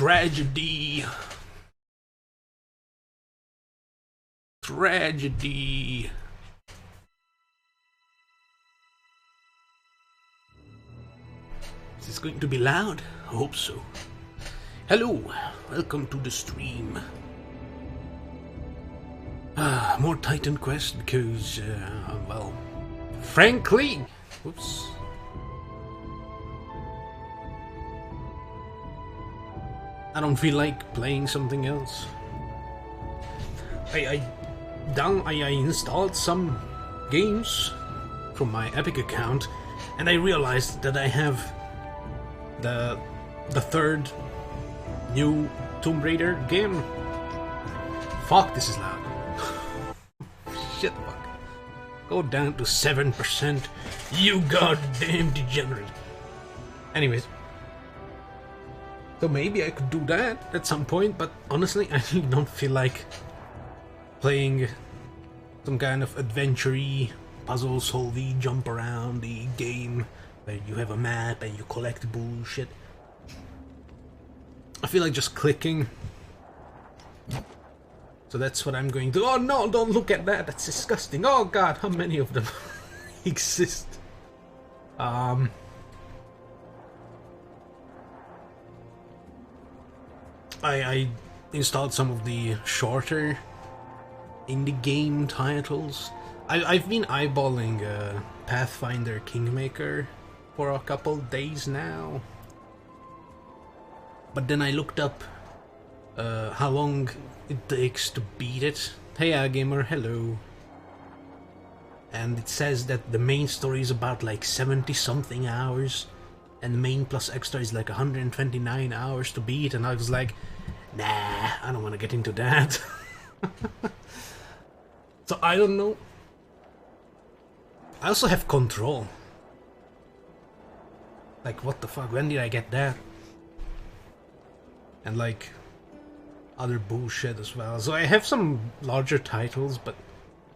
Tragedy. Tragedy. Is this going to be loud? I hope so. Hello, welcome to the stream. More Titan Quest because, well, frankly, oops. I don't feel like playing something else. I installed some games from my Epic account, and I realized that I have the third new Tomb Raider game. Fuck, this is loud. Shit, fuck. Go down to 7%, you goddamn degenerate. Anyways. So maybe I could do that at some point, but honestly, I really don't feel like playing some kind of adventure-y, puzzle-solvey, jump-around-y game where you have a map and you collect bullshit. I feel like just clicking. So that's what I'm going to... Oh no, don't look at that, that's disgusting. Oh god, how many of them exist? I installed some of the shorter indie game titles. I've been eyeballing Pathfinder Kingmaker for a couple days now. But then I looked up how long it takes to beat it. Hey gamer, hello. And it says that the main story is about like 70 something hours. And the main plus extra is like 129 hours to beat, and I was like, nah, I don't want to get into that. So I don't know. I also have Control. Like, what the fuck, when did I get that? And like, other bullshit as well. So I have some larger titles, but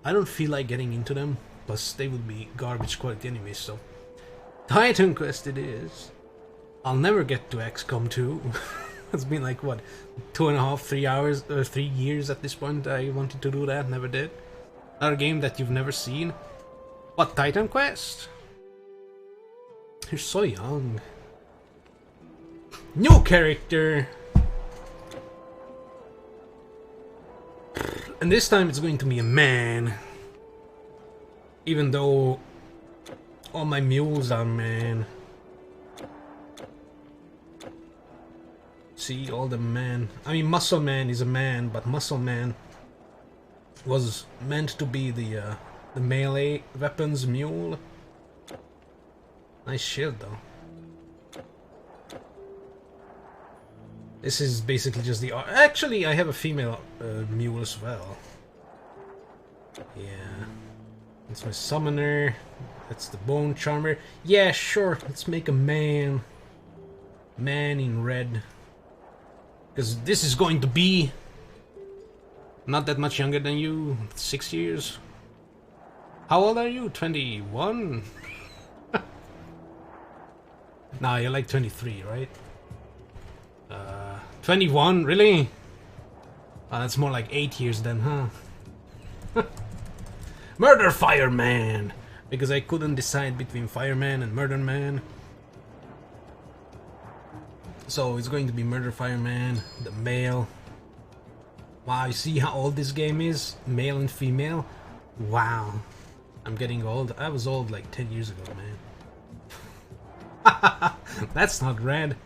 I don't feel like getting into them. Plus, they would be garbage quality anyway, so... Titan Quest it is. I'll never get to XCOM 2. It's been like, what, 2.5, 3 hours, 3 years at this point I wanted to do that, never did. Another game that you've never seen. What, Titan Quest? You're so young. New character! And this time it's going to be a man. Even though all my mules are man. See, all the man. I mean, Muscle Man is a man, but Muscle Man was meant to be the melee weapons mule. Nice shield, though. This is basically just the... Actually, I have a female mule as well. Yeah. That's my summoner. That's the Bone Charmer. Yeah, sure. Let's make a man. Man in red. Because this is going to be... not that much younger than you. 6 years. How old are you? 21? Nah, you're like 23, right? 21? Really? Oh, that's more like 8 years then, huh? Murder Fireman! Because I couldn't decide between Fireman and Murder Man. So it's going to be Murder Fireman, the male. Wow, you see how old this game is? Male and female? Wow. I'm getting old. I was old like 10 years ago, man. That's not rad.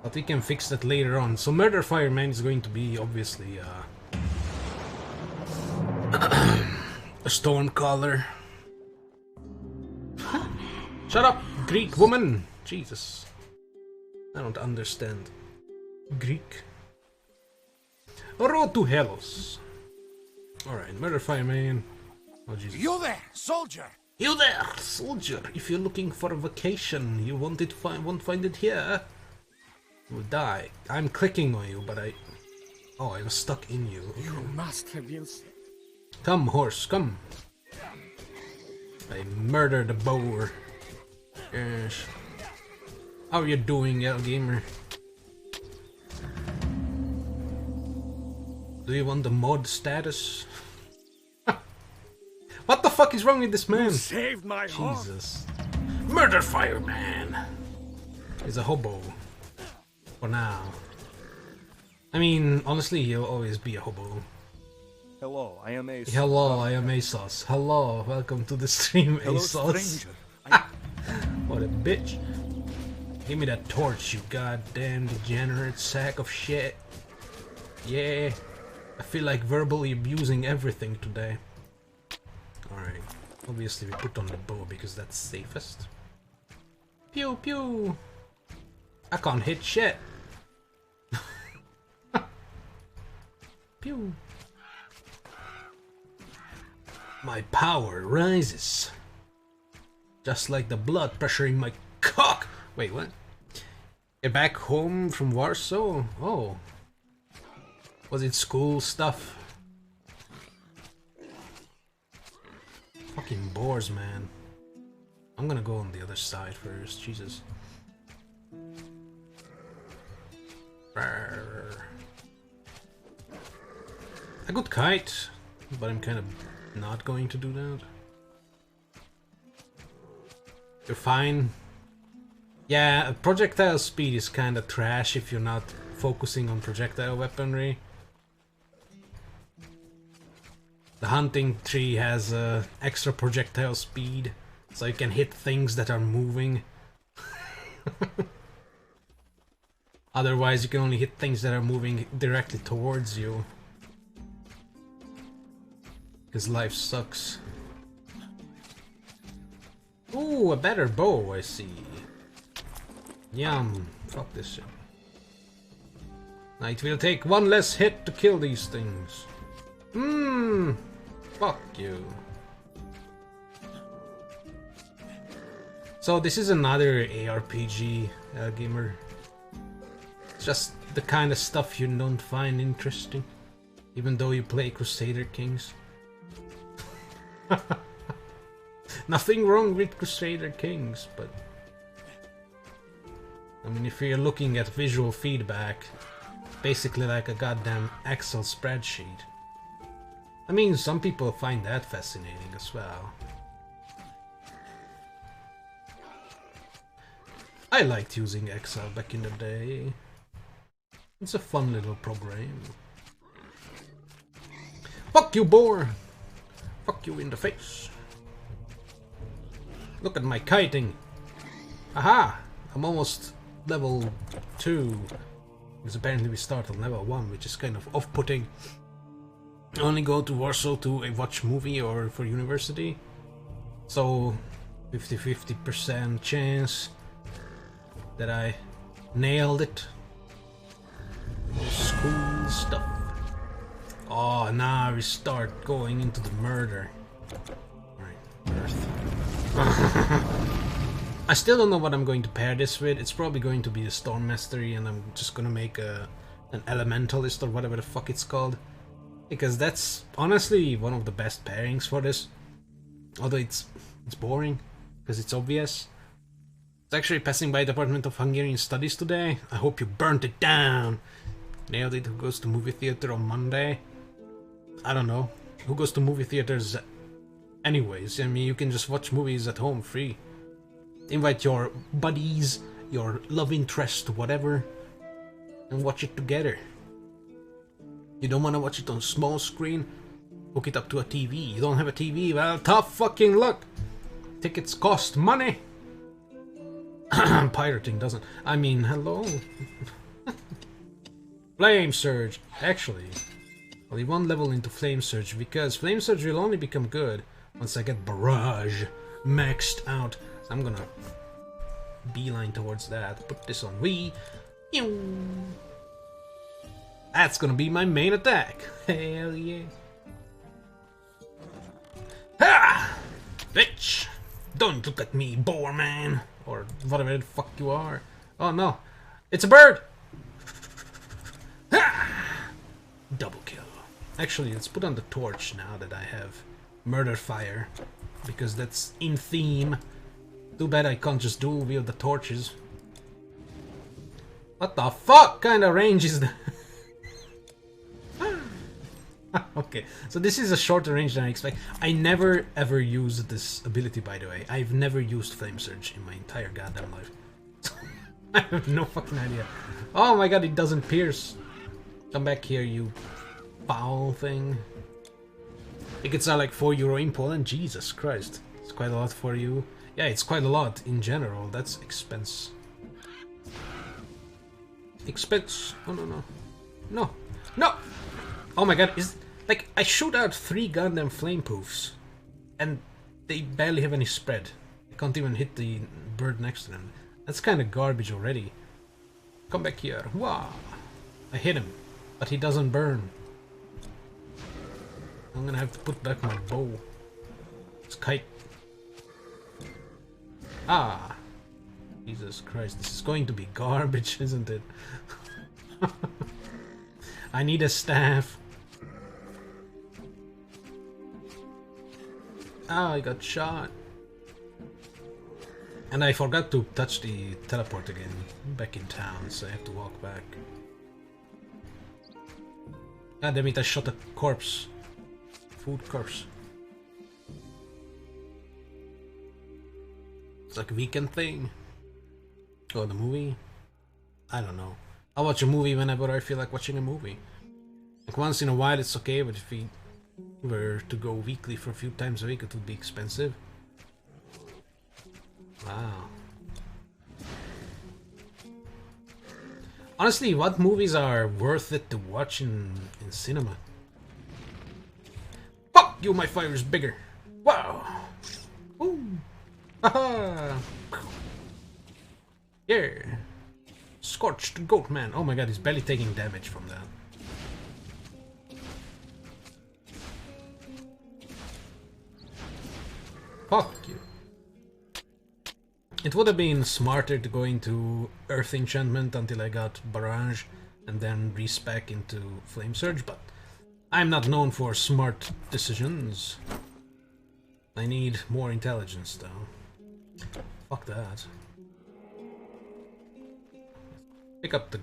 But we can fix that later on. So Murder Fireman is going to be obviously a Stormcaller. Shut up, Greek woman! Jesus. I don't understand. Greek. Road to Hellos. Alright, Murder Fireman. Oh, Jesus. You there, soldier! You there, soldier! If you're looking for a vacation, you won't find it here. You will die. I'm clicking on you, but I... Oh, I'm stuck in you. Okay. You must have been sick. Come, horse, come. I murdered the boar. Yes. How are you doing, gamer? Do you want the mod status? What the fuck is wrong with this man? You saved my heart. Jesus. Murder Fireman! He's a hobo. For now. I mean, honestly, he'll always be a hobo. Hello, I am Ace. Hello, I am ASOS. Hello, welcome to the stream, Hello, ASOS. stranger. What a bitch. Give me that torch, you goddamn degenerate sack of shit. Yeah. I feel like verbally abusing everything today. Alright. Obviously we put on the bow because that's safest. Pew pew! I can't hit shit! Pew! My power rises. Just like the blood pressure in my cock! Wait, what? You're back home from Warsaw? Oh. Was it school stuff? Fucking bores, man. I'm gonna go on the other side first, Jesus. Rawr. I could kite, but I'm kind of not going to do that. You're fine. Yeah, projectile speed is kind of trash if you're not focusing on projectile weaponry. The hunting tree has extra projectile speed, so you can hit things that are moving. Otherwise, you can only hit things that are moving directly towards you. Because life sucks. Ooh, a better bow, I see. Yum. Fuck this shit. Now it will take one less hit to kill these things. Mmm. Fuck you. So this is another ARPG gamer. It's just the kind of stuff you don't find interesting, even though you play Crusader Kings. Nothing wrong with Crusader Kings, but I mean, if you're looking at visual feedback, basically like a goddamn Excel spreadsheet. I mean, some people find that fascinating as well. I liked using Excel back in the day. It's a fun little program. Fuck you, boar! Fuck you in the face. Look at my kiting. Aha! I'm almost level 2. Because apparently we start on level 1, which is kind of off-putting. I only go to Warsaw to watch movie or for university. So 50-50% chance that I nailed it. School stuff. Oh, now we start going into the murder. Right, Earth. I still don't know what I'm going to pair this with. It's probably going to be a Storm Mastery, and I'm just gonna make an Elementalist or whatever the fuck it's called. Because that's honestly one of the best pairings for this. Although it's boring, because it's obvious. It's actually passing by Department of Hungarian Studies today. I hope you burnt it down. Nailed it. Who goes to movie theater on Monday? I don't know. Who goes to movie theaters anyways? I mean, you can just watch movies at home free. Invite your buddies, your love interest, whatever, and watch it together. You don't want to watch it on small screen? Hook it up to a TV. You don't have a TV? Well, tough fucking luck. Tickets cost money. Pirating doesn't. I mean, hello. Flame Surge. Actually, only one level into Flame Surge, because Flame Surge will only become good once I get Barrage maxed out. So I'm gonna beeline towards that. Put this on Wii. That's gonna be my main attack. Hell yeah. Ha! Bitch! Don't look at me, boar man! Or whatever the fuck you are. Oh no. It's a bird! Ha! Double kill. Actually, let's put on the torch now that I have Murder Fire. Because that's in theme. Too bad I can't just dual wield the torches. What the fuck kind of range is that? Okay, so this is a shorter range than I expect. I never ever used this ability, by the way. I've never used Flame Surge in my entire goddamn life. I have no fucking idea. Oh my god, it doesn't pierce. Come back here, you foul thing. Tickets are like €4 in Poland. Jesus Christ. It's quite a lot for you. Yeah, it's quite a lot in general. That's expense. Expense. Oh, no, no. No. No! Oh my god, is... Like, I shoot out 3 goddamn flame poofs. And they barely have any spread. I can't even hit the bird next to them. That's kind of garbage already. Come back here. Wow. I hit him. But he doesn't burn. I'm gonna have to put back my bow. It's kite. Ah. Jesus Christ, this is going to be garbage, isn't it? I need a staff. Ah, I got shot. And I forgot to touch the teleport again back in town, so I have to walk back. God damn it, I shot a corpse. Food corpse. It's like a weekend thing. Oh, the movie? I don't know. I'll watch a movie whenever I feel like watching a movie. Like once in a while it's okay, but if we were to go weekly for a few times a week it would be expensive. Wow. Honestly, what movies are worth it to watch in cinema? Fuck you, my fire is bigger. Wow. Ooh. Haha. Yeah. Scorched goat man. Oh my god, he's barely taking damage from that. Fuck you. It would have been smarter to go into Earth Enchantment until I got Barrage and then respec into Flame Surge, but I'm not known for smart decisions. I need more intelligence though. Fuck that. Pick up the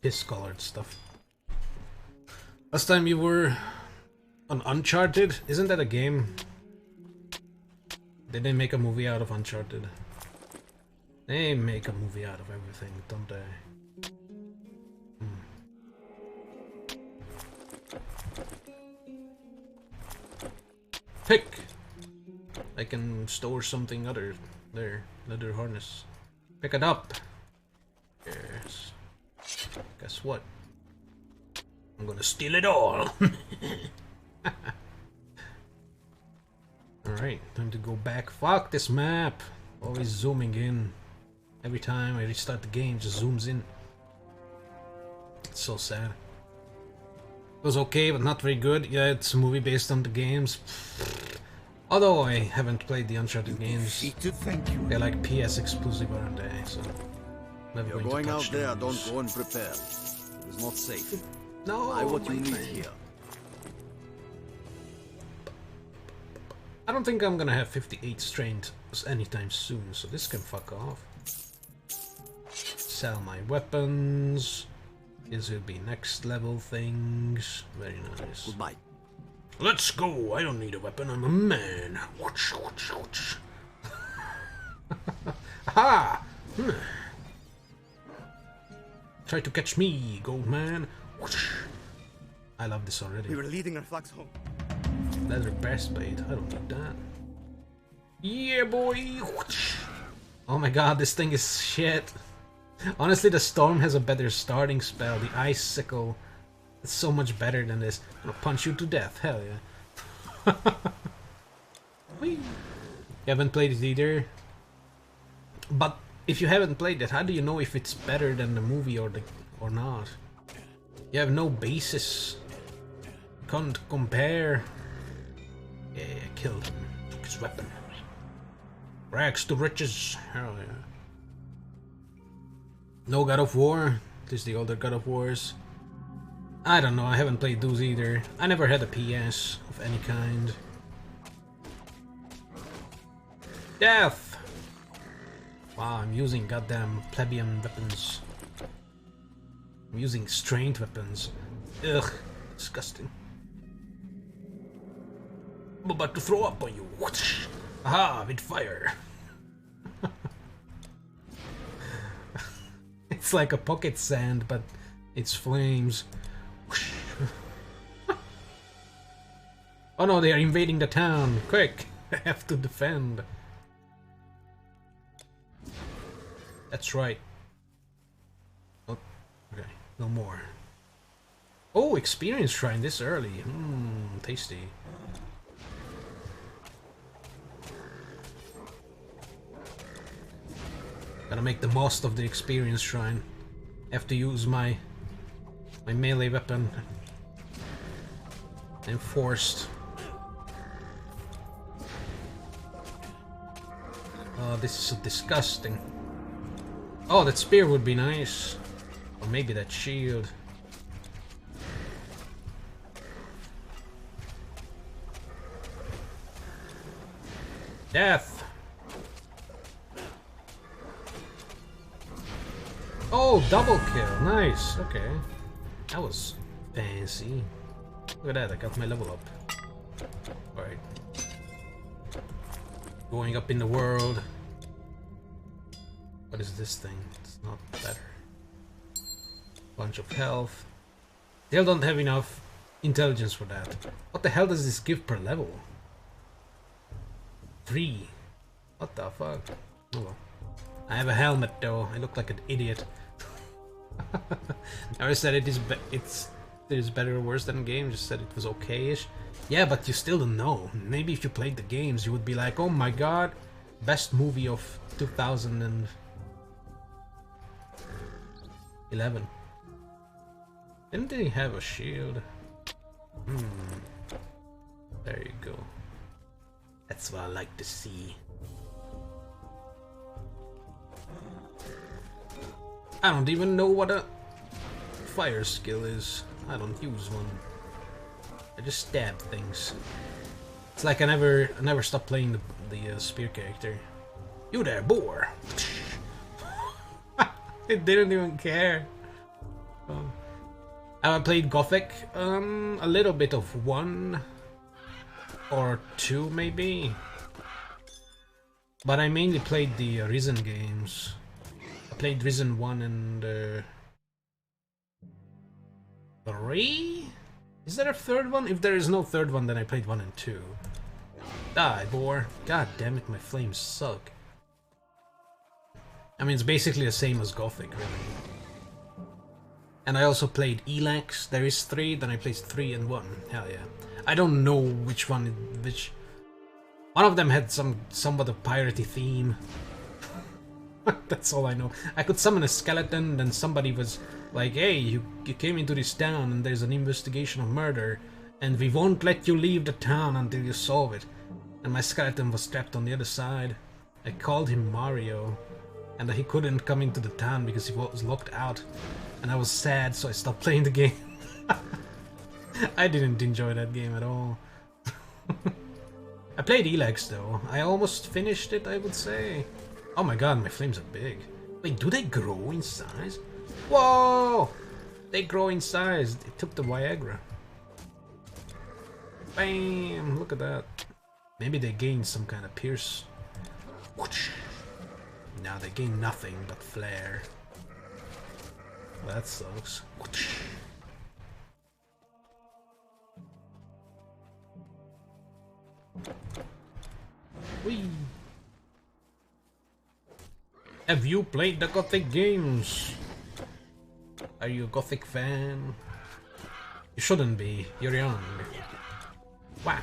piss-colored stuff. Last time you were on Uncharted, isn't that a game? Did they make a movie out of Uncharted? They make a movie out of everything, don't they? Pick! I can store something other there. Leather harness. Pick it up! Yes. Guess what? I'm gonna steal it all! Alright, time to go back. Fuck this map! Always zooming in. Every time I restart the game, it just zooms in. It's so sad. It was okay, but not very good. Yeah, it's a movie based on the games. Although I haven't played the Uncharted games. They're like PS exclusive, aren't they? So never You're going out there, don't go unprepared. It is not safe. No, buy what you need here. I don't think I'm gonna have 58 strength anytime soon, so this can fuck off. Sell my weapons. These will be next level things. Very nice. Goodbye. Let's go! I don't need a weapon, I'm a man. Whoosh, whoosh, whoosh. Ha! Try to catch me, gold man. Whoosh. I love this already. We were leading our flocks home. Leather breastplate. I don't need that. Yeah, boy! Whoosh. Oh my god, this thing is shit. Honestly, the storm has a better starting spell. The icicle is so much better than this. I'm gonna punch you to death. Hell yeah. You haven't played it either. But if you haven't played it, how do you know if it's better than the movie or not? You have no basis. You can't compare. Yeah, I killed him. Took his weapon. Rags to riches. Hell yeah. No God of War. At least the older God of Wars. I don't know, I haven't played those either. I never had a PS of any kind. Death! Wow, I'm using goddamn plebeian weapons. I'm using strength weapons. Ugh, disgusting. I'm about to throw up on you. Aha, with fire. It's like a pocket sand, but it's flames. Oh no, they are invading the town. Quick, I have to defend. That's right. Oh, okay, no more. Oh, experience shrine this early. Tasty. Gotta make the most of the experience shrine. Have to use my melee weapon. I'm forced. Oh, this is so disgusting. Oh, that spear would be nice. Or maybe that shield. Death! Oh, double kill. Nice. Okay. That was fancy. Look at that, I got my level up. Alright. Going up in the world. What is this thing? It's not better. Bunch of health. Still don't have enough intelligence for that. What the hell does this give per level? 3. What the fuck? Oh well. I have a helmet though. I look like an idiot. Never said it is better or worse than the game. Just said it was okay-ish. Yeah, but you still don't know. Maybe if you played the games, you would be like, "Oh my god, best movie of 2011." Didn't they have a shield? There you go. That's what I like to see. I don't even know what a fire skill is. I don't use one. I just stab things. It's like I never stopped playing the spear character. You there, boar! It didn't even care. I played Gothic, a little bit of 1 or 2 maybe. But I mainly played the Risen games. I played Risen 1 and 3? Is there a third one? If there is no third one, then I played 1 and 2. Die, boar. God damn it, my flames suck. I mean, it's basically the same as Gothic, really. And I also played Elax. There is 3, then I played 3 and 1. Hell yeah. I don't know which one, one of them had somewhat of piratey theme. That's all I know. I could summon a skeleton, then somebody was like, "Hey, you came into this town and there's an investigation of murder, and we won't let you leave the town until you solve it." And my skeleton was trapped on the other side. I called him Mario, and he couldn't come into the town because he was locked out. And I was sad, so I stopped playing the game. I didn't enjoy that game at all. I played Elax though. I almost finished it, I would say. Oh my god, my flames are big. Wait, do they grow in size? Whoa! They grow in size. It took the Viagra. Bam! Look at that. Maybe they gained some kind of pierce. Now they gain nothing but flare. That sucks. Whee! Have you played the Gothic games? Are you a Gothic fan? You shouldn't be. You're young. Wow.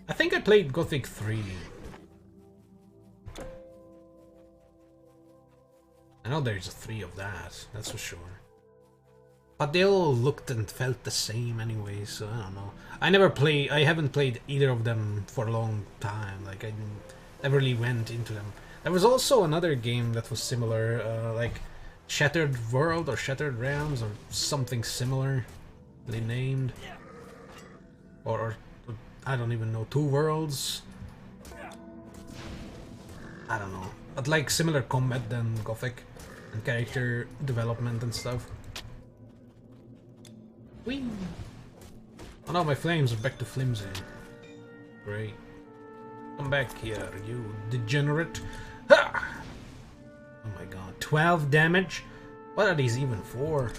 I think I played Gothic 3. I know there's a 3 of that, that's for sure. But they all looked and felt the same anyway, so I don't know. I haven't played either of them for a long time, like I never really went into them. There was also another game that was similar, like Shattered World or Shattered Realms or something similarly named. Or I don't even know, Two Worlds? I don't know. But like similar combat than Gothic. And character development and stuff. Whee! Oh no, my flames are back to flimsy. Great. Come back here, you degenerate. Ha! Oh my god, 12 damage? What are these even for?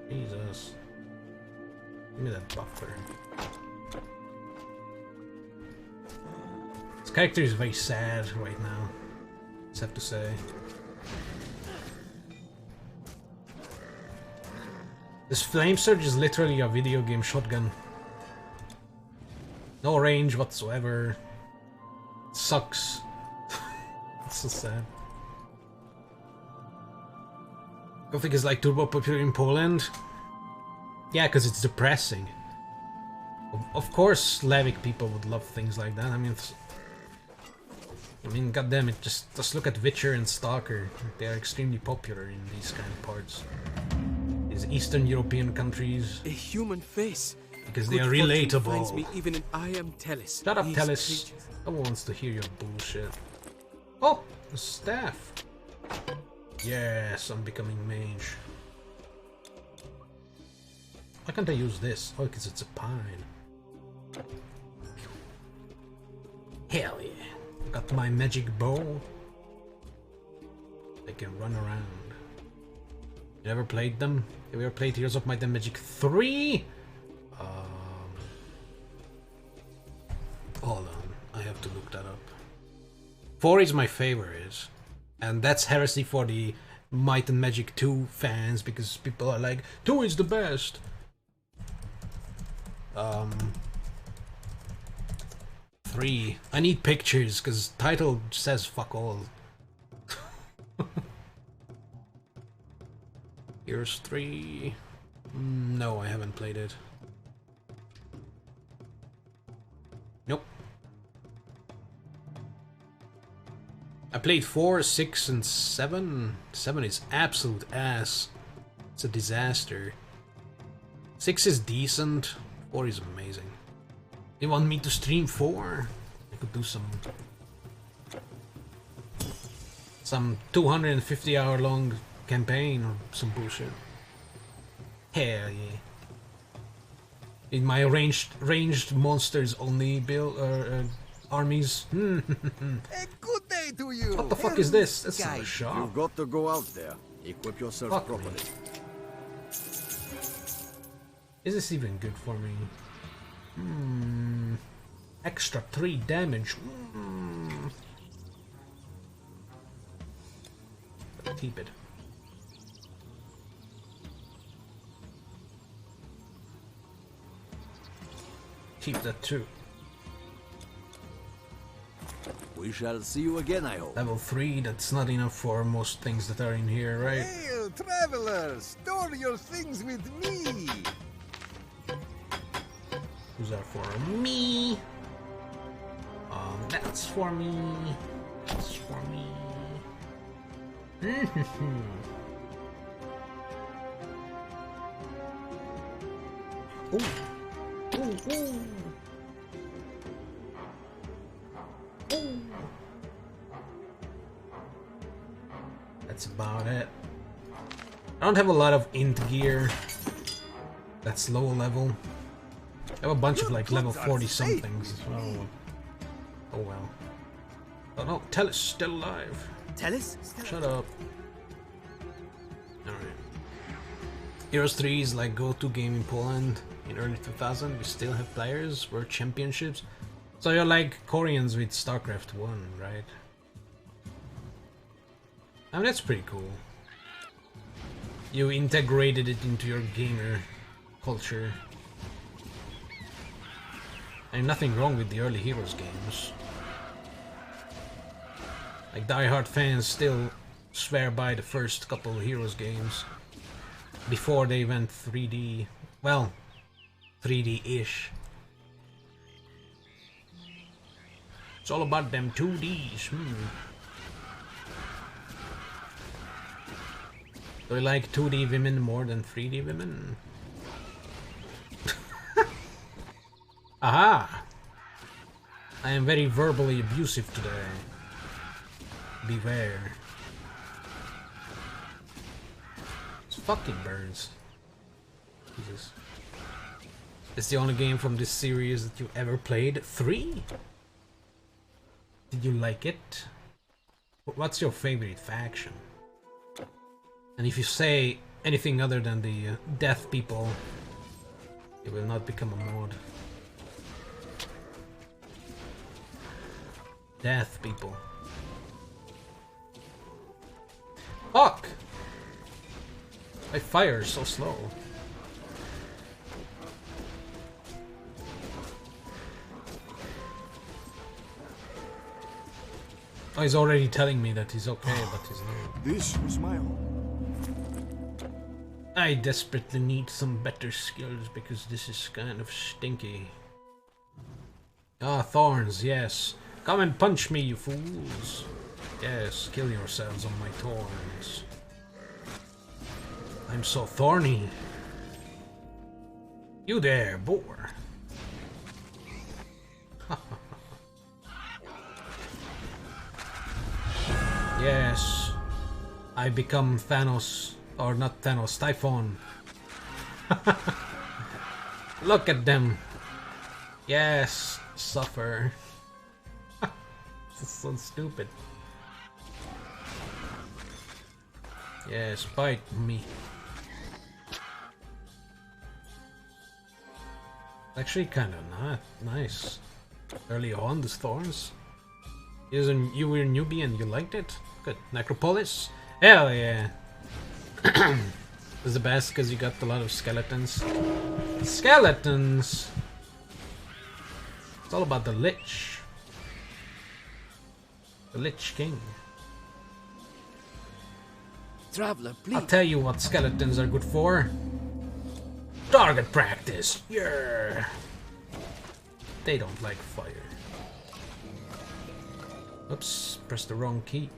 Jesus. Give me that buffer. This character is very sad right now, I just have to say. This flame surge is literally a video game shotgun. No range whatsoever. It sucks. It's so sad. Gothic is like turbo popular in Poland. Yeah, because it's depressing. Of course, Slavic people would love things like that. I mean, goddamn it! Just look at Witcher and Stalker. They are extremely popular in these kind of parts. These Eastern European countries. A human face. Because they are relatable. Me even in I am Telis. Shut up, Telis. No one wants to hear your bullshit. Oh, a staff. Yes, I'm becoming mage. Why can't I use this? Oh, because it's a pine. Hell yeah. Got my magic bow. I can run around. You ever played them? Have you ever played Heroes of Might and Magic 3? Hold on, I have to look that up. 4 is my favorite, and that's heresy for the Might and Magic 2 fans, because people are like, 2 is the best. 3. I need pictures, because title says fuck all. Here's 3. No, I haven't played it. Nope. I played 4, 6, and 7. 7 is absolute ass. It's a disaster. 6 is decent. 4 is amazing. You want me to stream 4? I could do some 250-hour long campaign or some bullshit. Hell yeah. In my ranged monsters only build armies. A good day to you. What the fuck is this? That's not a shop. You've got to go out there. Equip yourself Fuck properly. me. Is this even good for me? Extra 3 damage. Keep it. Keep that too. We shall see you again, I hope. Level 3, that's not enough for most things that are in here, right? Hail, travelers! Store your things with me! Those are for me. That's for me. That's for me. Ooh. Ooh, ooh. Ooh. That's about it. I don't have a lot of int gear. That's low level. I have a bunch of like level 40 somethings as well. Oh well. Oh no, Telis still alive. Telis? Shut up. Alright. Heroes 3 is like go-to game in Poland. In early 2000, we still have players, World Championships. So you're like Koreans with StarCraft 1, right? I mean, that's pretty cool. You integrated it into your gamer culture. And nothing wrong with the early Heroes games. Like die-hard fans still swear by the first couple of Heroes games before they went 3D. Well, 3D-ish. It's all about them 2Ds. Do you like 2D women more than 3D women? Aha! I am very verbally abusive today. Beware. It's fucking birds. Jesus. It's the only game from this series that you ever played. 3? Did you like it? What's your favorite faction? And if you say anything other than the death people, it will not become a mod. Death people. Fuck! My fire is so slow. Oh, he's already telling me that he's okay, but he's not. This was my home. I desperately need some better skills because this is kind of stinky. Ah, thorns, yes. Come and punch me, you fools. Yes, kill yourselves on my thorns. I'm so thorny. You there, boar. Yes. I become Thanos. Or not Thanos, Typhon. Look at them. Yes, suffer. This is so stupid. Yes, bite me. Actually, kind of not nice. Early on, the thorns. You were a newbie and you liked it? Good. Necropolis? Hell yeah. It's the best because you got a lot of skeletons. Skeletons! It's all about the Lich. The Lich King. Traveler, please. I'll tell you what skeletons are good for. Target practice! Yeah! They don't like fire. Oops, pressed the wrong key.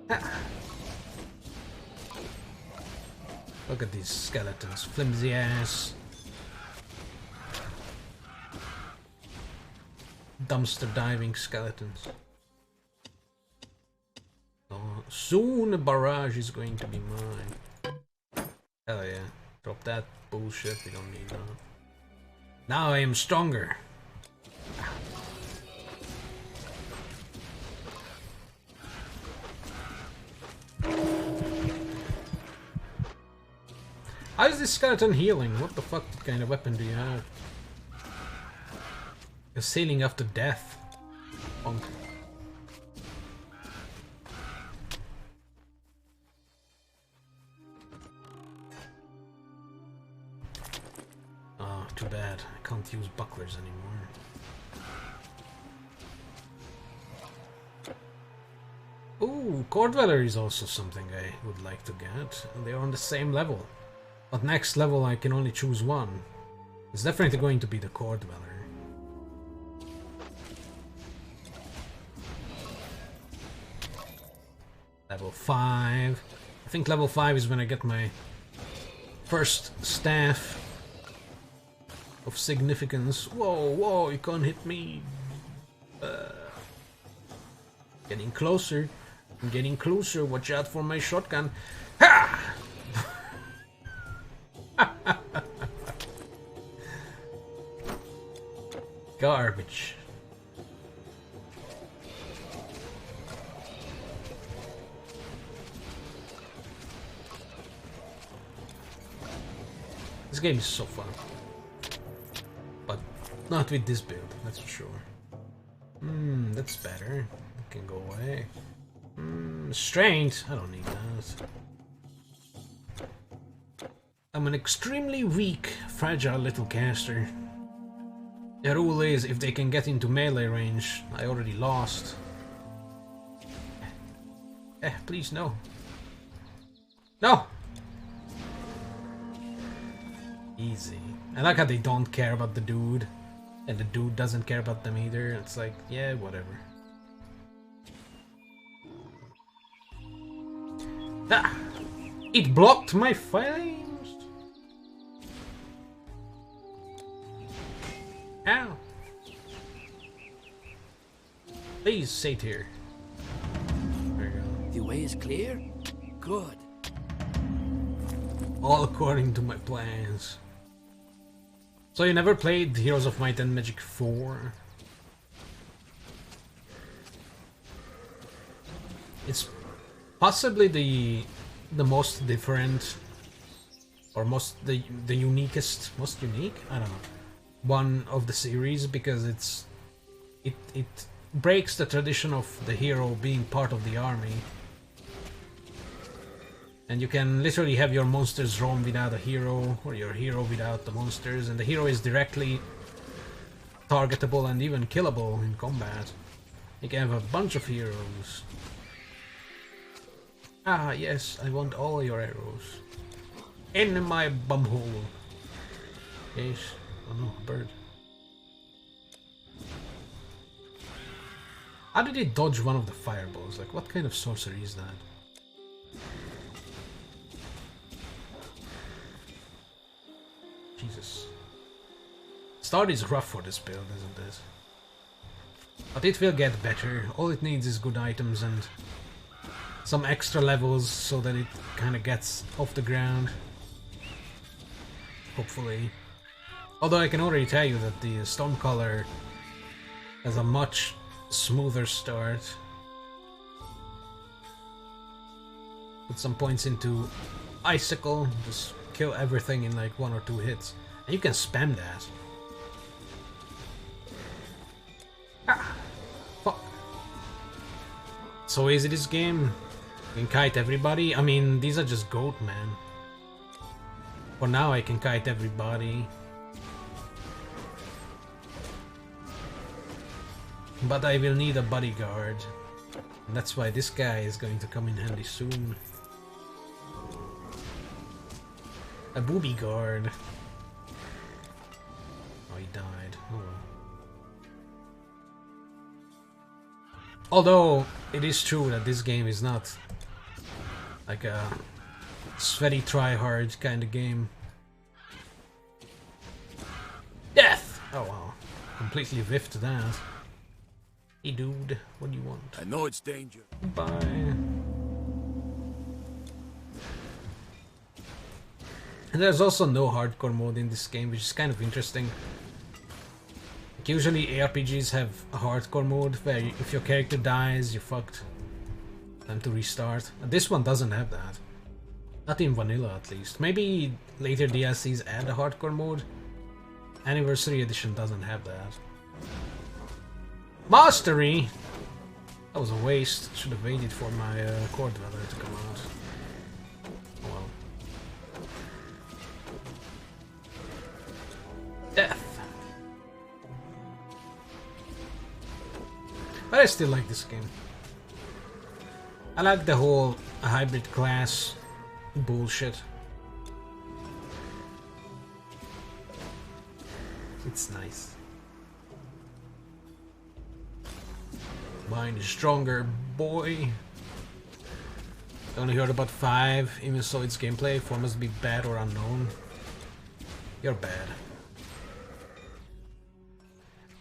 Ah. Look at these skeletons, flimsy ass. Dumpster diving skeletons. Oh, soon a barrage is going to be mine. Hell yeah. Drop that bullshit, we don't need that. Now I am stronger. How is this skeleton healing? What the fuck kind of weapon do you have? You're sailing after death. Punk. Oh, too bad. I can't use bucklers anymore. Ooh, Core Dweller is also something I would like to get. They're on the same level. But next level I can only choose one. It's definitely going to be the Core Dweller. Level 5. I think level 5 is when I get my first staff of significance. Whoa, whoa, you can't hit me. Getting closer. I'm getting closer. Watch out for my shotgun. Ha! Garbage. This game is so fun. But not with this build, that's for sure. That's better. It can go away. Strength. I don't need that. I'm an extremely weak, fragile little caster. The rule is, if they can get into melee range, I already lost. Please, no. No! Easy. I like how they don't care about the dude, and the dude doesn't care about them either. It's like, yeah, whatever. Ah! It blocked my flames! Ow! Please, sit here. There you go. The way is clear? Good. All according to my plans. So you never played Heroes of Might and Magic 4? It's possibly the most different, or the uniquest, most unique, I don't know, one of the series, because it breaks the tradition of the hero being part of the army. And you can literally have your monsters roam without a hero, or your hero without the monsters, and the hero is directly targetable and even killable in combat. You can have a bunch of heroes. Ah, yes, I want all your arrows. In my bumhole. Yes. Oh no, a bird. How did he dodge one of the fireballs? Like, what kind of sorcery is that? Jesus. Start is rough for this build, isn't it? But it will get better. All it needs is good items and some extra levels so that it kind of gets off the ground. Hopefully. Although I can already tell you that the Stormcaller has a much smoother start. Put some points into Icicle, just kill everything in like 1 or 2 hits. And you can spam that. Ah! Fuck. So easy this game. You can kite everybody. I mean, these are just goat, man. For now I can kite everybody. But I will need a bodyguard. And that's why this guy is going to come in handy soon. A booby guard. Oh, he died. Oh well. Although, it is true that this game is not like a sweaty try-hard kind of game. Death! Oh wow. Completely whiffed that. Hey dude, what do you want? I know it's danger. Bye. And there's also no hardcore mode in this game, which is kind of interesting. Like usually ARPGs have a hardcore mode where if your character dies, you're fucked. Time to restart. And this one doesn't have that. Not in vanilla at least. Maybe later DLCs add a hardcore mode. Anniversary Edition doesn't have that. Mastery! That was a waste. Should have waited for my core dweller to come out. Oh well. Death! But I still like this game. I like the whole hybrid class bullshit. It's nice. Mine is stronger, boy. I only heard about 5, even saw its gameplay. 4 must be bad or unknown. You're bad.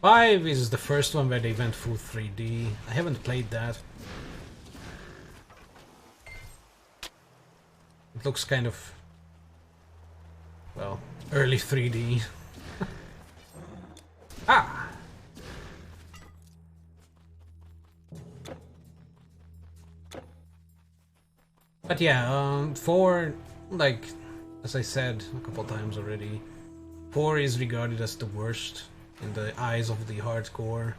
5 is the first one where they went full 3D. I haven't played that. It looks kind of, well, early 3D. Ah! But yeah, 4, like, as I said a couple times already, 4 is regarded as the worst in the eyes of the hardcore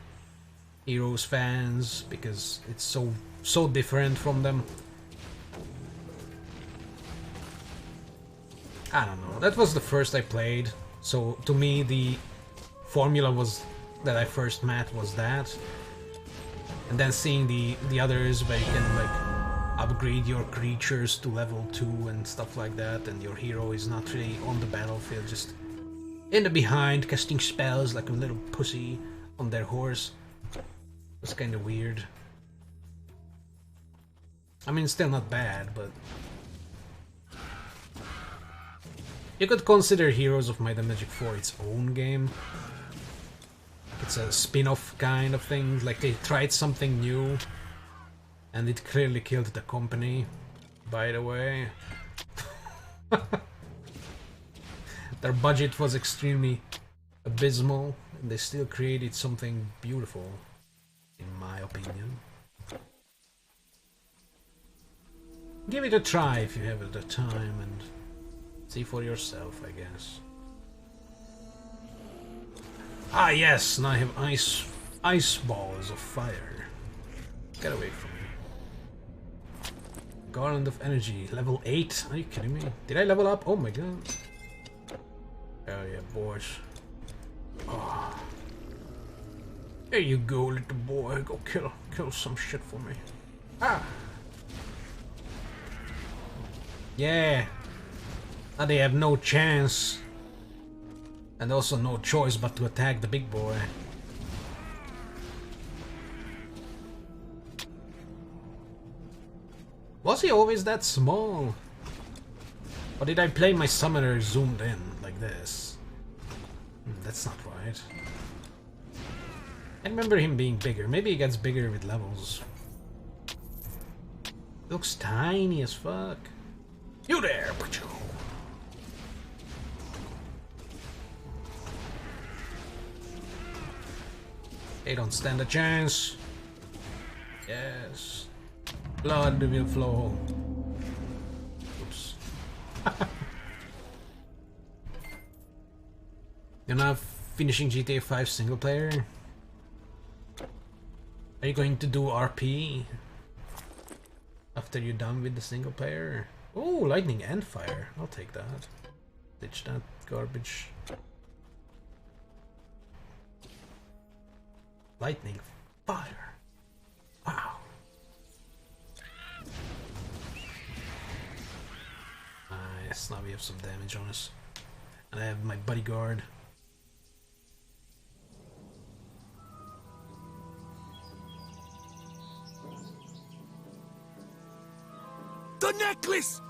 Heroes fans, because it's so different from them. I don't know, that was the first I played, so to me the formula was that I first met was that. And then seeing the others where you can like upgrade your creatures to level 2 and stuff like that, and your hero is not really on the battlefield, just in the behind casting spells like a little pussy on their horse. It was kind of weird. I mean, still not bad, but you could consider Heroes of Might and Magic 4 its own game. It's a spin-off kind of thing, like they tried something new and it clearly killed the company, by the way. Their budget was extremely abysmal, and they still created something beautiful, in my opinion. Give it a try if you have the time and see for yourself, I guess. Ah yes, now I have ice balls of fire. Get away from me. Garland of Energy, level 8? Are you kidding me? Did I level up? Oh my god. Oh yeah, boys. Oh. There you go, little boy. Go kill some shit for me. Ah! Yeah! Now they have no chance. And also no choice but to attack the big boy. Was he always that small? Or did I play my summoner zoomed in like this? That's not right. I remember him being bigger. Maybe he gets bigger with levels. Looks tiny as fuck. You there! They don't stand a chance. Yes. Blood will flow. Oops. You're not finishing GTA 5 single player? Are you going to do RP? After you're done with the single player? Oh, lightning and fire. I'll take that. Ditch that garbage. Lightning, fire. Wow. Nice, now we have some damage on us. And I have my bodyguard. The necklace!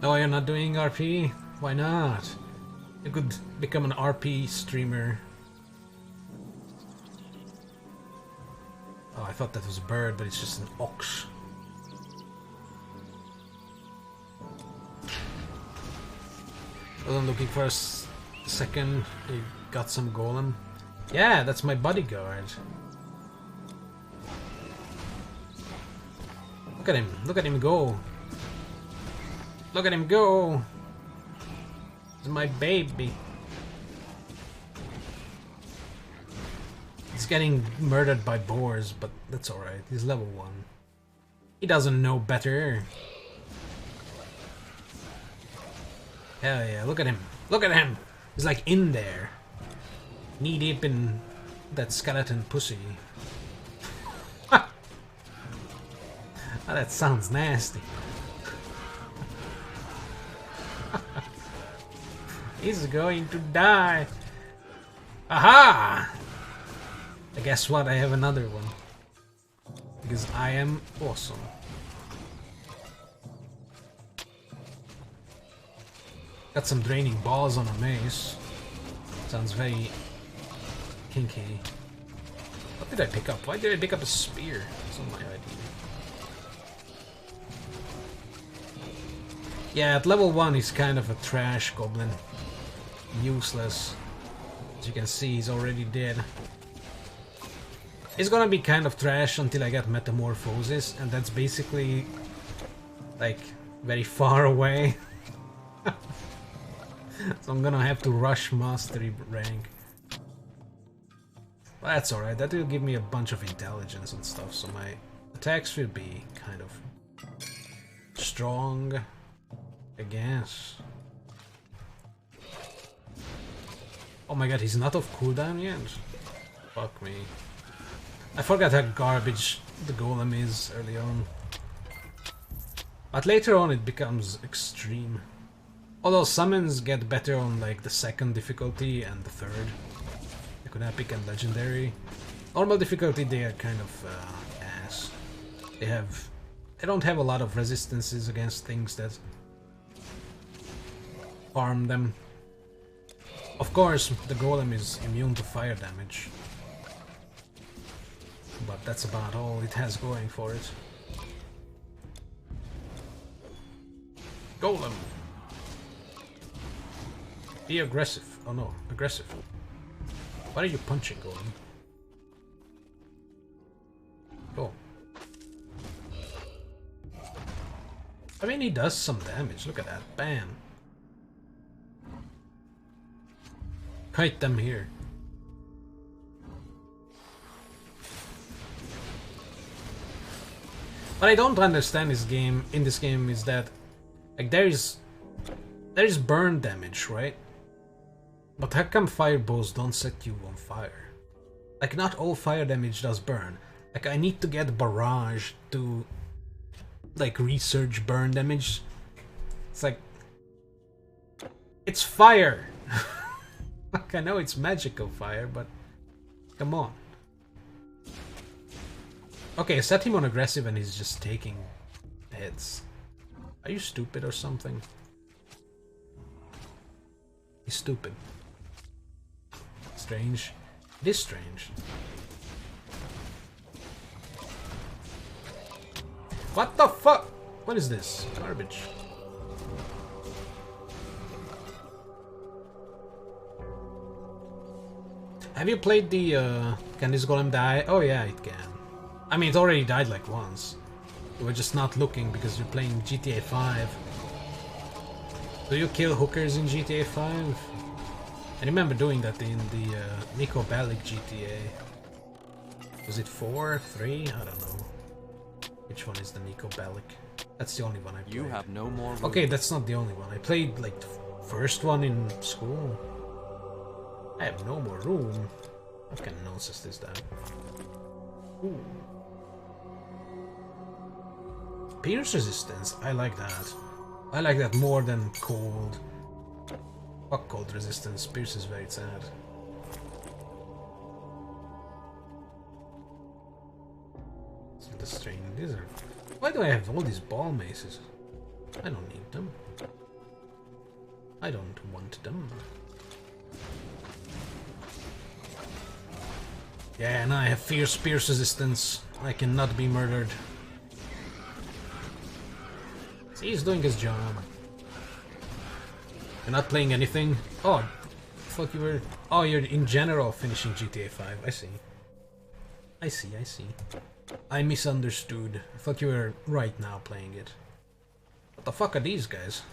Oh, you're not doing RP? Why not? You could become an RP streamer. Oh, I thought that was a bird, but it's just an ox. Well, I'm looking for a second. You got some golem? Yeah, that's my bodyguard. Look at him. Look at him go. Look at him go. He's my baby. He's getting murdered by boars, but that's alright. He's level 1. He doesn't know better. Hell yeah, look at him. Look at him! He's like in there. Knee deep in that skeleton pussy. Oh, that sounds nasty. He's going to die. Aha! Guess what? I have another one. Because I am awesome. Got some draining balls on a mace. Sounds very kinky. What did I pick up? Why did I pick up a spear? That's not my idea. Yeah, at level 1 he's kind of a trash goblin. Useless. As you can see, he's already dead. It's gonna be kind of trash until I get Metamorphosis, and that's basically like very far away. So I'm gonna have to rush Mastery rank. Well, that's alright, that will give me a bunch of intelligence and stuff, so my attacks will be kind of strong, I guess. Oh my god, he's not off cooldown yet? Fuck me. I forgot how garbage the golem is early on. But later on it becomes extreme. Although summons get better on like the 2nd difficulty and the 3rd. You could epic and legendary. Normal difficulty they are kind of ass. They don't have a lot of resistances against things that harm them. Of course, the golem is immune to fire damage. But that's about all it has going for it. Golem. Be aggressive. Oh no, aggressive. Why are you punching, Golem? Go. I mean, he does some damage. Look at that. Bam. Kite them here. What I don't understand in this game is that like there is burn damage, right? But how come fireballs don't set you on fire? Like not all fire damage does burn. Like I need to get barrage to like research burn damage. It's like it's fire. Like I know it's magical fire, but come on. Okay, set him on aggressive and he's just taking hits. Are you stupid or something? He's stupid. Strange. It is strange. What the fuck? What is this? Garbage. Have you played the can this golem die? Oh yeah, it can. I mean, it already died like once. You were just not looking because you're playing GTA 5. Do you kill hookers in GTA 5? I remember doing that in the Nico Bellic GTA. Was it 4? 3? I don't know. Which one is the Nico Bellic? That's the only one I played. You have no more room. Okay, that's not the only one. I played like the first one in school. I have no more room. What kind of nonsense is that? Ooh. Pierce resistance, I like that. I like that more than cold. Fuck cold resistance, Pierce is very sad. So the strain, these are... Why do I have all these ball maces? I don't need them. I don't want them. Yeah, and I have fierce Pierce resistance. I cannot be murdered. He's doing his job. You're not playing anything? Oh, thought you were... Oh, you're in general finishing GTA 5. I see. I see. I misunderstood. I thought you were right now playing it. What the fuck are these guys?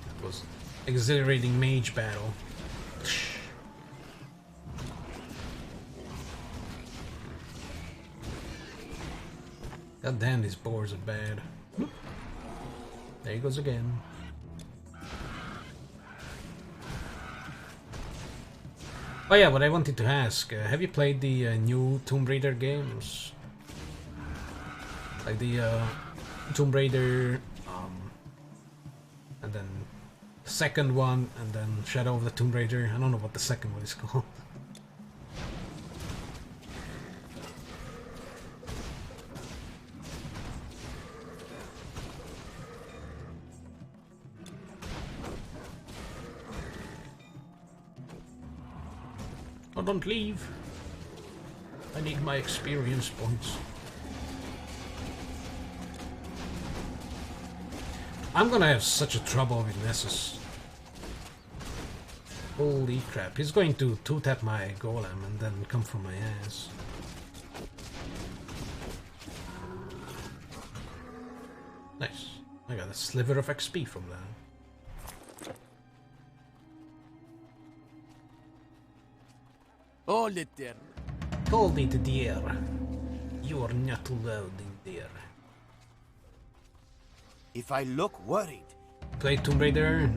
That was exhilarating mage battle. God damn, these boars are bad. There he goes again. Oh yeah, what I wanted to ask, have you played the new Tomb Raider games? Like the Tomb Raider, and then the second one, and then Shadow of the Tomb Raider. I don't know what the second one is called. Oh, don't leave. I need my experience points. I'm gonna have such a trouble with Nessus. Holy crap, he's going to two-tap my golem and then come for my ass. Nice. I got a sliver of XP from that. Hold it there. Hold it there. You are not allowed in there. If I look worried, Played Tomb Raider,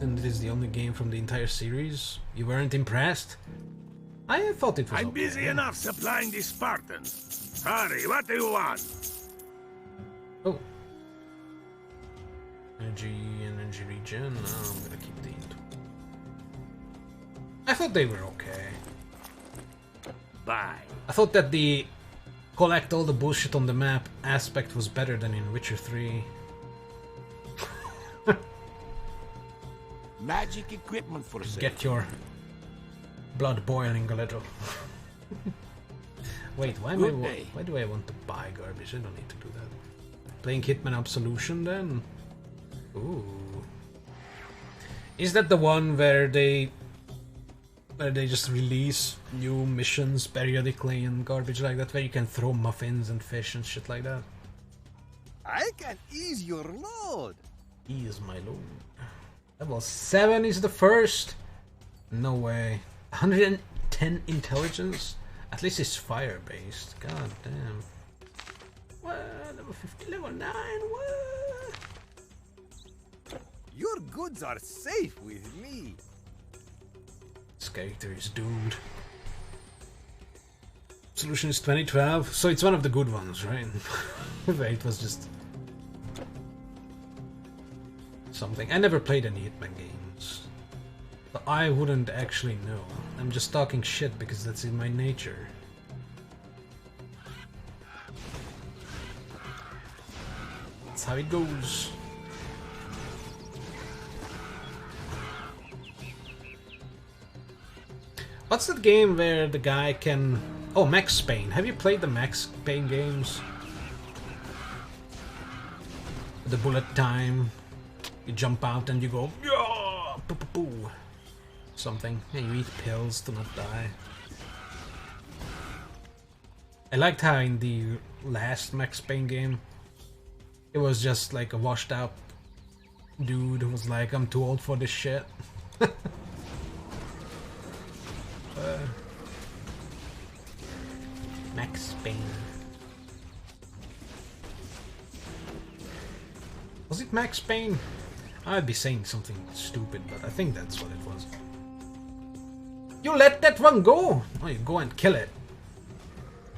and it is the only game from the entire series. You weren't impressed? I thought it was I'm okay. busy enough supplying the Spartans. Hurry, what do you want? Oh. Energy regen. No, I'm gonna keep the... I thought they were okay. Bye. I thought that the collect all the bullshit on the map aspect was better than in Witcher 3. Magic equipment for sale. Get your blood boiling a little. Wait, why do I want to buy garbage? I don't need to do that. Playing Hitman Absolution then? Ooh. Is that the one where they just release new missions periodically and garbage like that, where you can throw muffins and fish and shit like that? I can ease your load. Ease my load. Level 7 is the first? No way. 110 intelligence? At least it's fire-based. God damn. What? Level 50, level 9? What? Your goods are safe with me. This character is doomed. Solution is 2012, so it's one of the good ones, right? It was just something. I never played any Hitman games, so I wouldn't actually know. I'm just talking shit because that's in my nature. That's how it goes. What's that game where the guy can... Oh, Max Payne. Have you played the Max Payne games? The bullet time. You jump out and you go... Yeah, poo, poo, poo. Something. And you eat pills to not die. I liked how in the last Max Payne game, it was just like a washed out dude who was like, I'm too old for this shit. Max Payne. Was it Max Payne? I'd be saying something stupid, but I think that's what it was. You let that one go! Oh, you go and kill it.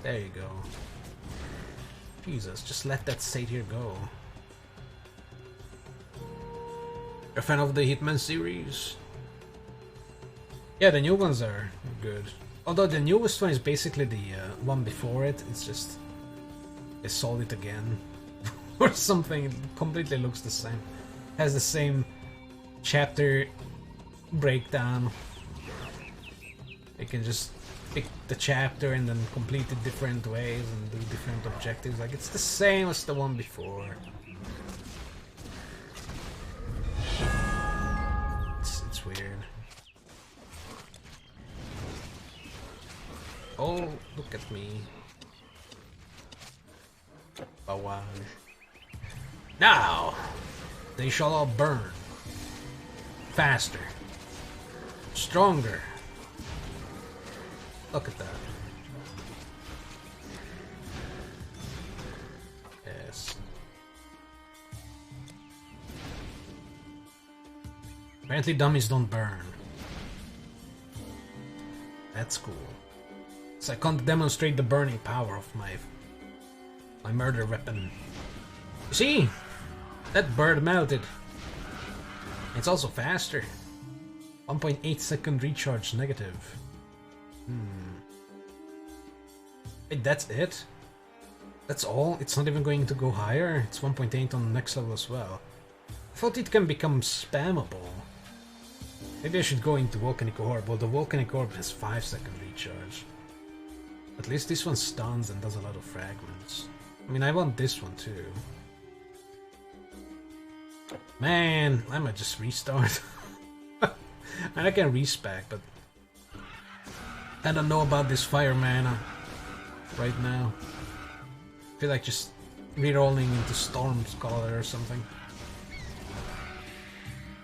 There you go. Jesus, just let that satyr go. You're a fan of the Hitman series? Yeah, the new ones are good. Although the newest one is basically the one before it. It's just... they sold it again. Or something. It completely looks the same. Has the same chapter breakdown. You can just pick the chapter and then complete it different ways and do different objectives. Like, it's the same as the one before. It's weird. Oh, look at me. Bawaj. Now, they shall all burn. Faster. Stronger. Look at that. Yes. Apparently dummies don't burn. That's cool. So I can't demonstrate the burning power of my murder weapon. You see? That bird melted. It's also faster. 1.8 second recharge negative. Wait, that's it? That's all? It's not even going to go higher? It's 1.8 on the next level as well. I thought it can become spammable. Maybe I should go into Volcanic Orb. Well, the Volcanic Orb has 5-second recharge. At least this one stuns and does a lot of fragments. I mean, I want this one too. Man, I might just restart. And I can respec, but I don't know about this fire mana right now. I feel like just rerolling into Storm Scholar or something.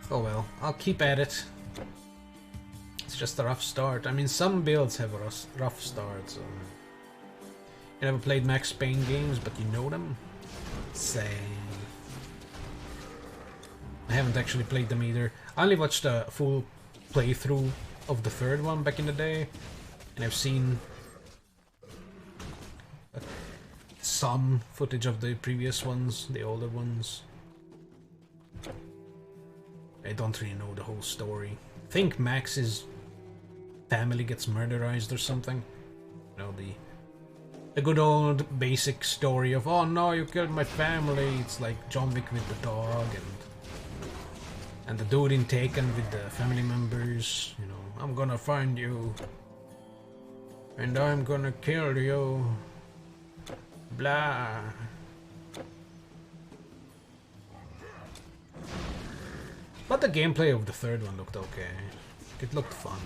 Oh well, I'll keep at it. It's just a rough start. I mean, some builds have a rough start, so... You never played Max Payne games, but you know them? Same. I haven't actually played them either. I only watched a full playthrough of the third one back in the day, and I've seen some footage of the previous ones, the older ones. I don't really know the whole story. I think Max's family gets murderized or something. You know, the good old basic story of, oh no, you killed my family. It's like John Wick with the dog and the dude in Taken with the family members. You know, I'm gonna find you. And I'm gonna kill you. Blah. But the gameplay of the third one looked okay. It looked fun.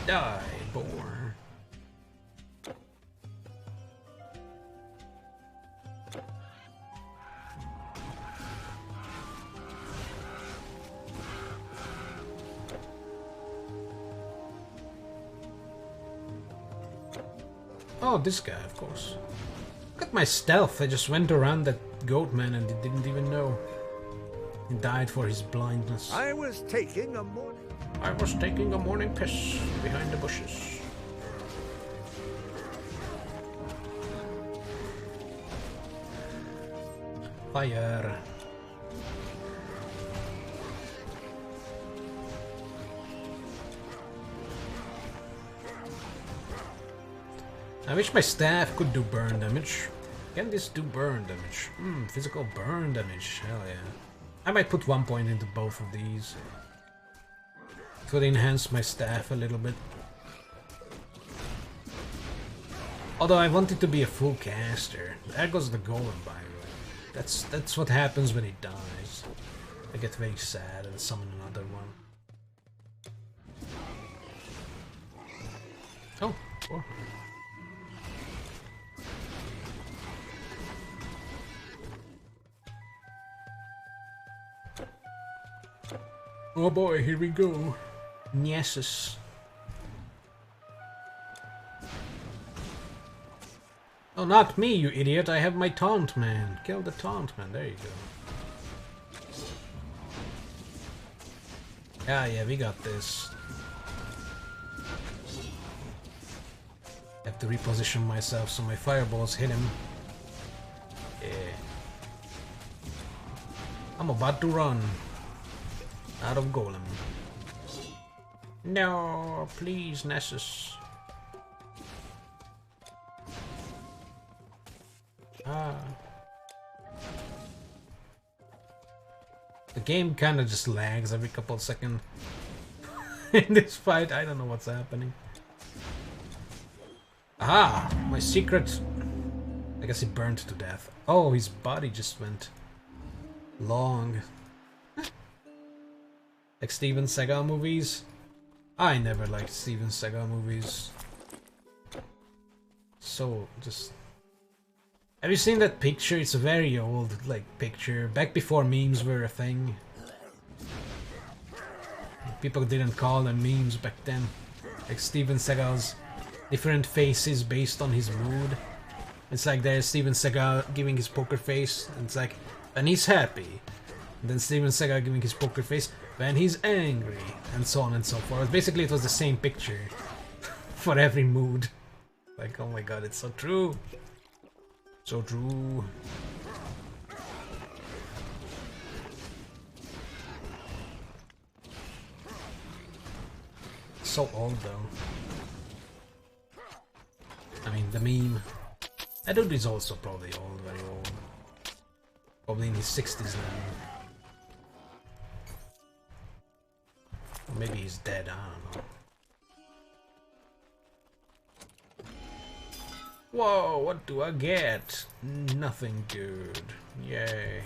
Die, boar. Oh, this guy, of course. Look at my stealth. I just went around that goat man and he didn't even know. He died for his blindness. I was taking a morning piss behind the bushes. Fire. I wish my staff could do burn damage. Can this do burn damage? Physical burn damage. Hell yeah. I might put 1 point into both of these. Could enhance my staff a little bit. Although I want it to be a full caster. There goes the golem, by the way. That's what happens when he dies. I get very sad and summon another one. Oh, oh. Oh boy, here we go. Yeses. Oh, not me, you idiot. I have my taunt man. Kill the taunt man. There you go. Yeah, we got this. I have to reposition myself so my fireballs hit him. Yeah. I'm about to run. Out of golem. No, please, Nessus. Ah. The game kind of just lags every couple of seconds. In this fight, I don't know what's happening. Ah, my secret. I guess he burned to death. Oh, his body just went long. Like Steven Seagal movies. I never liked Steven Seagal movies. So, just... Have you seen that picture? It's a very old, like, picture. Back before memes were a thing. People didn't call them memes back then. Like Steven Seagal's different faces based on his mood. It's like there's Steven Seagal giving his poker face, and it's like, when he's happy. And then Steven Seagal giving his poker face when he's angry, and so on and so forth. Basically, it was the same picture for every mood. Like, oh my god, it's so true. So true. So old, though. I mean, the meme. That dude is also probably old, very old. Probably in his 60s now. Or maybe he's dead, I don't know. Whoa, what do I get? Nothing good. Yay.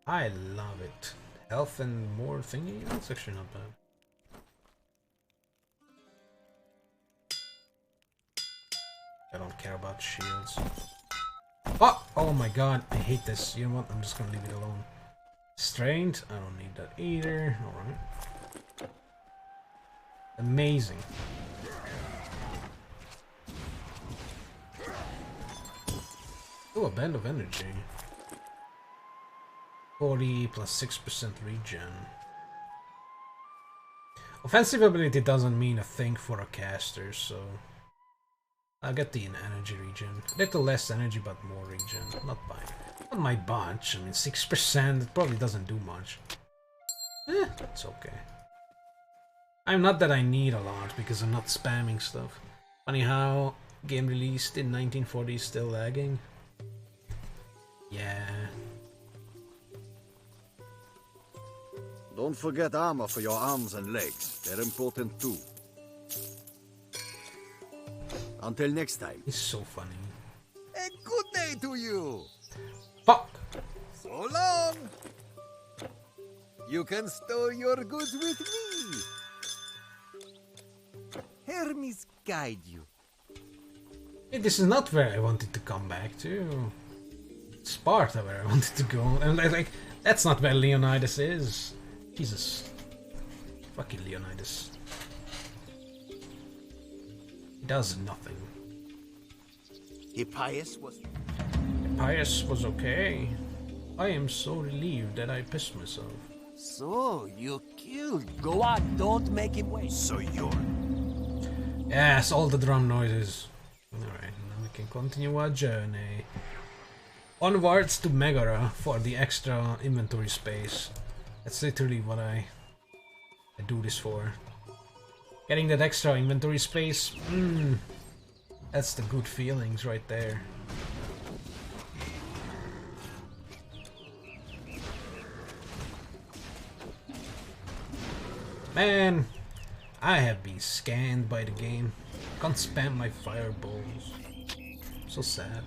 I love it. Health and more thingy? That's actually not bad. I don't care about shields. Oh! Oh my god, I hate this. You know what? I'm just gonna leave it alone. Strained? I don't need that either. Alright. Amazing. Oh, a band of energy. 40 plus 6% regen. Offensive ability doesn't mean a thing for a caster, so... I'll get the energy regen. Little less energy, but more regen. Not my bunch. I mean, 6%, it probably doesn't do much. It's okay. I'm not that I need a lot, because I'm not spamming stuff. Funny how game released in 1940 is still lagging. Yeah. Don't forget armor for your arms and legs. They're important too. Until next time. He's so funny. A good day to you. Fuck! So long. You can store your goods with me. Hermes guide you. Hey, this is not where I wanted to come back to. Sparta where I wanted to go. And like that's not where Leonidas is. Jesus. Fucking Leonidas. He does nothing. Hippias was... Pius was okay. I am so relieved that I pissed myself. So, you killed. Go on, don't make him wait. So you're... Yes, all the drum noises. Alright, now we can continue our journey. Onwards to Megara for the extra inventory space. That's literally what I do this for. Getting that extra inventory space, that's the good feelings right there. Man, I have been scanned by the game. Can't spam my fireballs. So sad.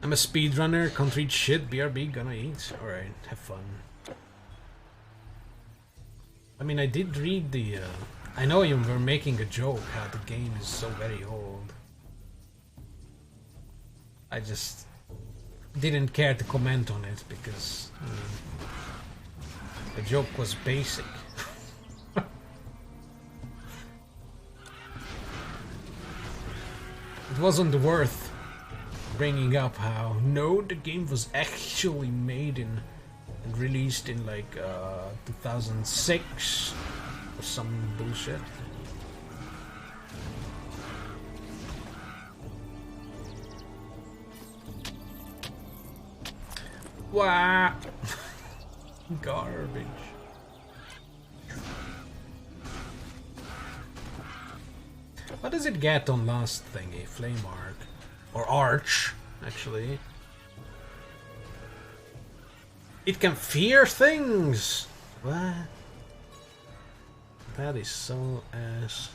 I'm a speedrunner, can't read shit, BRB, gonna eat. Alright, have fun. I mean, I did read the... I know you were making a joke how the game is so very old. I just didn't care to comment on it because the joke was basic. It wasn't worth bringing up how no, the game was actually made in and released in like 2006 or some bullshit. Wow. Garbage. What does it get on last thingy? Flame arc. Or arch, actually. It can fear things! What? That is so ass.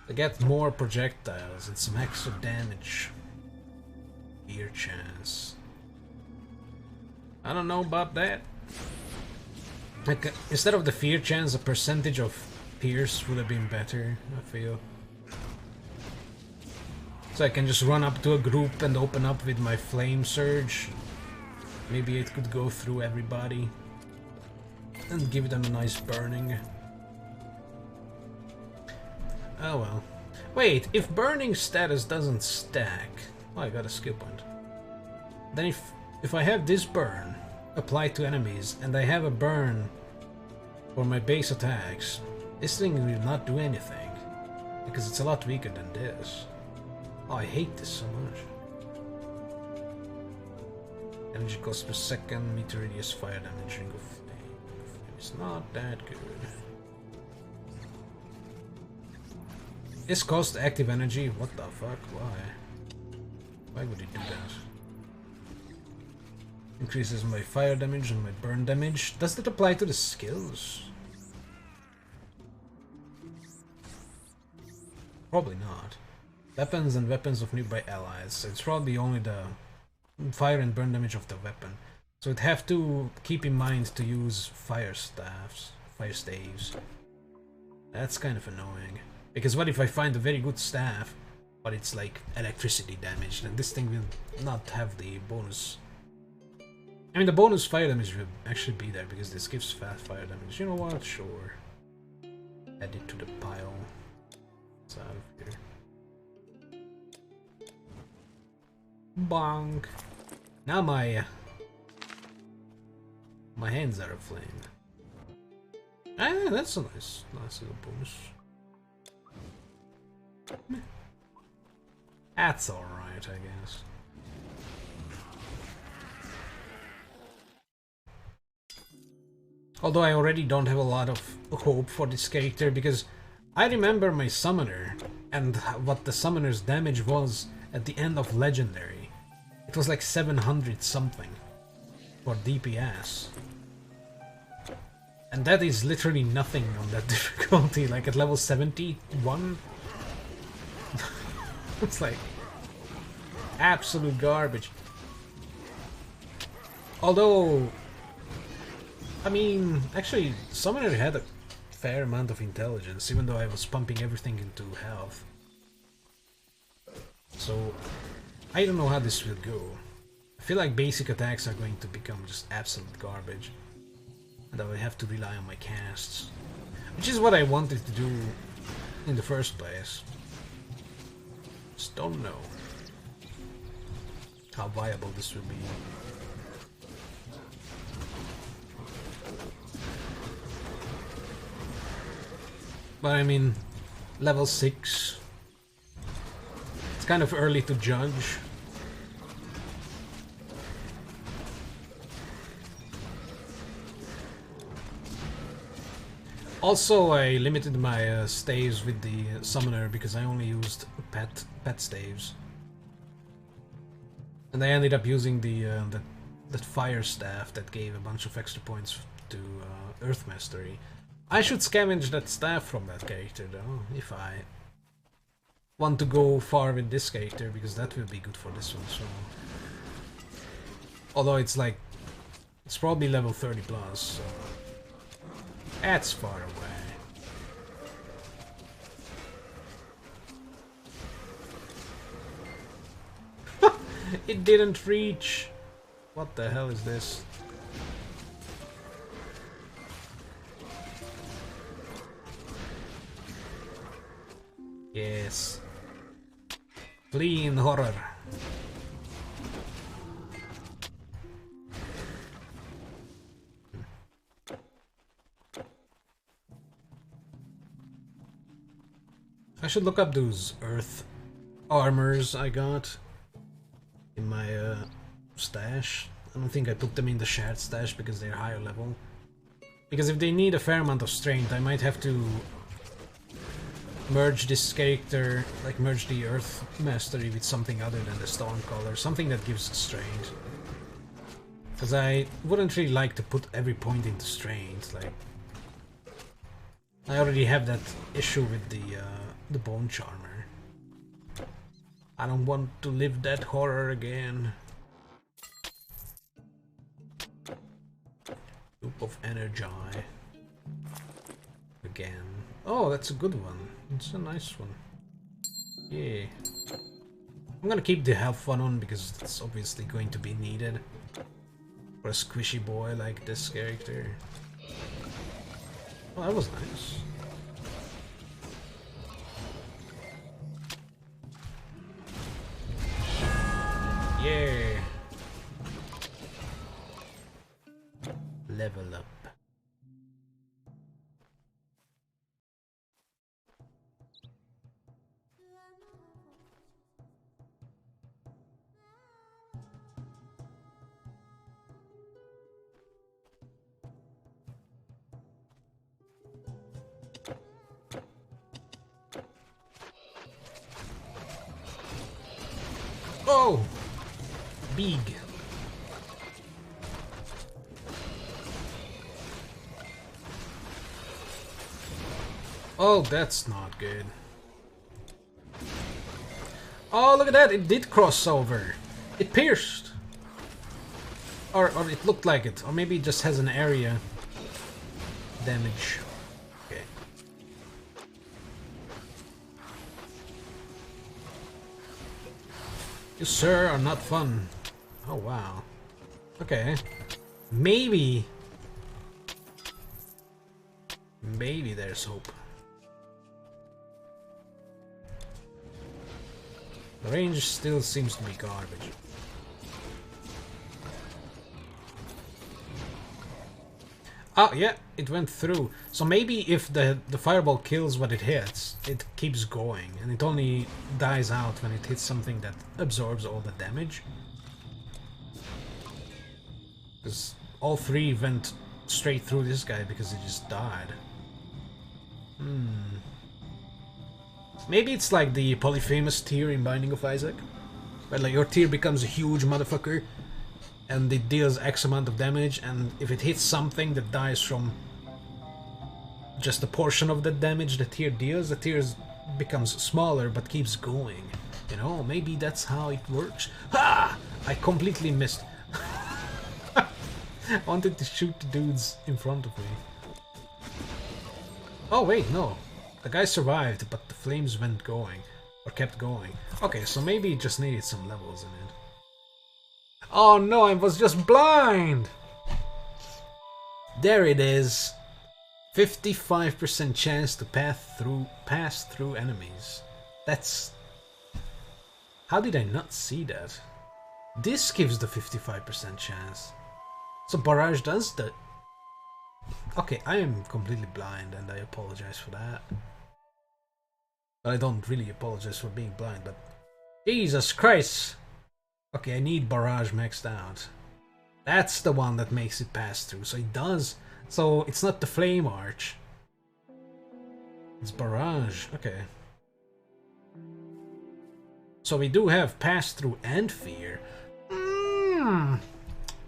I get more projectiles and some extra damage. Fear chance. I don't know about that. Like, instead of the fear chance, a percentage of pierce would have been better, I feel. So I can just run up to a group and open up with my flame surge. Maybe it could go through everybody. And give them a nice burning. Oh well. Wait, if burning status doesn't stack... Oh, I got a skill point. Then if I have this burn applied to enemies and I have a burn for my base attacks, this thing will not do anything. Because it's a lot weaker than this. Oh, I hate this so much. Energy cost per second, meter radius, fire damage, ring of flame. It's not that good. This costs active energy? What the fuck? Why? Why would it do that? Increases my fire damage and my burn damage. Does that apply to the skills? Probably not. Weapons and weapons of nearby allies. It's probably only the fire and burn damage of the weapon. So I'd have to keep in mind to use fire staves. That's kind of annoying. Because what if I find a very good staff, but it's like electricity damage, then this thing will not have the bonus. I mean, the bonus fire damage will actually be there because this gives fast fire damage. You know what? Sure. Add it to the pile. It's out of here. Bonk. Now my hands are aflame. Ah, that's a nice little bonus. That's alright, I guess. Although I already don't have a lot of hope for this character because I remember my summoner and what the summoner's damage was at the end of Legendary. It was like 700 something. for DPS. And that is literally nothing on that difficulty, like at level 71. It's like absolute garbage. Although, I mean, actually, Summoner had a fair amount of intelligence, even though I was pumping everything into health. So, I don't know how this will go. I feel like basic attacks are going to become just absolute garbage. And I will have to rely on my casts. Which is what I wanted to do in the first place. Just don't know how viable this will be. But I mean, level 6. It's kind of early to judge. Also, I limited my staves with the summoner because I only used pet staves, and I ended up using that fire staff that gave a bunch of extra points to Earth Mastery. I should scavenge that staff from that character though, if I want to go far with this character, because that will be good for this one. So, although it's probably level 30 plus. So. That's far away. It didn't reach. What the hell is this? Yes. Flee in horror. I should look up those earth armors I got in my stash. I don't think I put them in the shared stash because they're higher level. Because if they need a fair amount of strength, I might have to merge this character, like merge the Earth Mastery with something other than the Stormcaller, something that gives strength. Because I wouldn't really like to put every point into strength, like... I already have that issue with the Bone Charmer. I don't want to live that horror again. Loop of Energy. Again. Oh, that's a good one. It's a nice one. Yeah. I'm gonna keep the health one on because it's obviously going to be needed for a squishy boy like this character. Oh, that was nice. Yeah. Level up. Oh! Big. Oh, that's not good. Oh, look at that! It did cross over. It pierced. Or it looked like it. Or maybe it just has an area damage. Okay. You, sir, are not fun. Oh, wow. Okay. Maybe there's hope. The range still seems to be garbage. Oh, yeah, it went through. So maybe if the fireball kills what it hits, it keeps going, and it only dies out when it hits something that absorbs all the damage. Because all three went straight through this guy because he just died. Maybe it's like the Polyphemus tier in Binding of Isaac, where like your tier becomes a huge motherfucker, and it deals X amount of damage, and if it hits something that dies from just a portion of the damage the tier deals, the tier becomes smaller but keeps going. You know, maybe that's how it works. Ha! I completely missed. I wanted to shoot the dudes in front of me. Oh wait, no. The guy survived, but the flames went going. Or kept going. Okay, so maybe it just needed some levels in it. Oh no, I was just blind! There it is. 55% chance to pass through enemies. That's... How did I not see that? This gives the 55% chance. So barrage does that. Okay, I am completely blind and I apologize for that. But I don't really apologize for being blind, but... Jesus Christ! Okay, I need barrage maxed out. That's the one that makes it pass through, so it does. So it's not the flame arch. It's barrage, okay. So we do have pass through and fear.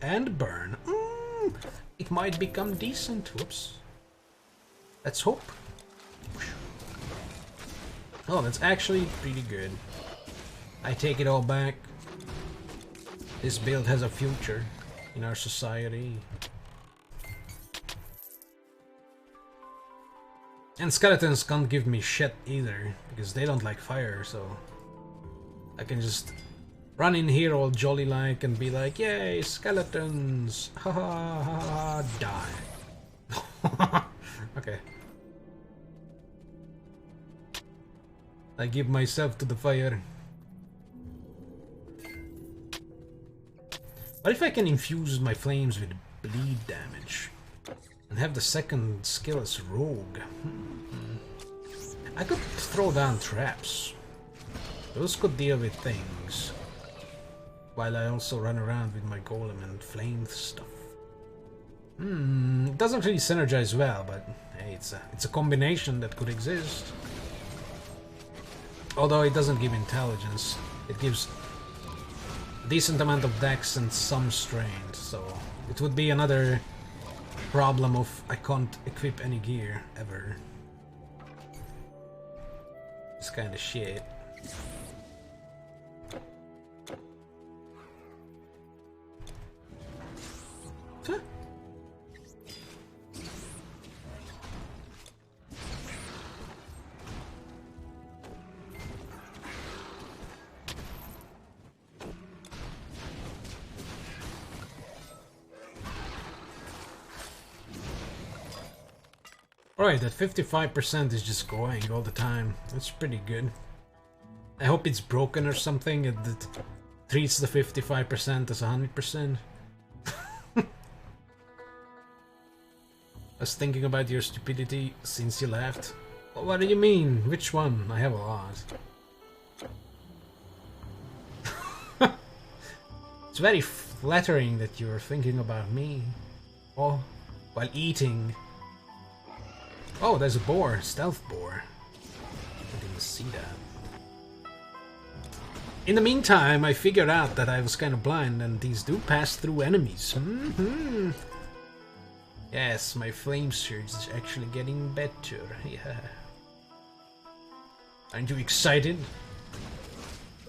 And burn. It might become decent. Whoops. Let's hope. Oh, that's actually pretty good. I take it all back. This build has a future in our society. And skeletons can't give me shit either, because they don't like fire, so... I can just run in here all jolly like and be like, yay, skeletons! Ha ha ha die. Okay. I give myself to the fire. What if I can infuse my flames with bleed damage? And have the second skill as rogue? I could throw down traps. Those could deal with things. While I also run around with my golem and flame stuff. It doesn't really synergize well, but hey, it's a combination that could exist. Although it doesn't give intelligence, it gives a decent amount of dex and some strength, so it would be another problem of I can't equip any gear ever. It's kind of shit. Huh? Alright, that 55% is just going all the time. That's pretty good. I hope it's broken or something and that treats the 55% as 100%. I was thinking about your stupidity since you left. What do you mean? Which one? I have a lot. It's very flattering that you're thinking about me. Oh, while eating. Oh, there's a boar. Stealth boar. I didn't see that. In the meantime, I figured out that I was kind of blind and these do pass through enemies. Yes, my flame surge is actually getting better. Yeah. Aren't you excited?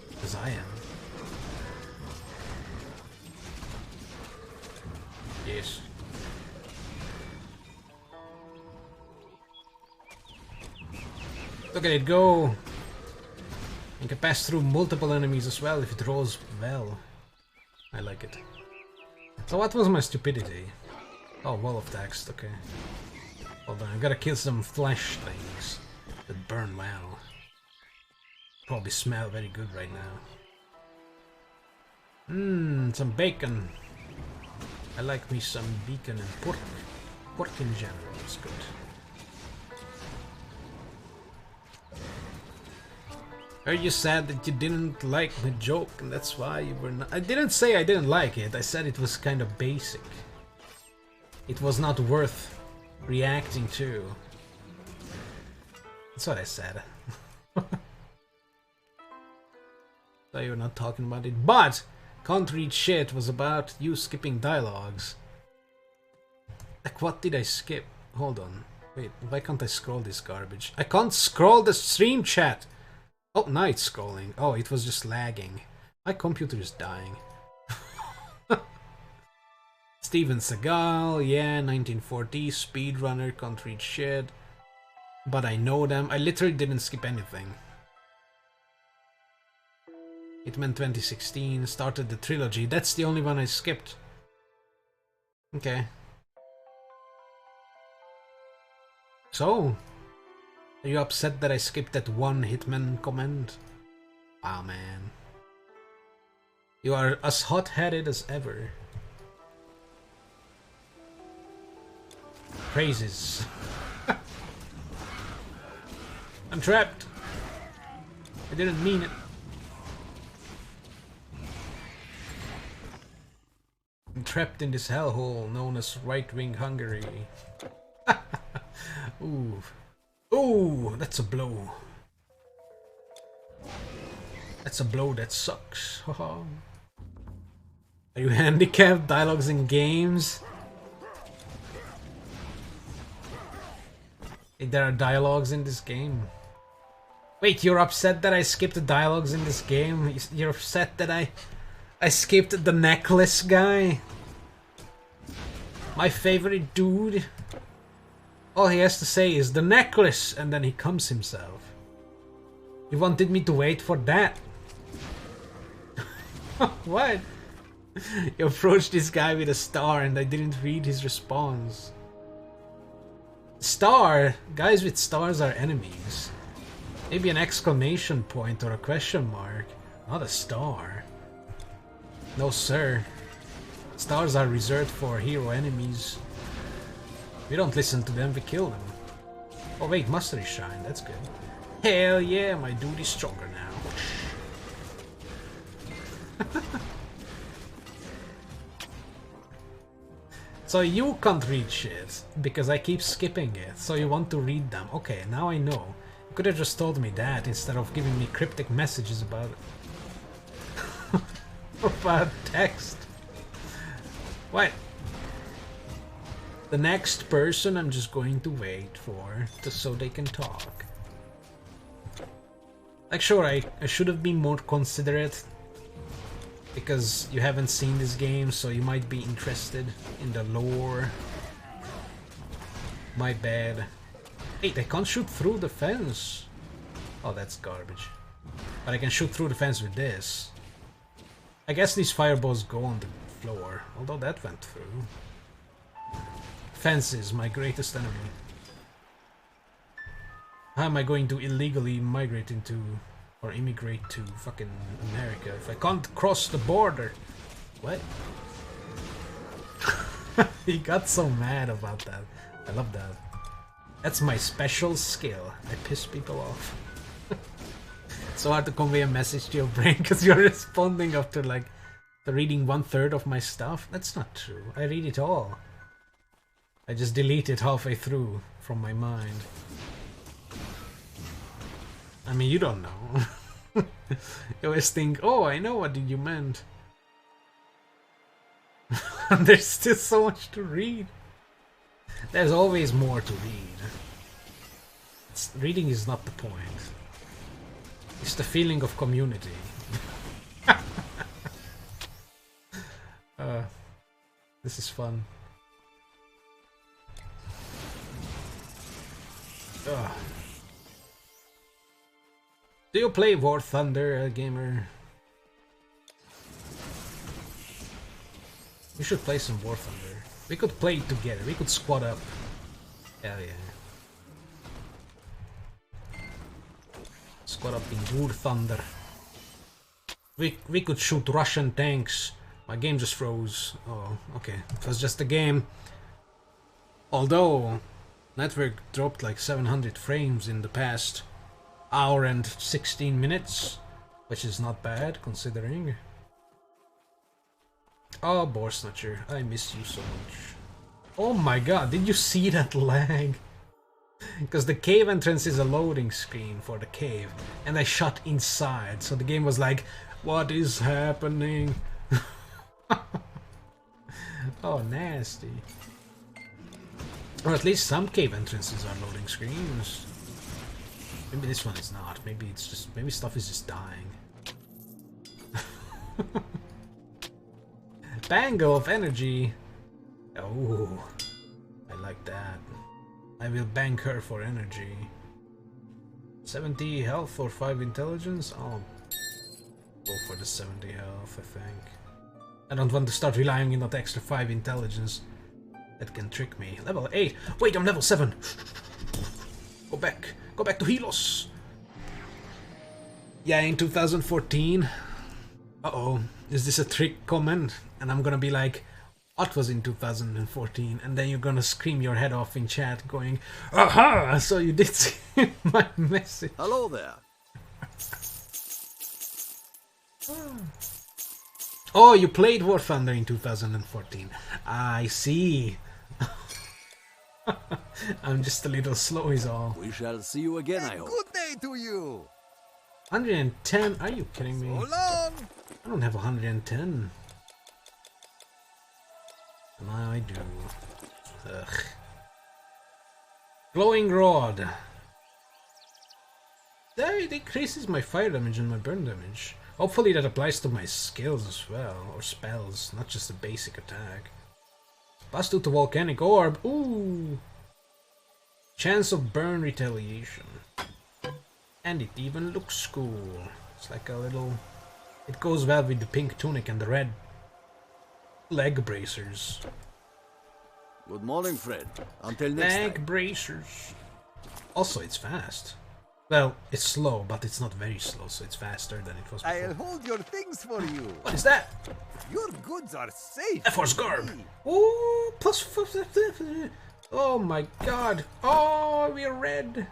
Because I am. Yes. Look at it go! You can pass through multiple enemies as well if it rolls well. I like it. So what was my stupidity? Oh, wall of text, okay. Hold on, I gotta kill some flesh things that burn well. Probably smell very good right now. Some bacon. I like me some bacon and pork. Pork in general is good. Are you sad that you didn't like my joke and that's why you were not... I didn't say I didn't like it, I said it was kind of basic. It was not worth reacting to. That's what I said. So you're not talking about it, but Can't read shit was about you skipping dialogues. Like, what did I skip? Hold on. Wait, why can't I scroll this garbage? I can't scroll the stream chat! Oh, now it's scrolling. Oh, it was just lagging. My computer is dying. Steven Seagal, yeah, 1940, speedrunner, can't read shit. But I know them. I literally didn't skip anything. Hitman 2016, started the trilogy. That's the only one I skipped. Okay. So, are you upset that I skipped that one Hitman comment? Wow, man. You are as hot-headed as ever. Praises. I'm trapped. I didn't mean it. I'm trapped in this hellhole known as right-wing Hungary. Ooh. Ooh, that's a blow. That's a blow that sucks. Are you handicapped? Dialogues in games? There are dialogues in this game. Wait, you're upset that I skipped the dialogues in this game? You're upset that I skipped the necklace guy? My favorite dude? All he has to say is the necklace, and then he comes himself. You wanted me to wait for that? What? You approached this guy with a star and I didn't read his response. Star? Guys with stars are enemies. Maybe an exclamation point or a question mark. Not a star. No sir. Stars are reserved for hero enemies. We don't listen to them, we kill them. Oh wait, Mastery Shine, that's good. Hell yeah, my dude is stronger now. So you can't read shit, because I keep skipping it, so you want to read them. Okay, now I know. You could have just told me that instead of giving me cryptic messages about it. About text. What? The next person I'm just going to wait for, just so they can talk. Like, sure, I should have been more considerate, because you haven't seen this game, so you might be interested in the lore. My bad. Wait, I can't shoot through the fence. Oh, that's garbage. But I can shoot through the fence with this. I guess these fireballs go on the floor, although that went through. Fence is my greatest enemy. How am I going to illegally migrate into or immigrate to fucking America if I can't cross the border? What? He got so mad about that. I love that. That's my special skill. I piss people off. It's so hard to convey a message to your brain because you're responding after like reading 1/3 of my stuff. That's not true. I read it all. I just delete it halfway through from my mind. I mean, you don't know. You always think, oh, I know what you meant. There's still so much to read. There's always more to read. Reading is not the point. It's the feeling of community. This is fun. Ugh. Do you play War Thunder, gamer? We should play some War Thunder. We could play it together. We could squad up. Hell yeah. Squad up in War Thunder. We could shoot Russian tanks. My game just froze. Oh, okay. It was just a game. Although network dropped like 700 frames in the past hour and 16 minutes, which is not bad considering. Oh, Boar Snatcher, I miss you so much. Oh my god, did you see that lag? Because the cave entrance is a loading screen for the cave, and I shot inside, so the game was like, what is happening? Oh, nasty. Or at least some cave entrances are loading screens. Maybe this one is not. Maybe it's just... maybe stuff is just dying. Bango of energy. Oh, I like that. I will bank her for energy. 70 health or 5 intelligence? I'll go for the 70 health, I think. I don't want to start relying on that extra 5 intelligence. That can trick me. Level 8. Wait, I'm level 7. Go back. Go back to Helos. Yeah, in 2014. Uh-oh. Is this a trick comment? And I'm gonna be like, what was in 2014? And then you're gonna scream your head off in chat going, aha! So you did see my message. Hello there. Oh, you played War Thunder in 2014. I see. I'm just a little slow is all. We shall see you again, I hope. Good day to you. 110? Are you kidding me? So long. I don't have 110. And I do. Ugh. Glowing Rod. That decreases my fire damage and my burn damage. Hopefully that applies to my skills as well, or spells, not just a basic attack. Plus 2 to Volcanic Orb. Ooh! Chance of burn retaliation. And it even looks cool. It's like a little... it goes well with the pink tunic and the red leg bracers. Good morning, Fred. Until next time. Leg bracers. Also, it's fast. Well, it's slow, but it's not very slow, so it's faster than it was before. I'll hold your things for you. What is that? Your goods are safe. Force Garb. Ooh, plus... oh my god. Oh, we're red.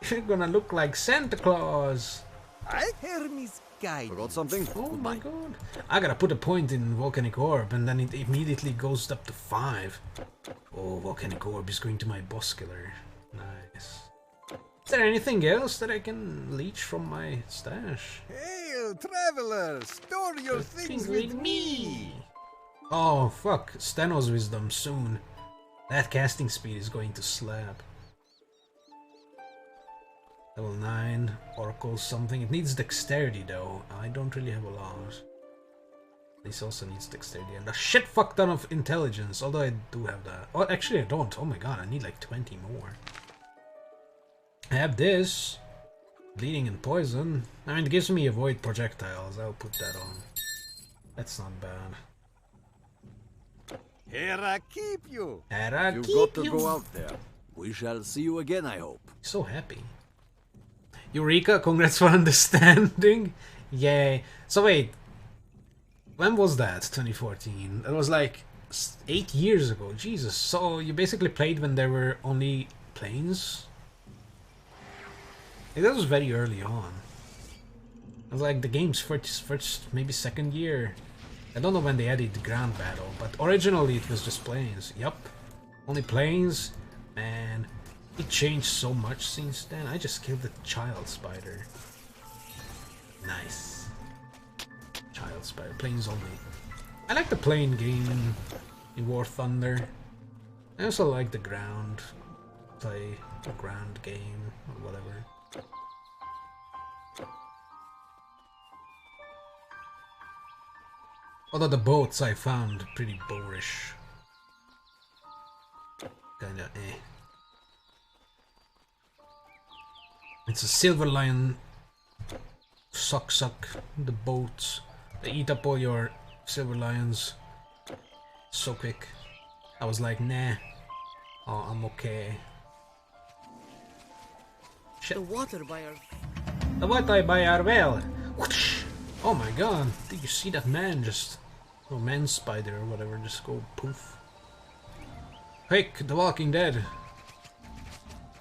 You're gonna look like Santa Claus. I Hermes guide. Forgot something? Oh my god. I gotta put a point in Volcanic Orb, and then it immediately goes up to 5. Oh, Volcanic Orb is going to my boss killer. Nice. Is there anything else that I can leech from my stash? Hail, traveler! Store your things with me. Oh, fuck. Steno's Wisdom soon. That casting speed is going to slap. Level 9, Oracle something. It needs dexterity though. I don't really have a lot. This also needs dexterity and a shit fuck ton of intelligence, although I do have that. Oh, actually I don't. Oh my god, I need like 20 more. I have this. Bleeding and poison. I mean, it gives me avoid projectiles. I'll put that on. That's not bad. Here I keep you. You've got to go out there. We shall see you again, I hope. So happy. Eureka, congrats for understanding. Yay. So wait. When was that? 2014. It was like 8 years ago. Jesus. So you basically played when there were only planes? That was very early on. It was like the game's first, maybe second year. I don't know when they added the ground battle, but originally it was just planes. Yup. Only planes. Man, it changed so much since then. I just killed the child spider. Nice. Child spider. Planes only. I like the plane game in War Thunder. I also like the ground play, or ground game, or whatever. Although the boats I found pretty boorish. Kinda eh. It's a silver lion. Suck. The boats. They eat up all your silver lions. So quick. I was like, nah. Oh, I'm okay. Shit. The water by our... The water by our well. Whoosh. Oh my god. Did you see that man just... oh, man spider or whatever just go poof. Quick, The Walking Dead.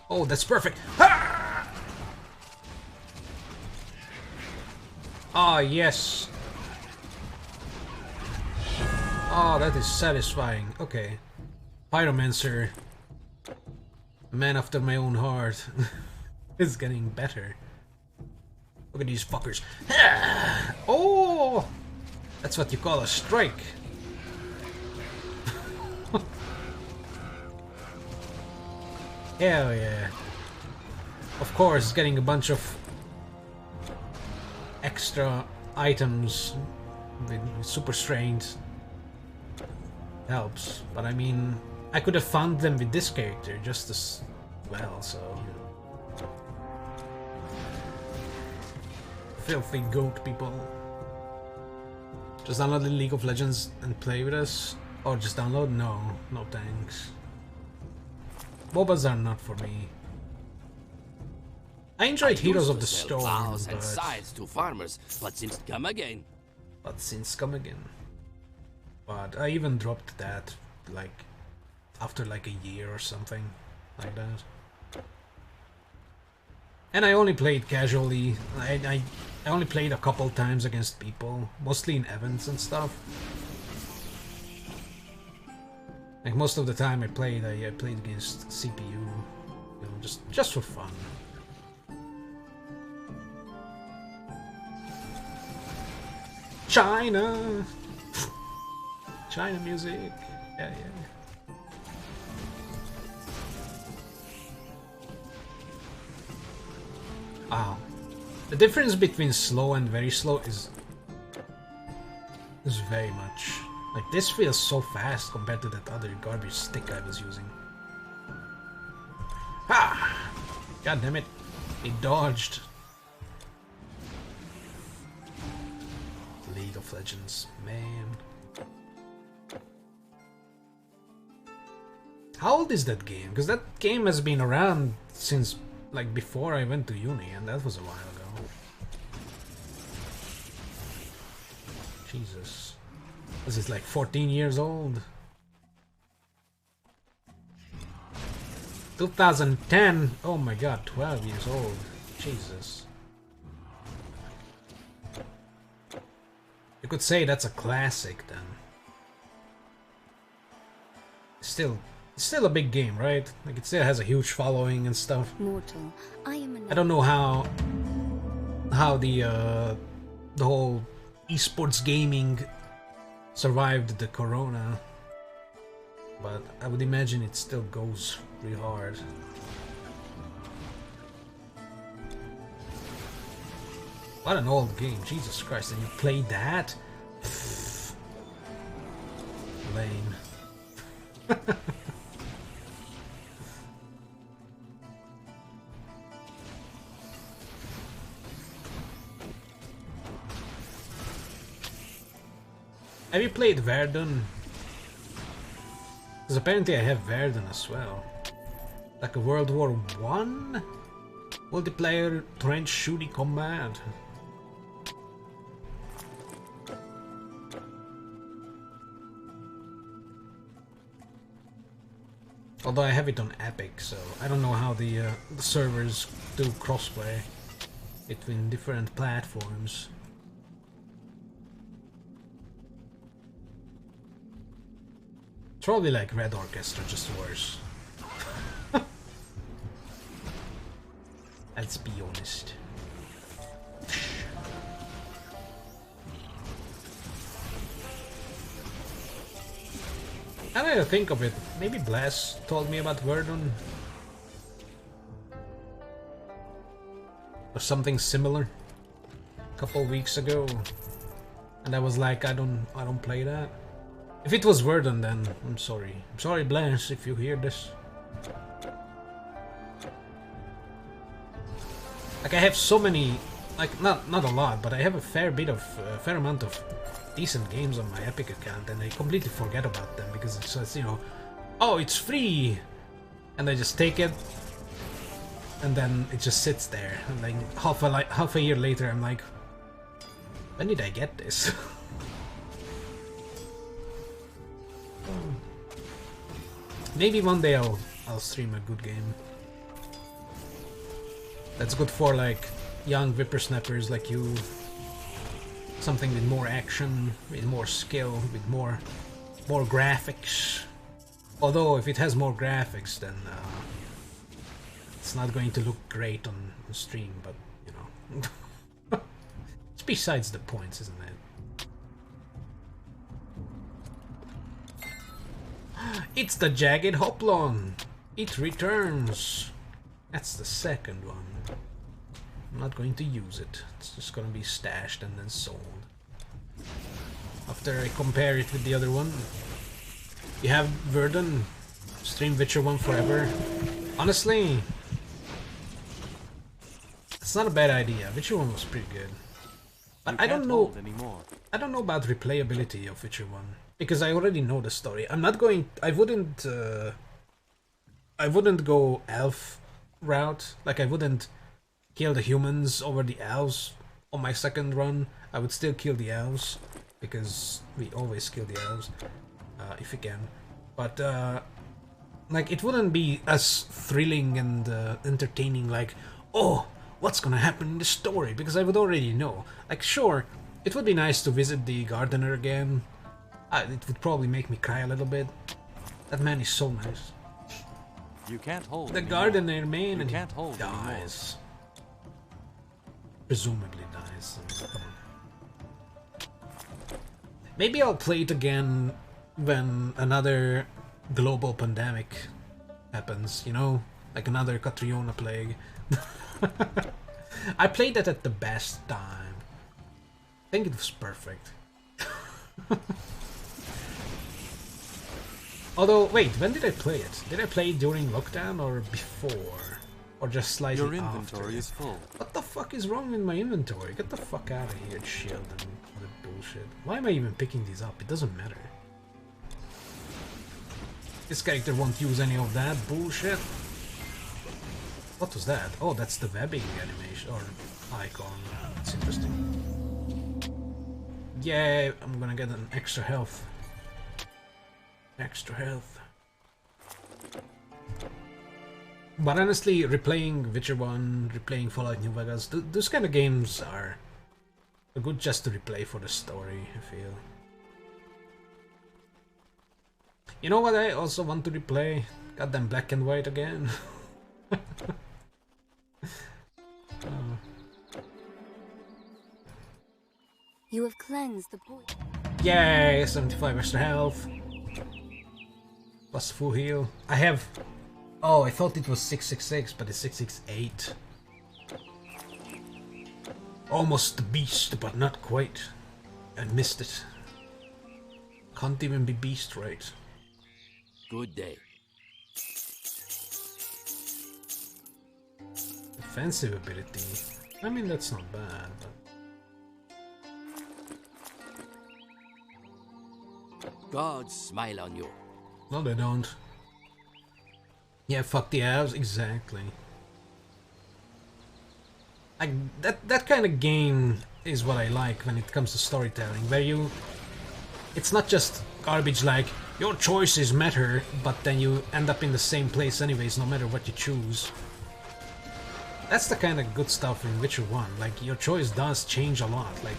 Oh, that's perfect. Ah! Oh, yes. Oh, that is satisfying. Okay. Pyromancer. Man after my own heart. It's getting better. Look at these fuckers. Oh! That's what you call a strike. Hell yeah. Of course, getting a bunch of extra items with super strength helps, but I mean, I could have found them with this character just as well, so... Filthy goat people. Just download the League of Legends and play with us? Or just download? No, no thanks. MOBAs are not for me. I enjoyed Heroes of the Storm, and scythes to farmers, but since come again. But I even dropped that, like, after like a year or something like that. And I only played casually. I only played a couple times against people, mostly in events and stuff. Like most of the time I played against CPU, you know, just for fun. China! China music! Yeah, yeah. Wow. The difference between slow and very slow is very much. Like, this feels so fast compared to that other garbage stick I was using. Ah! God damn it. It dodged. League of Legends, man. How old is that game? Because that game has been around since, like, before I went to uni, and that was a while ago. Jesus. This is like 14 years old. 2010. Oh my god, 12 years old. Jesus. You could say that's a classic then. Still a big game, right? Like, it still has a huge following and stuff. Mortal, I don't know how the whole esports gaming survived the corona, but I would imagine it still goes pretty hard. What an old game, Jesus Christ, and you played that? Lame. Have you played Verdun? Because apparently I have Verdun as well. Like a World War I? Multiplayer trench shooting combat. Although I have it on Epic, so I don't know how the servers do crossplay between different platforms. It's probably like Red Orchestra, just worse. Let's be honest. Now that I think of it, maybe Blast told me about Verdun. Or something similar. A couple weeks ago. And I was like, I don't play that. If it was Verdun, then I'm sorry. I'm sorry, Blast, if you hear this. Like, I have so many, like, not a lot, but I have a fair amount of decent games on my Epic account, and I completely forget about them because it says, you know, oh, it's free, and I just take it, and then it just sits there, and like half a year later, I'm like, when did I get this? Maybe one day I'll stream a good game. That's good for like young whippersnappers like you. Something with more action, with more skill, with more graphics. Although if it has more graphics, then it's not going to look great on stream. But you know, it's besides the point, isn't it? It's the Jagged Hoplon. It returns. That's the second one. I'm not going to use it. It's just gonna be stashed and then sold. After I compare it with the other one. You have Verdun. Stream Witcher 1 forever. Honestly, it's not a bad idea. Witcher 1 was pretty good. But I don't know about replayability of Witcher 1. Because I already know the story. I'm not going... I wouldn't go elf route. Like, I wouldn't kill the humans over the elves on my second run. I would still kill the elves. Because we always kill the elves. If we can. But, like, it wouldn't be as thrilling and entertaining, like, oh, what's gonna happen in the story? Because I would already know. Like, sure, it would be nice to visit the gardener again. It would probably make me cry a little bit. That man is so nice. You can't hold the anymore. gardener, man, you and can't hold he dies. Presumably dies. Come on. Maybe I'll play it again when another global pandemic happens, you know? Like another Catriona plague. I played that at the best time. I think it was perfect. Although, wait, when did I play it? Did I play it during lockdown or before? Or just slightly after? Your inventory is full. What the fuck is wrong with my inventory? Get the fuck out of here, shield and all that bullshit. Why am I even picking these up? It doesn't matter. This character won't use any of that bullshit. What was that? Oh, that's the webbing animation, or icon. That's interesting. Yay, I'm gonna get an extra health. Extra health. But honestly, replaying Witcher 1, replaying Fallout New Vegas, those kind of games are good just to replay for the story, I feel. You know what I also want to replay? Goddamn Black and White again. You have cleansed the poison. Yay, 75 extra health. Plus full heal. I have... Oh, I thought it was 666, but it's 668. Almost the beast, but not quite. I missed it. Can't even be beast right. Good day. Defensive ability. I mean, that's not bad, but... Gods smile on you. No, they don't. Yeah, fuck the elves, exactly. Like, that kind of game is what I like when it comes to storytelling, where you... It's not just garbage like, your choices matter, but then you end up in the same place anyways, no matter what you choose. That's the kind of good stuff in Witcher 1, like, your choice does change a lot, like...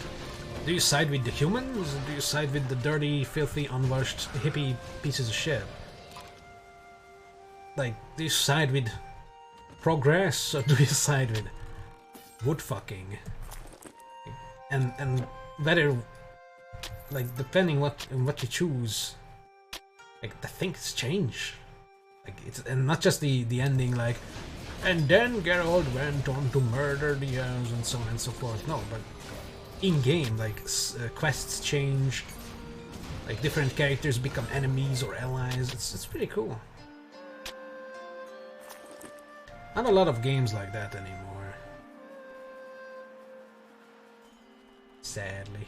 Do you side with the humans, or do you side with the dirty, filthy, unwashed, hippie pieces of shit? Like, do you side with progress, or do you side with wood fucking? And whether, like, depending on what you choose, like, the things change. Like, it's, and not just the ending, like, and then Geralt went on to murder the elves and so on and so forth. No, but in-game, like, quests change, like, different characters become enemies or allies. It's pretty cool. Not a lot of games like that anymore. Sadly.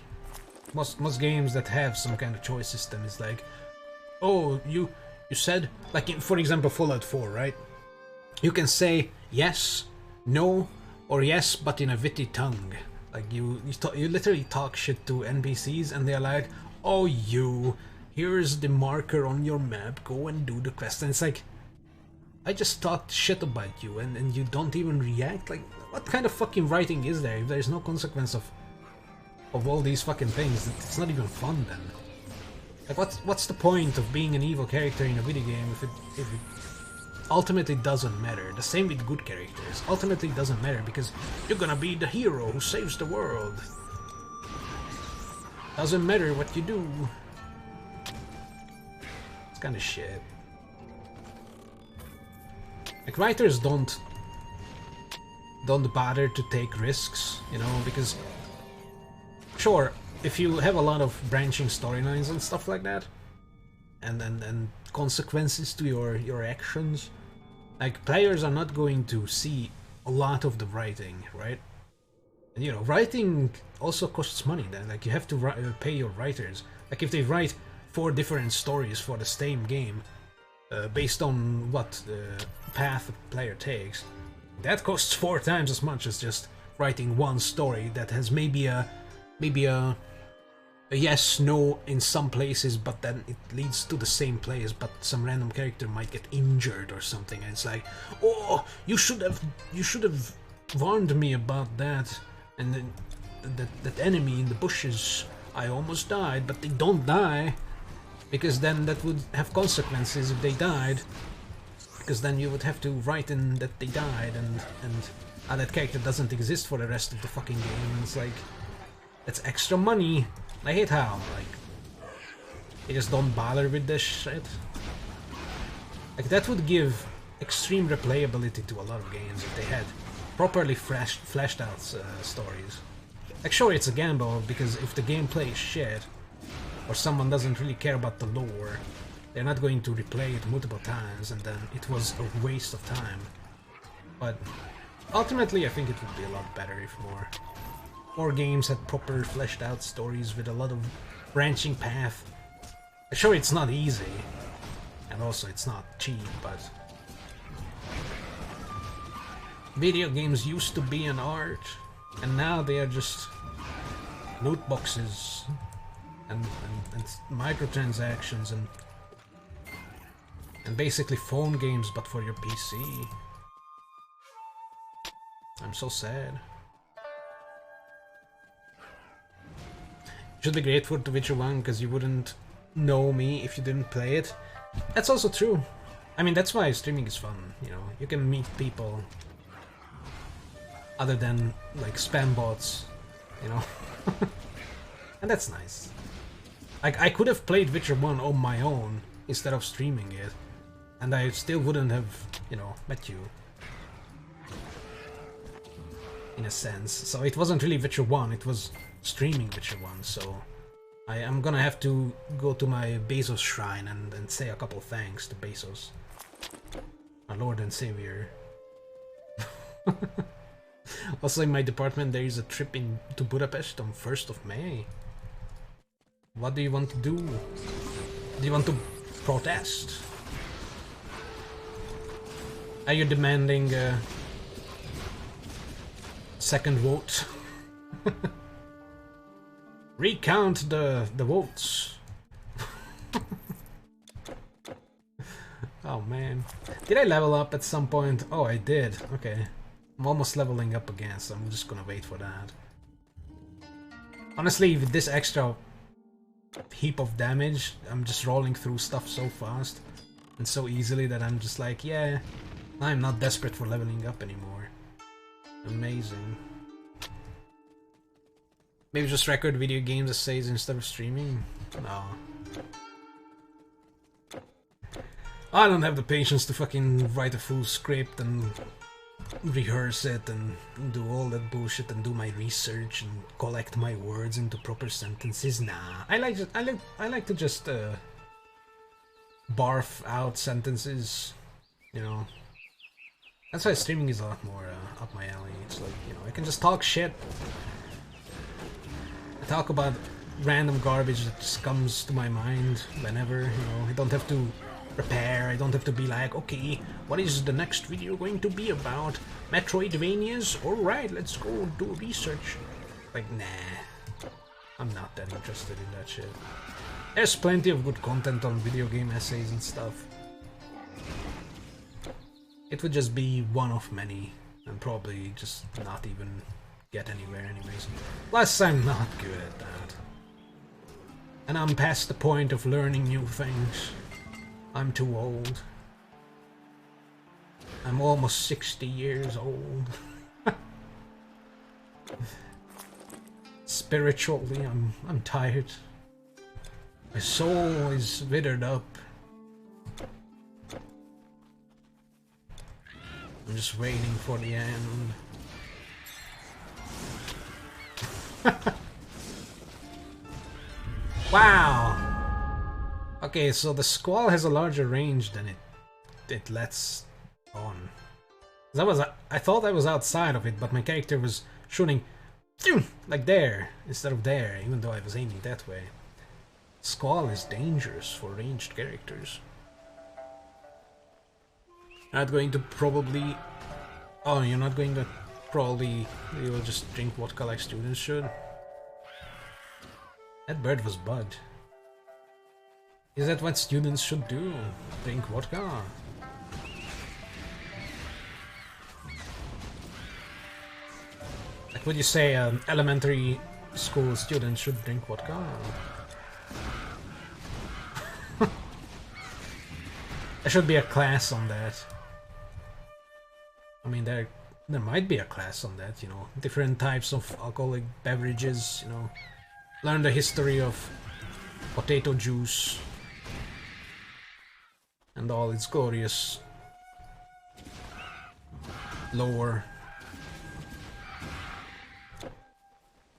Most games that have some kind of choice system is like, oh, you said, like, in, for example, Fallout 4, right? You can say yes, no, or yes, but in a witty tongue. Like, you literally talk shit to NPCs and they're like, oh, here's the marker on your map, go and do the quest. And it's like, I just talked shit about you and you don't even react? Like, what kind of fucking writing is there if there's no consequence of all these fucking things? It's not even fun then. Like, what's the point of being an evil character in a video game if it ultimately doesn't matter? The same with good characters. Ultimately doesn't matter because you're gonna be the hero who saves the world. Doesn't matter what you do. It's kind of shit. Like, writers don't bother to take risks, you know, because sure, if you have a lot of branching storylines and stuff like that, and consequences to your actions, like, players are not going to see a lot of the writing, right? And, you know, writing also costs money then, like, you have to pay your writers. Like, if they write 4 different stories for the same game, based on what path the player takes, that costs 4 times as much as just writing one story that has maybe a yes, no in some places, but then it leads to the same place, but some random character might get injured or something, and it's like, oh, you should have warned me about that, and then that enemy in the bushes, I almost died, but they don't die, because then that would have consequences if they died, because then you would have to write in that they died, and that character doesn't exist for the rest of the fucking game, and it's like, that's extra money. I hate how, like, they just don't bother with this shit. Like, that would give extreme replayability to a lot of games if they had properly fleshed out stories. Like, sure, it's a gamble, because if the gameplay is shit, or someone doesn't really care about the lore, they're not going to replay it multiple times, and then it was a waste of time. But ultimately, I think it would be a lot better if more games had proper fleshed out stories with a lot of branching path. Sure, it's not easy, and also it's not cheap, but video games used to be an art, and now they are just loot boxes and microtransactions and basically phone games, but for your PC. I'm so sad. Should be grateful to Witcher 1 because you wouldn't know me if you didn't play it. That's also true. I mean, that's why streaming is fun, you know. You can meet people other than, like, spam bots, you know. And that's nice. Like, I could have played Witcher 1 on my own instead of streaming it, and I still wouldn't have, you know, met you. In a sense. So it wasn't really Witcher 1, it was streaming Witcher 1, so I am gonna have to go to my Bezos shrine and say a couple thanks to Bezos, my lord and savior. Also, in my department there is a trip to Budapest on 1st of May. What do you want to do? Do you want to protest? Are you demanding a second vote? Recount the votes. Oh man. Did I level up at some point? Oh, I did. Okay. I'm almost leveling up again, so I'm just gonna wait for that. Honestly, with this extra heap of damage, I'm just rolling through stuff so fast and so easily that I'm just like, yeah, I'm not desperate for leveling up anymore. Amazing. Maybe just record video games essays instead of streaming? No. I don't have the patience to fucking write a full script and rehearse it and do all that bullshit and do my research and collect my words into proper sentences. Nah, I like to just barf out sentences, you know. That's why streaming is a lot more up my alley. It's like, you know, I can just talk shit. I talk about random garbage that just comes to my mind whenever, you know. I don't have to prepare, I don't have to be like, okay, what is the next video going to be about? Metroidvanias? Alright, let's go do research. Like, nah. I'm not that interested in that shit. There's plenty of good content on video game essays and stuff. It would just be one of many, and probably just not even get anywhere anyways. Plus, I'm not good at that. And I'm past the point of learning new things. I'm too old. I'm almost 60 years old. Spiritually, I'm tired. My soul is withered up. I'm just waiting for the end. Wow! Okay, so the Squall has a larger range than it lets on. I thought I was outside of it, but my character was shooting like there instead of there, even though I was aiming that way. Squall is dangerous for ranged characters. Not going to probably... Oh, you're not going to probably... You will just drink vodka like students should. That bird was bugged. Is that what students should do? Drink vodka? Like, would you say an elementary school student should drink vodka? There should be a class on that. I mean, there might be a class on that, you know. Different types of alcoholic beverages, you know. Learn the history of potato juice and all its glorious lore.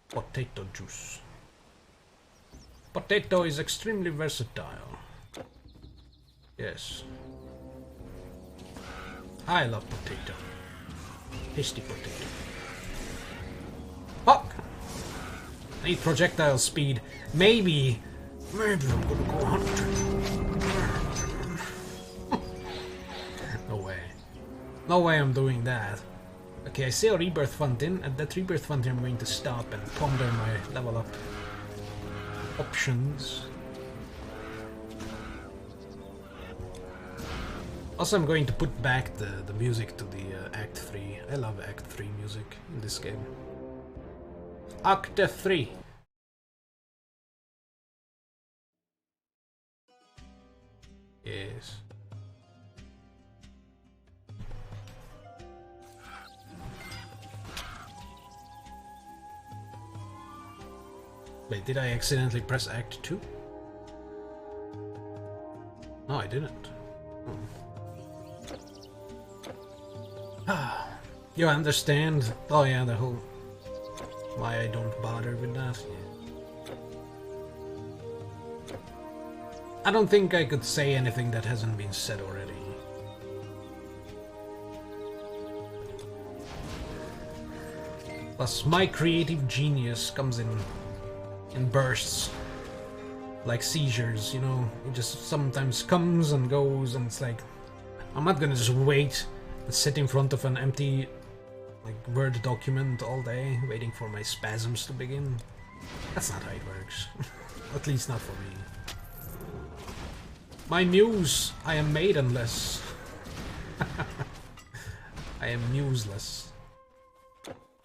Potato juice. Potato is extremely versatile. Yes. I love potato. Tasty potato. Fuck! I need projectile speed. Maybe I'm gonna go hunting. No way. No way I'm doing that. Okay, I see a rebirth fountain. At that rebirth fountain I'm going to stop and ponder my level up options. Also, I'm going to put back the music to the Act 3. I love Act 3 music in this game. Act 3. Yes. Wait, did I accidentally press Act 2? No, I didn't. Ah, you understand? Oh yeah, the whole... Why I don't bother with that? Yeah. I don't think I could say anything that hasn't been said already. Plus, my creative genius comes in bursts. Like seizures, you know? It just sometimes comes and goes, and it's like... I'm not gonna just wait and sit in front of an empty like Word document all day waiting for my spasms to begin. That's not how it works. At least not for me. My muse, I am maidenless. I am museless.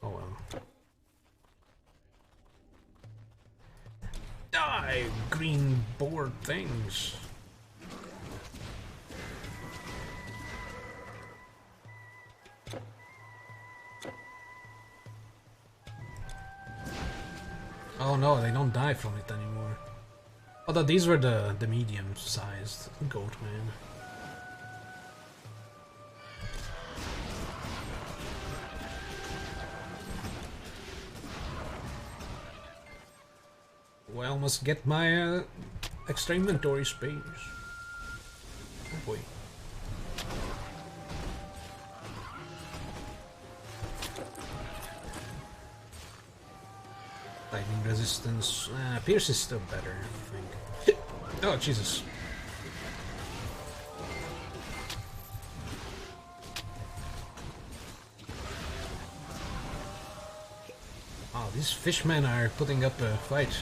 Oh well. Die, green board things. Oh no, they don't die from it anymore. Although these were the medium-sized goat man. Well, must get my extra inventory space. Oh boy. Lightning resistance. Pierce is still better, I think. Oh, Jesus. Oh, these fishmen are putting up a fight.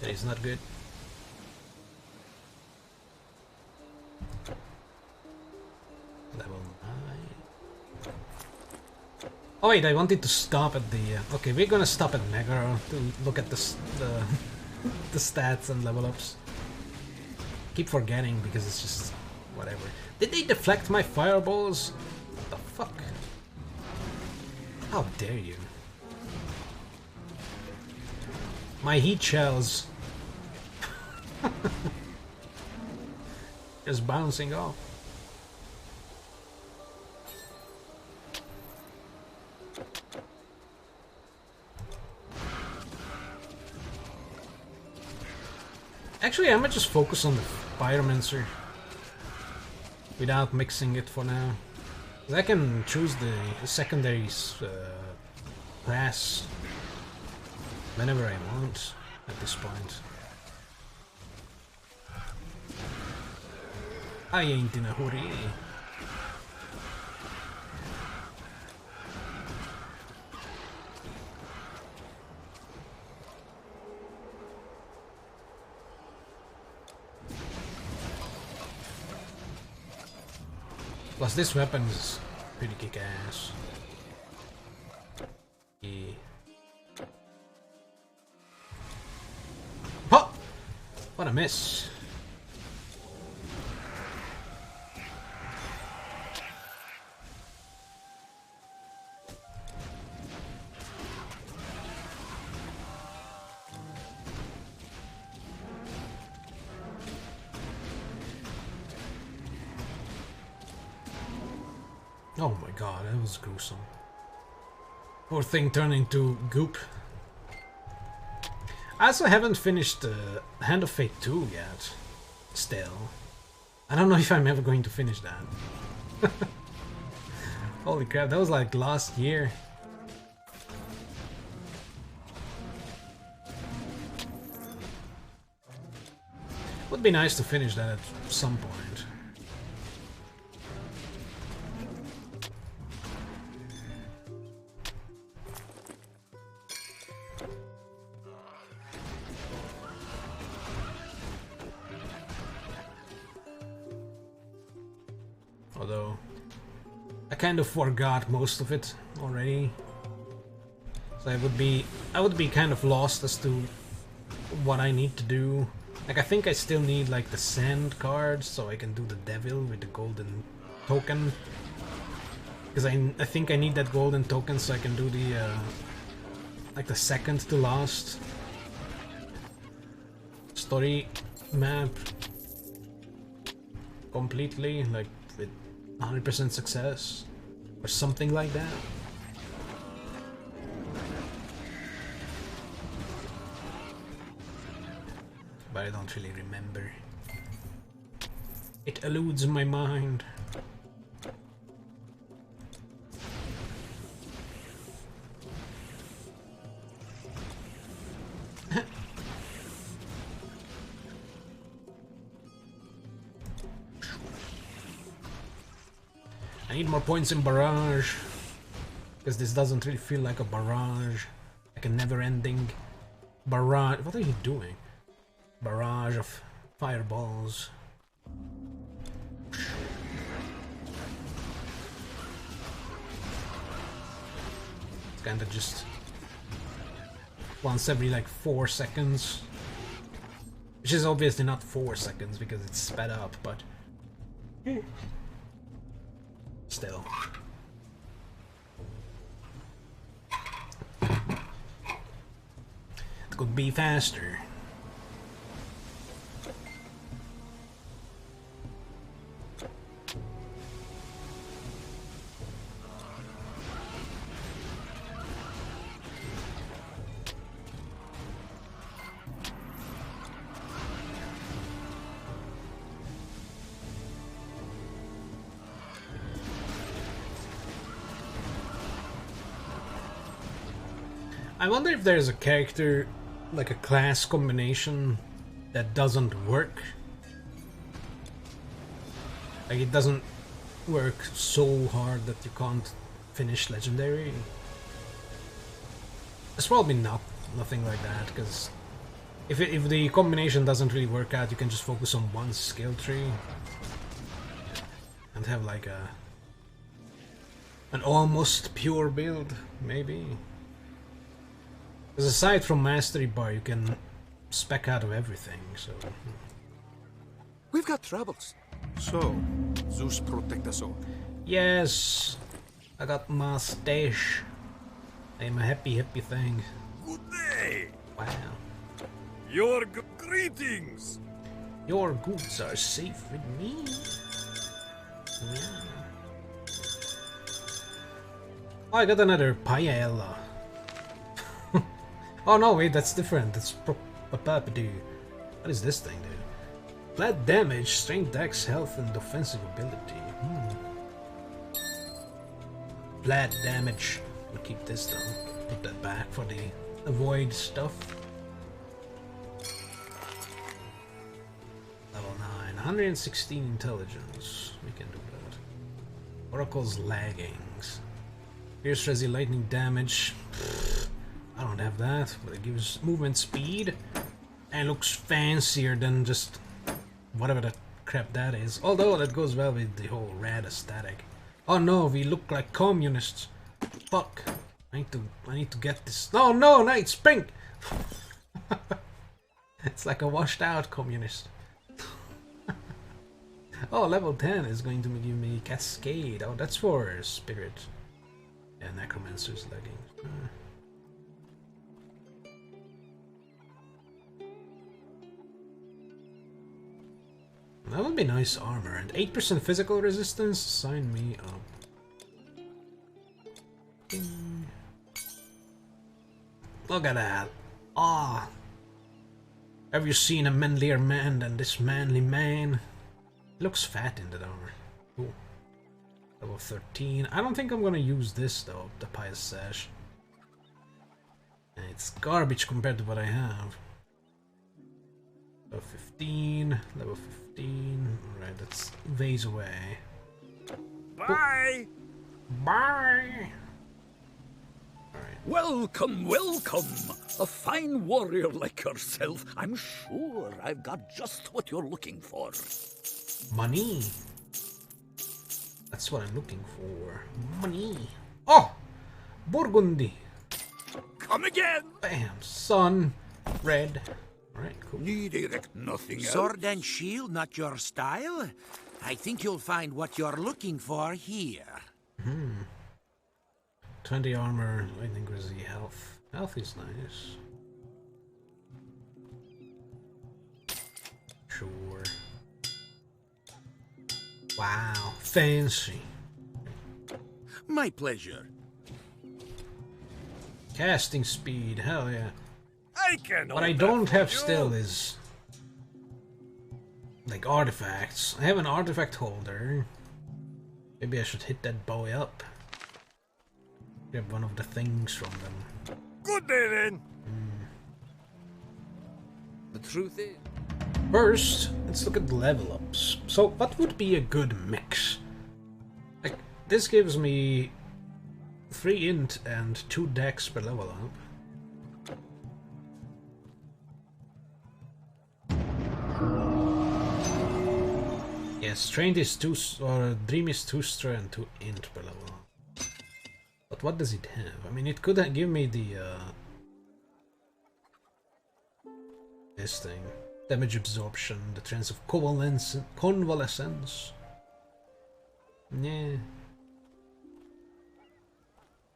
That is not good. Level 9. Oh wait, I wanted to stop at the... okay, we're gonna stop at Megara to look at the stats and level ups. Keep forgetting because it's just... whatever. Did they deflect my fireballs? What the fuck? How dare you? My heat shells. Just bouncing off. Actually, I might just focus on the Pyromancer without mixing it for now. I can choose the secondary class whenever I want at this point. I ain't in a hurry. Plus this weapon is pretty kick-ass. Yeah. Oh! What a miss. Oh my god, that was gruesome. Poor thing turned into goop. I also haven't finished Hand of Fate 2 yet. Still. I don't know if I'm ever going to finish that. Holy crap, that was like last year. Would be nice to finish that at some point. Although I kind of forgot most of it already, so I would be kind of lost as to what I need to do. Like I think I still need like the sand card so I can do the devil with the golden token, because I think I need that golden token so I can do the like the second to last story map completely, like with 100% success or something like that. But I don't really remember. It eludes my mind. I need more points in barrage, because this doesn't really feel like a barrage, like a never-ending barrage. What are you doing? Barrage of fireballs. It's kind of just once every like 4 seconds, which is obviously not 4 seconds because it's sped up, but still. It could be faster. I wonder if there's a character, like a class combination, that doesn't work. Like it doesn't work so hard that you can't finish Legendary. It's probably nothing like that, because if the combination doesn't really work out, you can just focus on one skill tree and have like an almost pure build, maybe. Because aside from Mastery Bar, you can spec out of everything, so... We've got troubles. So, Zeus protect us all. Yes! I got my stash. I'm a happy thing. Good day! Wow. Your greetings! Your goods are safe with me. Yeah. Oh, I got another paella. Oh no, wait, that's different. That's Papapadu. What is this thing, dude? Flat damage, strength, dex, health, and offensive ability. Flat damage. We'll keep this though. Put that back for the avoid stuff. Level 9. 116 intelligence. We can do that. Oracle's leggings. Pierce Resi lightning damage. I don't have that, but it gives movement speed. And looks fancier than just whatever the crap that is. Although that goes well with the whole red aesthetic. Oh no, we look like communists. Fuck. I need to get this. No, no, it's pink. It's like a washed out communist. Oh, level 10 is going to give me Cascade. Oh, that's for Spirit. Yeah, Necromancer's leggings. That would be nice armor. And 8% physical resistance? Sign me up. Ding. Look at that. Ah. Have you seen a manlier man than this manly man? Looks fat in that armor. Cool. Level 13. I don't think I'm gonna use this though, the Pious Sash. It's garbage compared to what I have. Level 15. Level 15. Alright, that's ways away. Bye! Oh. Bye! Alright. Welcome, welcome! A fine warrior like yourself. I'm sure I've got just what you're looking for. Money. That's what I'm looking for. Money. Oh! Burgundy. Come again! Bam. Sun. Red. Alright, cool. Need erect nothing else. Sword and shield, not your style? I think you'll find what you're looking for here. 20 armor, lightning grizzly, health. Health is nice. Sure. Wow, fancy. My pleasure. Casting speed, hell yeah. I can. What I don't have still is like artifacts. I have an artifact holder. Maybe I should hit that boy up. Grab one of the things from them. Good day then. The truth is... First, let's look at the level ups. So, what would be a good mix? Like, this gives me 3 int and 2 dex per level up. Yes, strength is 2, or dream is 2 strength and 2 int per level up. But what does it have? I mean, it could give me the, this thing. Damage absorption, the trance of convalescence. Yeah.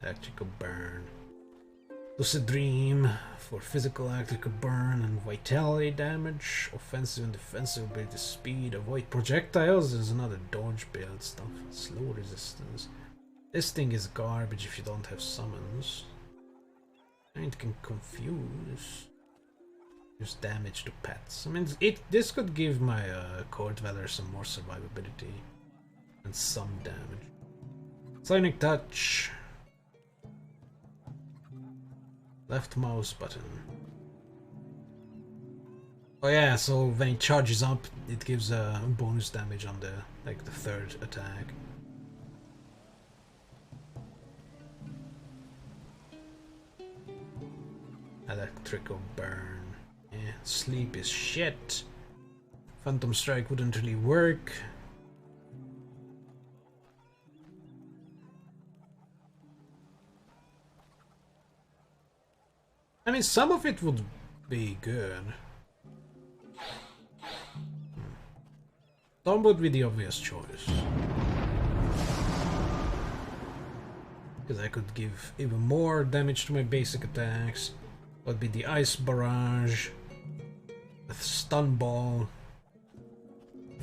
Electrical burn. Lucid dream for physical electrical burn and vitality damage. Offensive and defensive ability speed. Avoid projectiles. There's another dodge build stuff. Slow resistance. This thing is garbage if you don't have summons. And it can confuse. Use damage to pets. I mean, this could give my core dweller some more survivability and some damage. Sonic touch. Left mouse button. Oh yeah, so when it charges up, it gives a bonus damage on the the third attack. Electrical burn. Yeah, sleep is shit. Phantom strike wouldn't really work. I mean, some of it would be good. Storm would be the obvious choice. Because I could give even more damage to my basic attacks. Would be the Ice Barrage, with Stun Ball,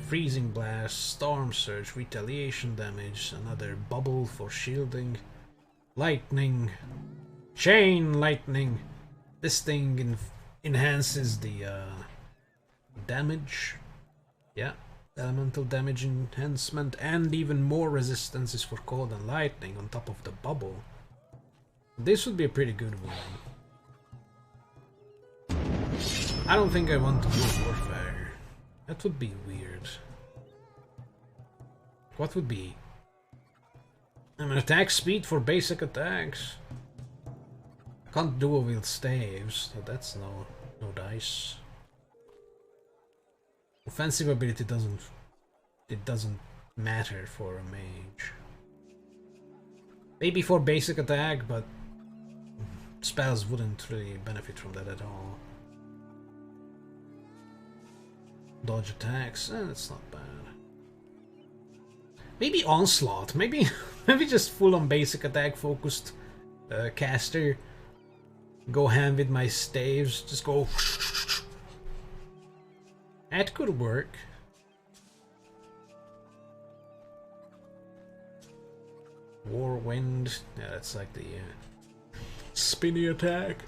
Freezing Blast, Storm Surge, Retaliation Damage, another Bubble for shielding, Lightning, Chain Lightning. This thing enhances the damage. Yeah, elemental damage enhancement, and even more resistances for cold and lightning on top of the bubble. This would be a pretty good one. I don't think I want to do warfare. That would be weird. What would be? An attack speed for basic attacks. Can't dual wield staves, so that's no dice. Offensive ability doesn't matter for a mage. Maybe for basic attack, but spells wouldn't really benefit from that at all. Dodge attacks, that's not bad. Maybe onslaught, maybe just full on basic attack focused caster. Go ham with my staves, just go. That could work. Warwind, yeah, that's like the spinny attack.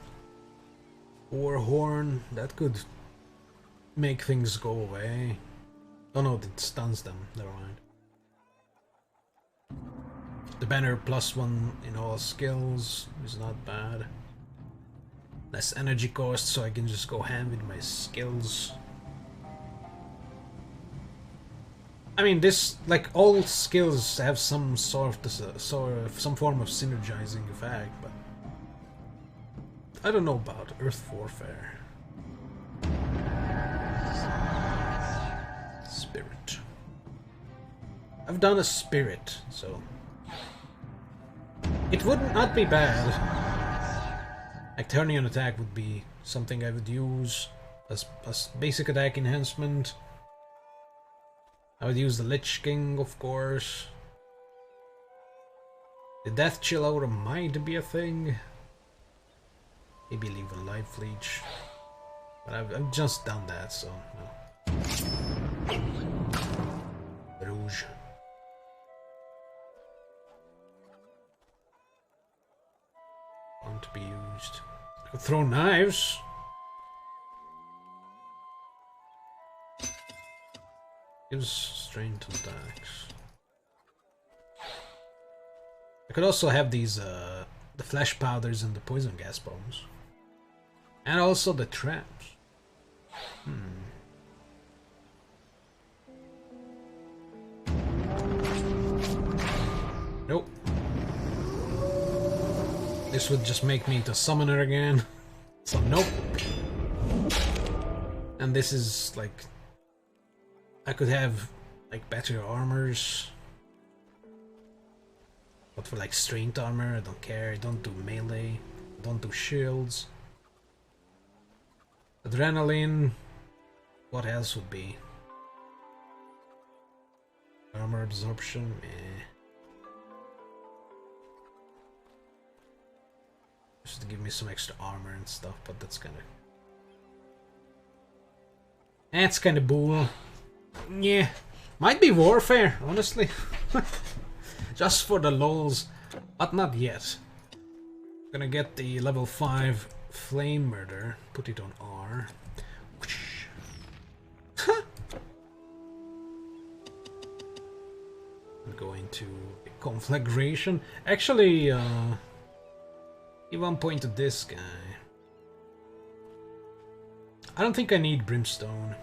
Warhorn, that could make things go away. Oh no, it stuns them, never mind. The banner +1 in all skills is not bad. Less energy cost, so I can just go ham with my skills. I mean, this, like, all skills have some some form of synergizing effect, but I don't know about Earth Warfare. Spirit. I've done a spirit, so it would not be bad. Like, turning an attack would be something I would use as basic attack enhancement. I would use the Lich King, of course. The Death Chill Aura might be a thing. Maybe leave a Life Leech. But I've just done that, so no. Rouge. Want to be used. I could throw knives. Gives strength to attacks. I could also have these the flesh powders and the poison gas bombs. And also the traps. Nope. This would just make me into summoner again. So nope. And this is like, I could have like better armors. But for like strength armor, I don't care. I don't do melee. I don't do shields. Adrenaline. What else would be? Armor absorption. Just to give me some extra armor and stuff, but that's kind of bull. Yeah, might be warfare, honestly. Just for the lols, but not yet. Gonna get the level 5 flame murder, put it on R. Go into conflagration. Actually, give 1 point to this guy. I don't think I need brimstone.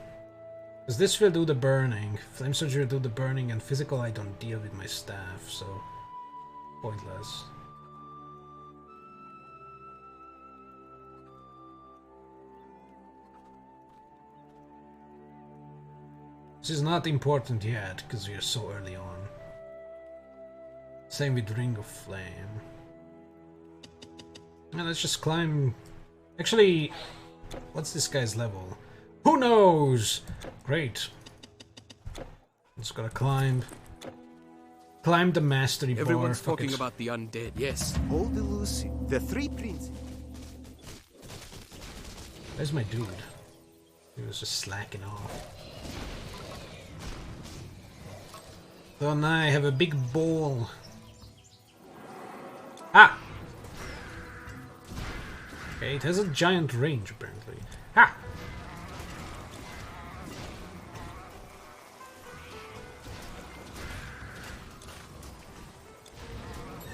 Because this will do the burning, flame surgery will do the burning, and physical I don't deal with my staff, so pointless. This is not important yet, because we are so early on. Same with Ring of Flame. Now let's just climb. Actually, what's this guy's level? Who knows? Great. Just gotta climb. Climb the mastery bar. Everyone's talking about the undead, yes. Old Lucy, the three princes. Where's my dude? He was just slacking off. So now I have a big ball. Ah! Okay, it has a giant range apparently. Ha!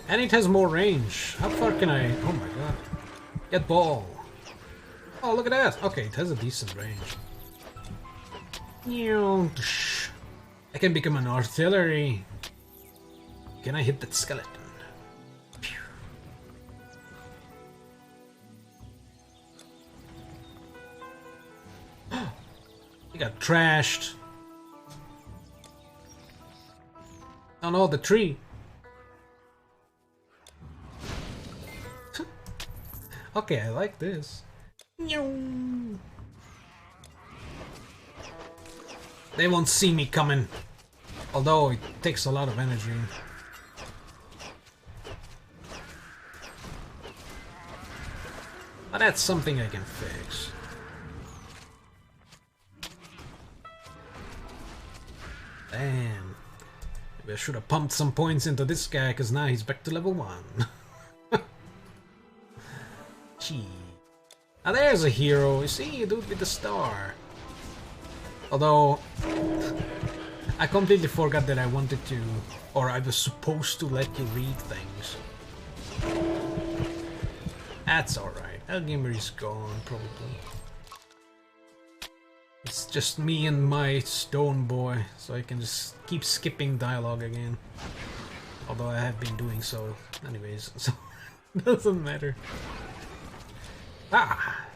And it has more range. How far can I... Oh my god. Get ball. Oh, look at that. Okay, it has a decent range. I can become an artillery. Can I hit that skeleton? He got trashed. Oh no, the tree. Okay, I like this. They won't see me coming. Although it takes a lot of energy. But that's something I can fix. Damn. Maybe I should have pumped some points into this guy, because now he's back to level 1. Gee. Now there's a hero. You see, a dude with the star. Although, I completely forgot that I wanted to, or I was supposed to let you read things. That's alright. Elgamer is gone, probably. It's just me and my stone boy, so I can just keep skipping dialogue again. Although I have been doing so anyways, so it doesn't matter. Ah!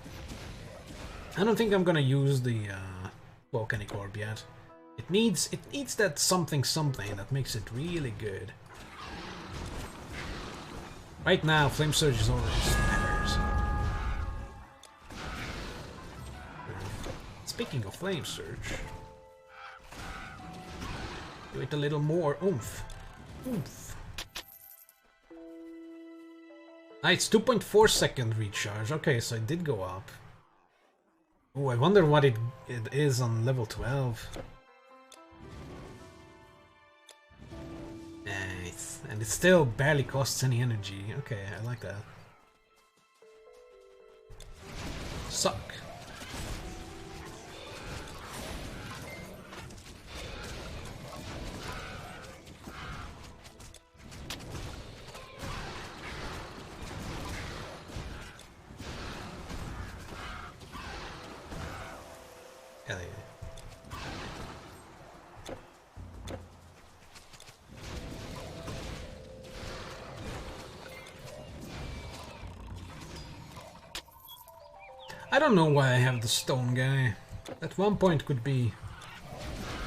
I don't think I'm gonna use the volcanic orb yet. It needs that something that makes it really good. Right now, Flame Surge is already smatters. Speaking of Flame Surge, do it a little more oomph. Oomph. Ah, it's 2.4 second recharge. Okay, so it did go up. Oh, I wonder what it is on level 12. Nice. And it still barely costs any energy. Okay, I like that. Suck. Hell yeah. I don't know why I have the stone guy. At one point could be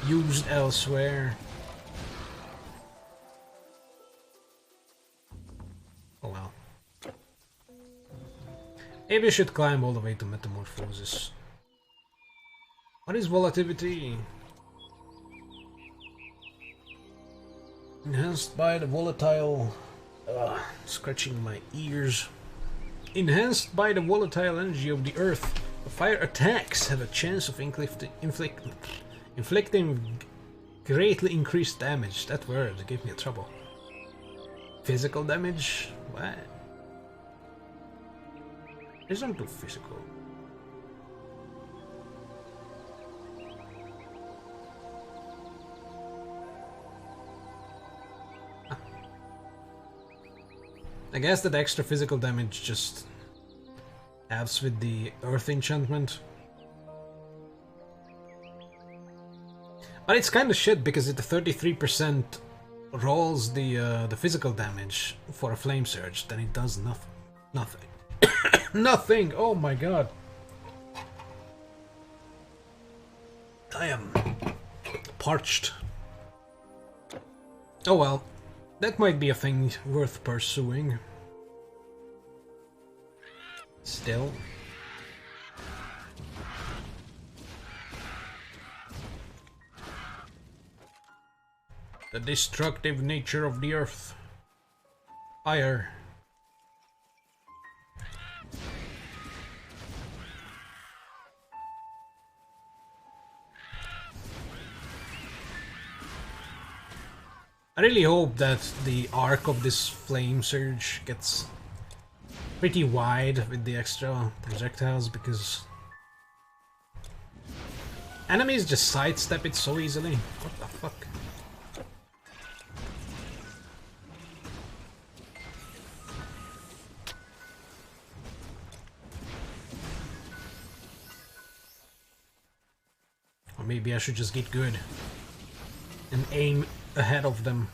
used elsewhere. Oh well. Maybe I should climb all the way to Metamorphosis. What is volatility? Enhanced by the volatile... scratching my ears. Enhanced by the volatile energy of the earth, the fire attacks have a chance of inflicting greatly increased damage. That word gave me trouble. Physical damage? What? These don't do physical. I guess that extra physical damage just adds with the earth enchantment. But it's kind of shit because it 33% rolls the physical damage for a flame surge, then it does nothing. Nothing. Nothing! Oh my god. I am parched. Oh well. That might be a thing worth pursuing. Still. The destructive nature of the earth. Fire. I really hope that the arc of this flame surge gets pretty wide with the extra projectiles, because enemies just sidestep it so easily. What the fuck? Or maybe I should just get good and aim ahead of them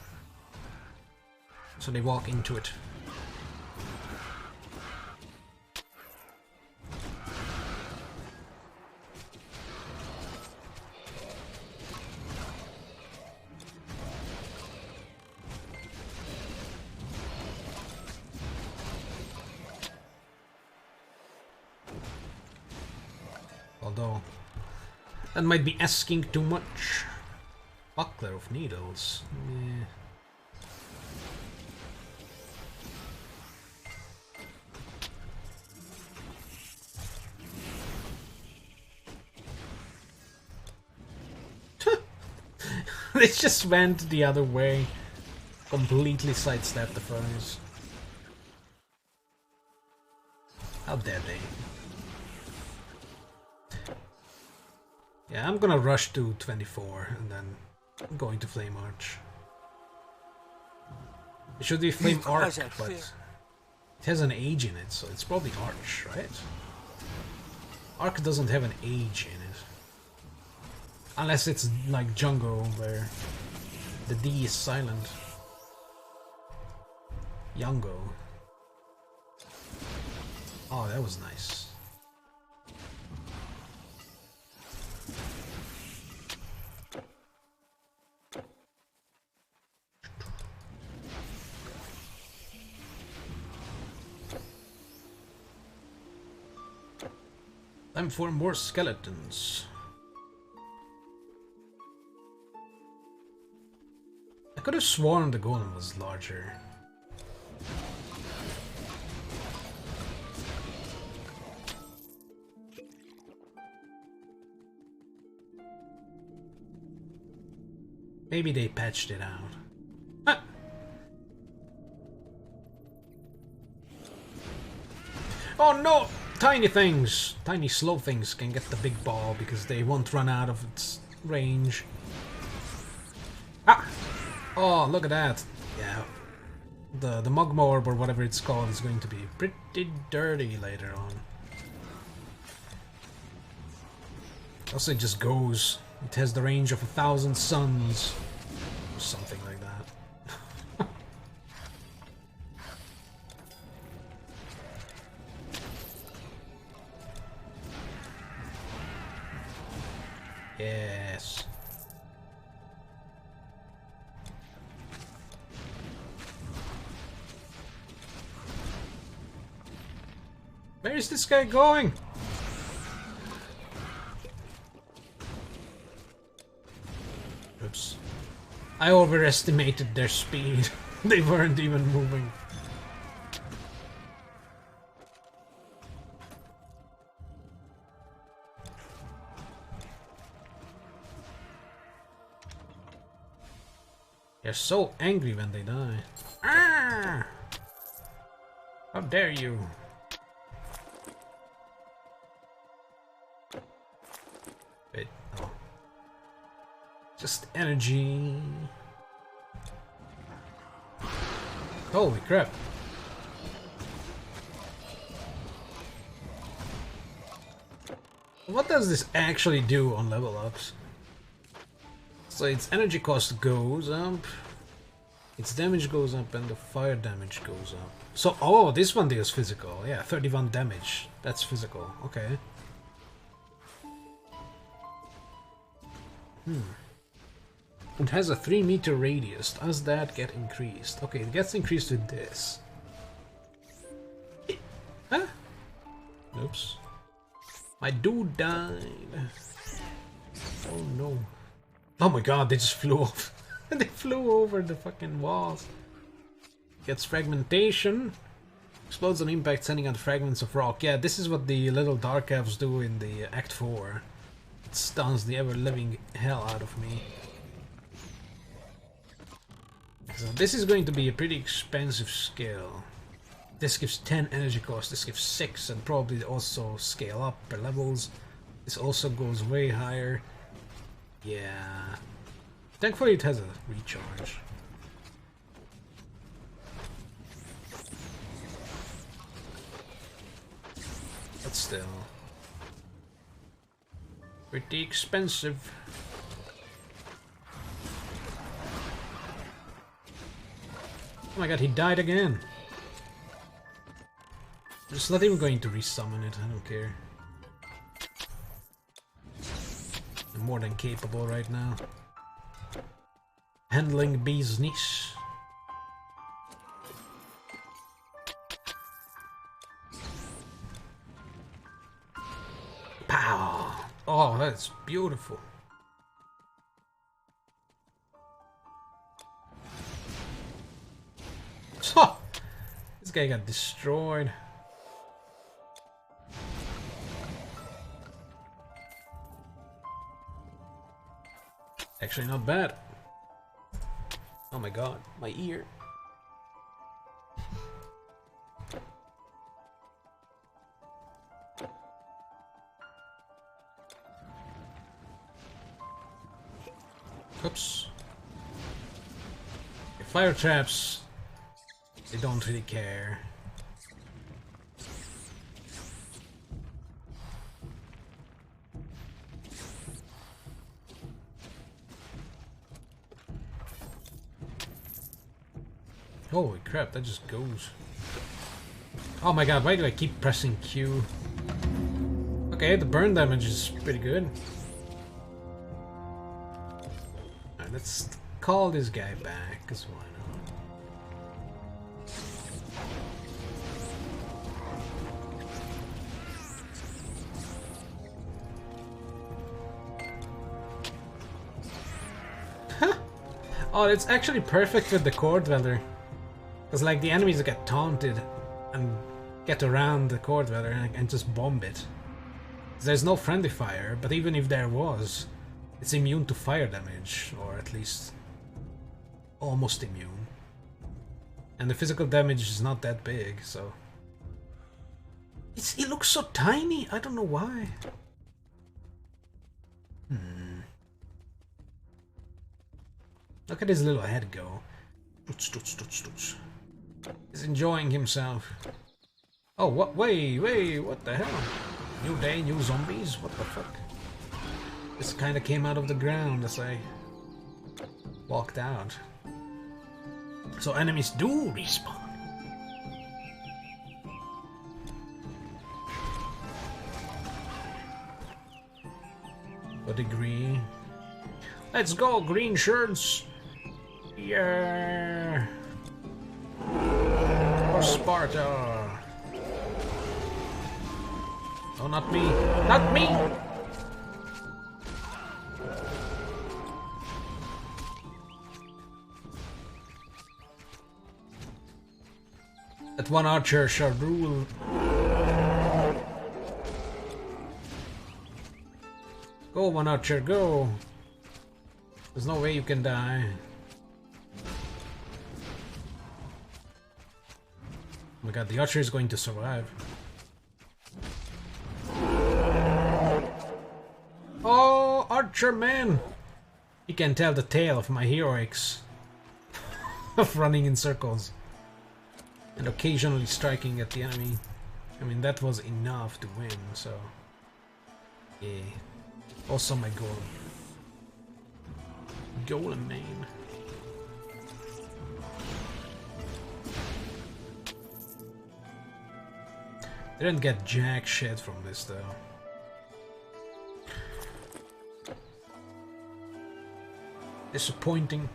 so they walk into it. Although, that might be asking too much. Buckler of Needles. Yeah. They just went the other way. Completely sidestepped the furnace. How dare they? Yeah, I'm gonna rush to 24 and then I'm going to Flame Arch. It should be Flame Arc, but it has an age in it, so it's probably Arch, right? Arc doesn't have an age in it. Unless it's like Jungle, where the D is silent. Yungo. Oh, that was nice. Time for more skeletons. I could have sworn the golem was larger. Maybe they patched it out. Ah. Oh no! Tiny things! Tiny slow things can get the big ball because they won't run out of its range. Ah! Oh, look at that. Yeah. The Mugma Orb or whatever it's called is going to be pretty dirty later on. Also, it just goes. It has the range of 1,000 suns. Or something like that. Yes. Where is this guy going? Oops. I overestimated their speed. They weren't even moving. They're so angry when they die. Ah! How dare you? Wait, no. Just energy. Holy crap. What does this actually do on level ups? So its energy cost goes up, its damage goes up, and the fire damage goes up. So, oh, this one deals physical. Yeah, 31 damage. That's physical. Okay. It has a 3-meter radius. Does that get increased? Okay, it gets increased with this. Huh? Oops. My dude died. Oh no. Oh my god, they just flew off. They flew over the fucking walls. Gets fragmentation. Explodes on impact, sending out fragments of rock. Yeah, this is what the little dark elves do in the Act 4. It stuns the ever-living hell out of me. So this is going to be a pretty expensive skill. This gives 10 energy cost, this gives 6, and probably also scale up per levels. This also goes way higher. Yeah. Thankfully it has a recharge. But still. Pretty expensive. Oh my god, he died again. I'm just not even going to resummon it, I don't care. I'm more than capable right now. Handling business. Pow! Oh, that's beautiful. Oh, this guy got destroyed. Actually, not bad. Oh my god, my ear. Oops. Fire traps, they don't really care. Holy crap, that just goes. Oh my god, why do I keep pressing Q? Okay, the burn damage is pretty good. Alright, let's call this guy back, cause why not? Oh, it's actually perfect with the core dweller. Because like the enemies get taunted and get around the core dweller and just bomb it. There's no friendly fire, but even if there was, it's immune to fire damage, or at least almost immune. And the physical damage is not that big, so... It looks so tiny, I don't know why. Look at his little head go. Toots, toots, toots, toots. He's enjoying himself. Oh, what? Wait, what the hell? New day, new zombies? What the fuck? This kinda came out of the ground as I walked out. So enemies do respawn. A degree. Let's go, green shirts! Yeah! For Sparta! Oh, not me! Not me! That one archer shall rule. Go, one archer, go! There's no way you can die. Oh my god, the archer is going to survive. Oh, archer man! He can tell the tale of my heroics. Of running in circles. And occasionally striking at the enemy. I mean, that was enough to win, so... Yeah. Also my goal. Golem main. Didn't get jack shit from this though. Disappointing.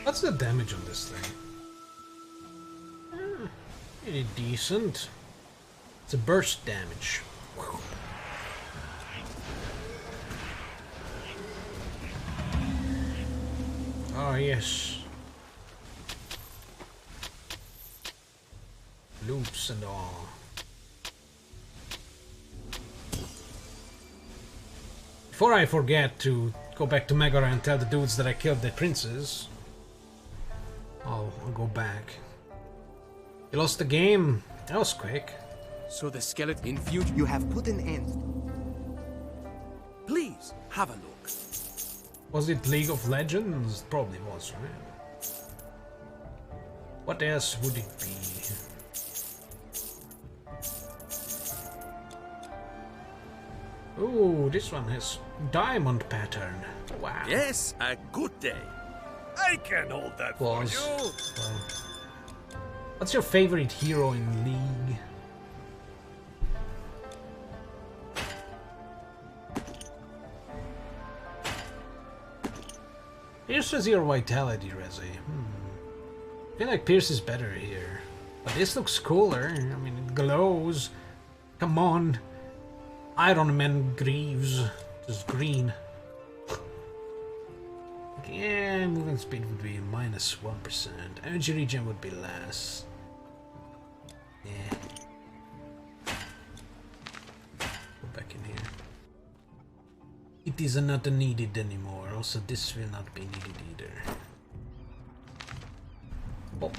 What's the damage on this thing? Pretty decent. It's a burst damage. Oh yes. loops and all. Before I forget to go back to Megara and tell the dudes that I killed the princes, I'll go back. You lost the game? That was quick. So the skeleton in Future, you have put an end. Please, have a look. Was it League of Legends? Probably was, right? What else would it be? Ooh, this one has diamond pattern. Wow. Yes, a good day. I can hold that for Was. you. Well, what's your favorite hero in League? Pierce has zero vitality, Rezi. I feel like Pierce is better here. But this looks cooler. I mean, it glows. Come on. Iron Man Greaves. Just green. Yeah, movement speed would be minus 1%. Energy regen would be less. Yeah. Go back in here. It is not needed anymore. Also, this will not be needed either. Pop.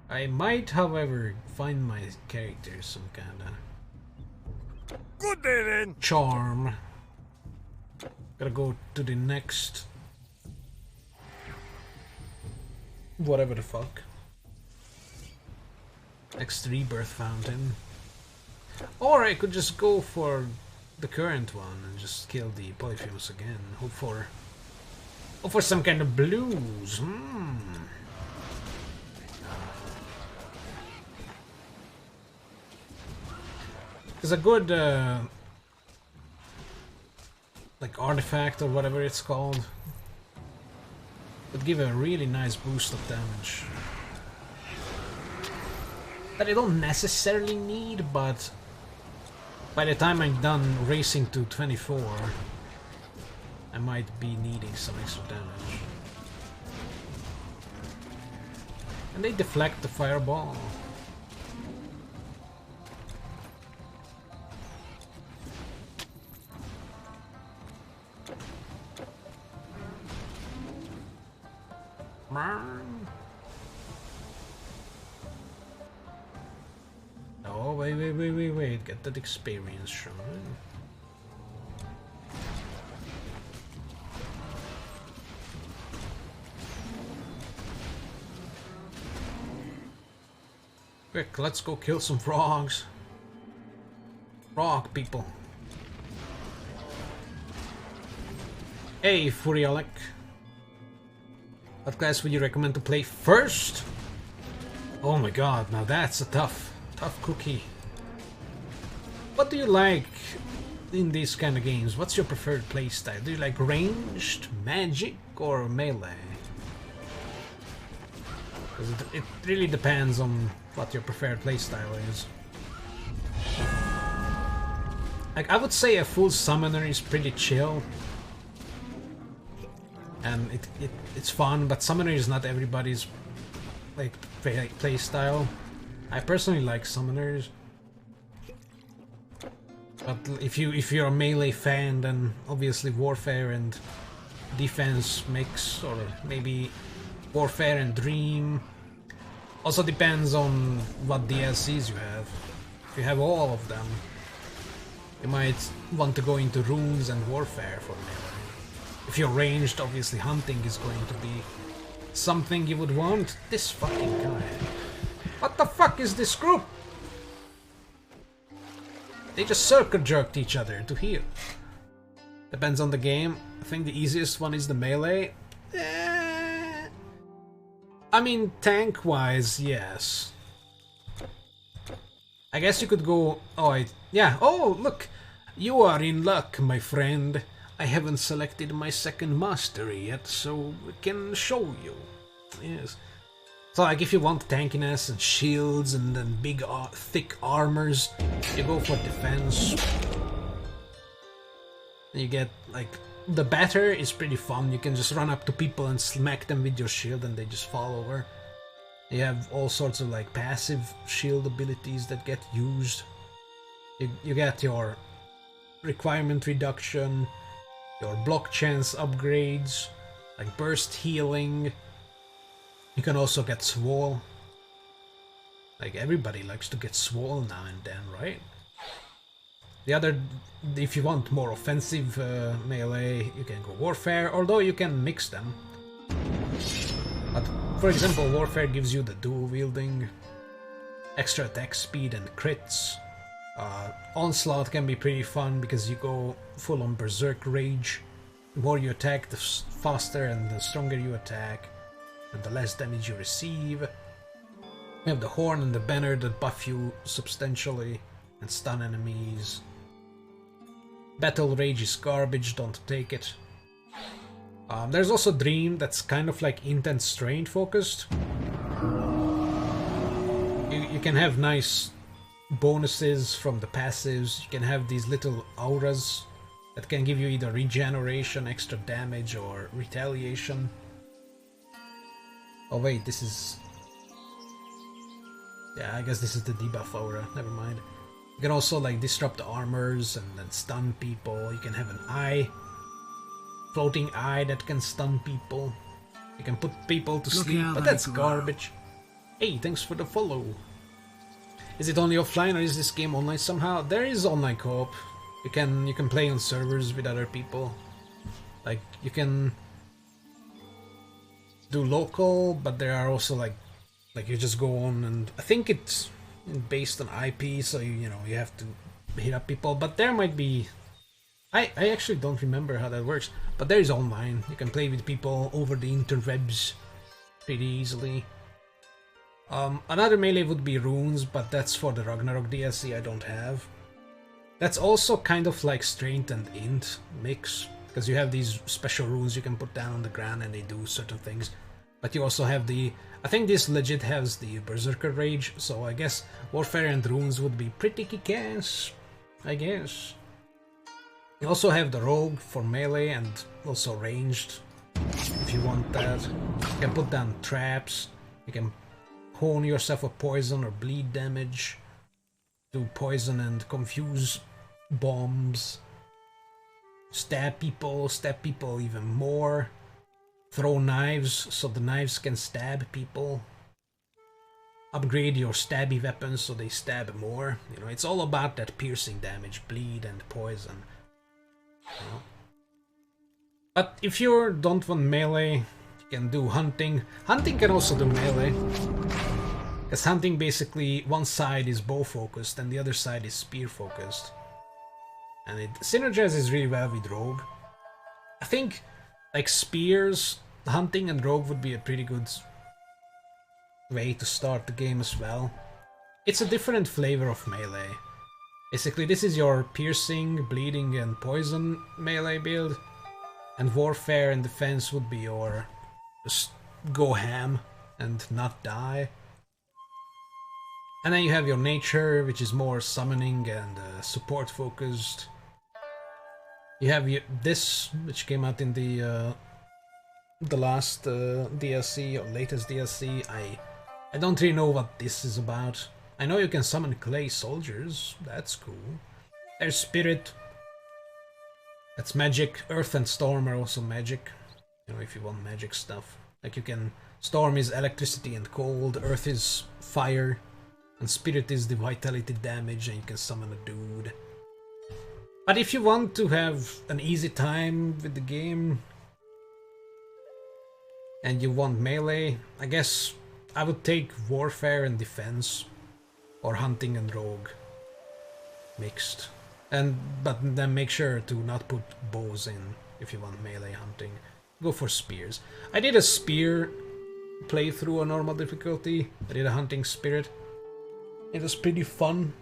I might, however, find my character some kinda Good day then. charm. Gotta go to the next... whatever the fuck. Next rebirth fountain. Or I could just go for the current one and just kill the polyphemus again. Hope for some kind of blues. There's a good like artifact or whatever it's called. Would give a really nice boost of damage. That I don't necessarily need, but by the time I'm done racing to 24, I might be needing some extra damage. And they deflect the fireball. Oh, wait, get that experience shrine. Quick, let's go kill some frogs. Frog people. Hey, Furialek. What class would you recommend to play first? Oh my god, now that's a tough cookie. What do you like in these kind of games? What's your preferred playstyle? Do you like ranged, magic, or melee? Because it really depends on what your preferred playstyle is. Like, I would say a full summoner is pretty chill. And it's fun, but summoner is not everybody's like play style. I personally like summoners, but if you're a melee fan, then obviously warfare and defense mix, or maybe warfare and dream. Also depends on what DLCs you have. If you have all of them, you might want to go into runes and warfare for melee. If you're ranged, obviously hunting is going to be something you would want. This fucking guy. What the fuck is this group? They just circle jerked each other to heal. Depends on the game. I think the easiest one is the melee. I mean, tank-wise, yes. I guess you could go... Oh, yeah. Oh, look. You are in luck, my friend. I haven't selected my second mastery yet, so I can show you. Yes. So, like, if you want tankiness and shields and then big, thick armors, you go for defense. And you get, like, the batter is pretty fun. You can just run up to people and smack them with your shield and they just fall over. You have all sorts of like passive shield abilities that get used. You get your requirement reduction, your block chance upgrades, like burst healing. You can also get swole. Like everybody likes to get swole now and then, right? The other, if you want more offensive melee, you can go Warfare, although you can mix them. But for example, Warfare gives you the dual wielding, extra attack speed and crits. Onslaught can be pretty fun because you go full on Berserk Rage. The more you attack, the faster and the stronger you attack, and the less damage you receive. You have the Horn and the Banner that buff you substantially and stun enemies. Battle Rage is garbage, don't take it. There's also Dream that's kind of like intense strain focused. You can have nice bonuses from the passives. You can have these little auras that can give you either regeneration, extra damage, or retaliation. Oh wait, this is... yeah, I guess this is the debuff aura, never mind. You can also like disrupt armors and then stun people. You can have an eye, floating eye that can stun people. You can put people to sleep, but that's garbage. Hey, thanks for the follow. Is it only offline or is this game online somehow? There is online co-op. You can play on servers with other people. Like you can do local, but there are also like you just go on, and I think it's based on IP, so you know you have to hit up people. But there might be, I actually don't remember how that works, but there is online. You can play with people over the interwebs pretty easily. Another melee would be runes, but that's for the Ragnarok DLC I don't have. That's also kind of like strength and int mix, because you have these special runes you can put down on the ground and they do certain things. But you also have the... I think this legit has the Berserker Rage, so I guess Warfare and runes would be pretty kick-ass, I guess. You also have the Rogue for melee and also ranged, if you want that. You can put down traps, you can hone yourself with poison or bleed damage, do poison and confuse bombs, stab people even more. Throw knives so the knives can stab people. Upgrade your stabby weapons so they stab more. You know, it's all about that piercing damage, bleed and poison. You know? But if you don't want melee, you can do hunting. Hunting can also do melee. Because hunting basically, one side is bow focused and the other side is spear focused. And it synergizes really well with rogue. I think like spears, hunting and rogue would be a pretty good way to start the game as well. It's a different flavor of melee. Basically this is your piercing, bleeding and poison melee build, and warfare and defense would be your just go ham and not die. And then you have your nature, which is more summoning and support focused. You have this, which came out in the last DLC or latest DLC. I don't really know what this is about. I know you can summon clay soldiers. That's cool. There's spirit. That's magic. Earth and storm are also magic. You know, if you want magic stuff. Like you can... Storm is electricity and cold. Earth is fire. And spirit is the vitality damage, and you can summon a dude. But if you want to have an easy time with the game and you want melee, I guess I would take warfare and defense, or hunting and rogue mixed. But then make sure to not put bows in if you want melee hunting. Go for spears. I did a spear playthrough on normal difficulty. I did a hunting spirit. It was pretty fun.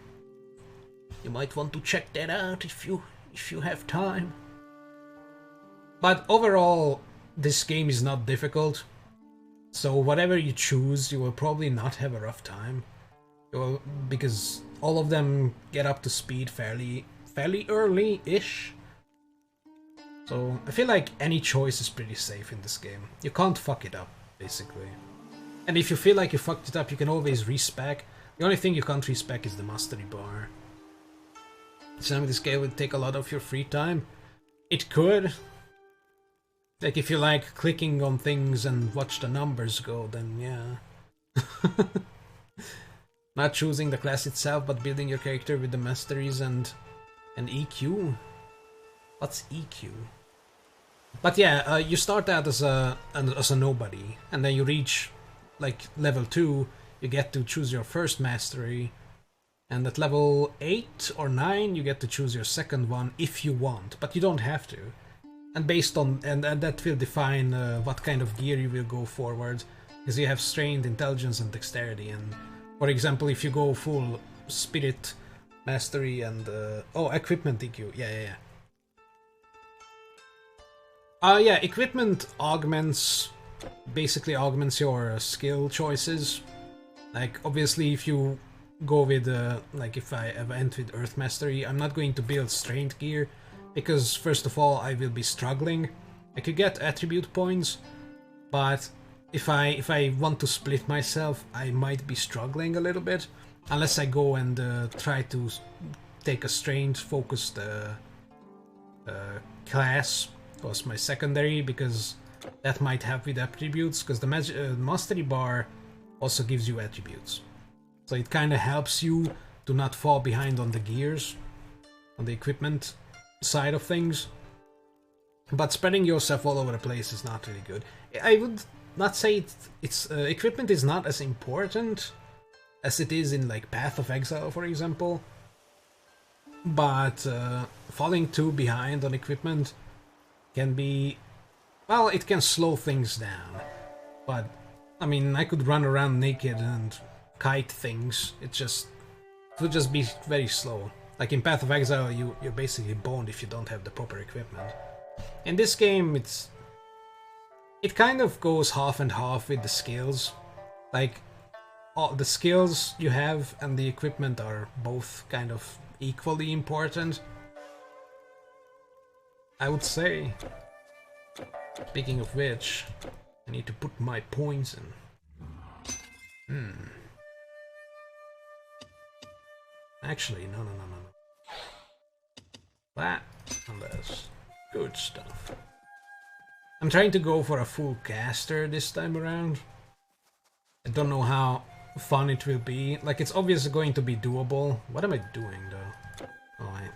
You might want to check that out if you have time. But overall, this game is not difficult. So whatever you choose, you will probably not have a rough time. Because all of them get up to speed fairly early-ish. So I feel like any choice is pretty safe in this game. You can't fuck it up, basically. And if you feel like you fucked it up, you can always respec. The only thing you can't respec is the mastery bar. Some of this game would take a lot of your free time. It could. Like if you like clicking on things and watch the numbers go, then yeah. Not choosing the class itself, but building your character with the masteries and EQ. What's EQ? But yeah, you start out as a nobody, and then you reach like level 2. You get to choose your first mastery, and at level 8 or 9 you get to choose your second one if you want, but you don't have to. And based on and that will define what kind of gear you will go forward, because you have strength, intelligence, and dexterity. And for example, if you go full spirit mastery and equipment EQ, yeah. Yeah, equipment basically augments your skill choices. Like, obviously, if you go with, like, if I went with Earth Mastery, I'm not going to build strength gear, because, first of all, I will be struggling. I could get attribute points, but if I want to split myself, I might be struggling a little bit, unless I go and try to take a strength-focused class as my secondary, because that might help with attributes, because the mastery bar also gives you attributes. So it kind of helps you to not fall behind on the gears, on the equipment side of things. But spreading yourself all over the place is not really good. I would not say it's equipment is not as important as it is in like Path of Exile, for example. But falling too behind on equipment can be, well, it can slow things down. But I mean, I could run around naked and kite things. It would just be very slow. Like in Path of Exile, you're basically boned if you don't have the proper equipment. In this game, it kind of goes half and half with the skills. Like, all the skills you have and the equipment are both kind of equally important, I would say. Speaking of which, I need to put my points in. Actually, no. That and this. Good stuff. I'm trying to go for a full caster this time around. I don't know how fun it will be. Like, it's obviously going to be doable. What am I doing, though? Oh, I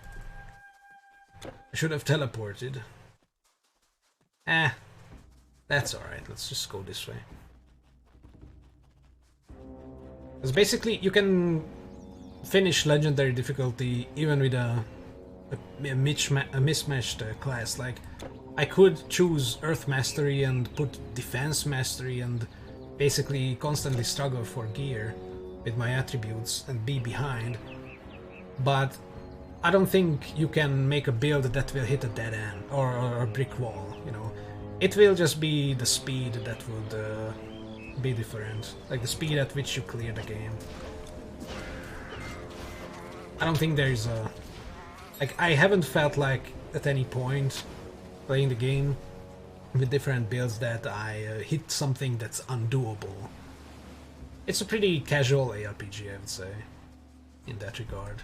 should have teleported. That's alright. Let's just go this way. Because basically, you can finish legendary difficulty even with a mismatched class. Like, I could choose Earth Mastery and put Defense Mastery and basically constantly struggle for gear with my attributes and be behind. But I don't think you can make a build that will hit a dead end or a brick wall, you know. It will just be the speed that would be different. Like the speed at which you clear the game. I don't think there's a... Like, I haven't felt like at any point playing the game with different builds that I hit something that's undoable. It's a pretty casual ARPG, I would say, in that regard.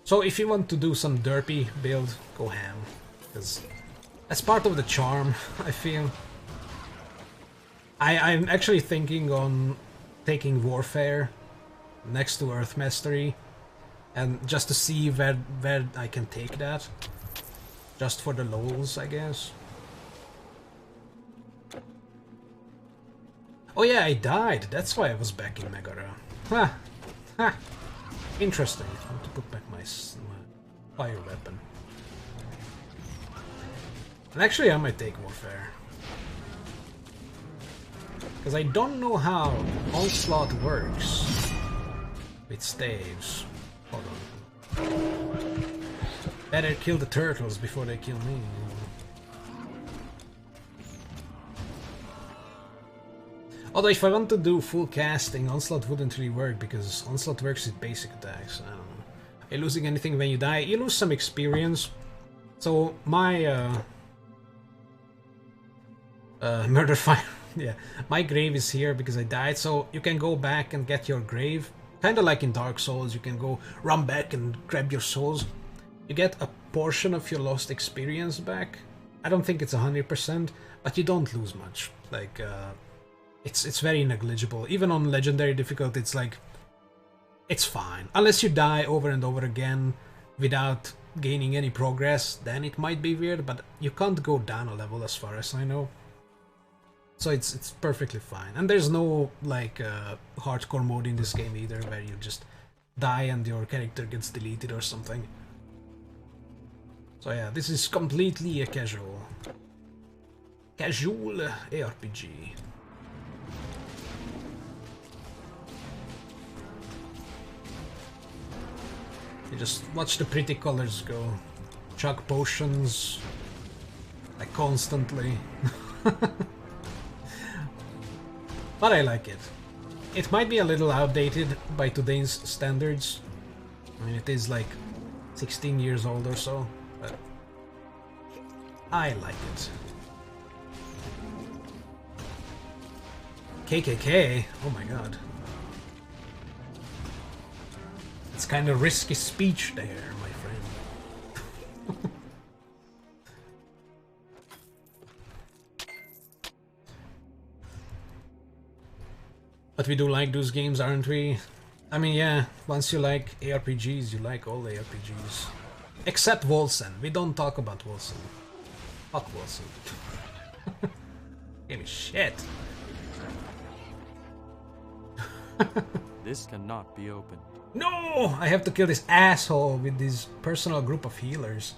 So if you want to do some derpy build, go ham, because that's part of the charm, I feel. I'm actually thinking on taking Warfare next to Earth Mastery, and just to see where I can take that. Just for the lols, I guess. Oh yeah, I died. That's why I was back in Megara. Ha! Ha! Interesting. I want to put back my fire weapon. And actually I might take Warfare. Because I don't know how Onslaught works with staves. Hold on. Better kill the turtles before they kill me. Although if I want to do full casting, Onslaught wouldn't really work, because Onslaught works with basic attacks. I don't know. Are you losing anything when you die? You lose some experience. So my Murder fire. Yeah, my grave is here because I died, so you can go back and get your grave. Kind of like in Dark Souls, you can go run back and grab your souls. You get a portion of your lost experience back. I don't think it's 100%, but you don't lose much. Like, it's very negligible. Even on legendary difficulty, it's like, it's fine. Unless you die over and over again without gaining any progress, then it might be weird, but you can't go down a level as far as I know. So it's perfectly fine. And there's no, like, hardcore mode in this game either, where you just die and your character gets deleted or something. So yeah, this is completely a casual ARPG. You just watch the pretty colors go. Chug potions like constantly. But I like it. It might be a little outdated by today's standards. I mean, it is like 16 years old or so, but I like it. KKK? Oh my god. It's kind of risky speech there, my friend. But we do like those games, aren't we? I mean, yeah, once you like ARPGs, you like all ARPGs. Except Wolsen. We don't talk about Wolsen. Fuck Wolsen. Give me shit. This cannot be opened. No! I have to kill this asshole with this personal group of healers.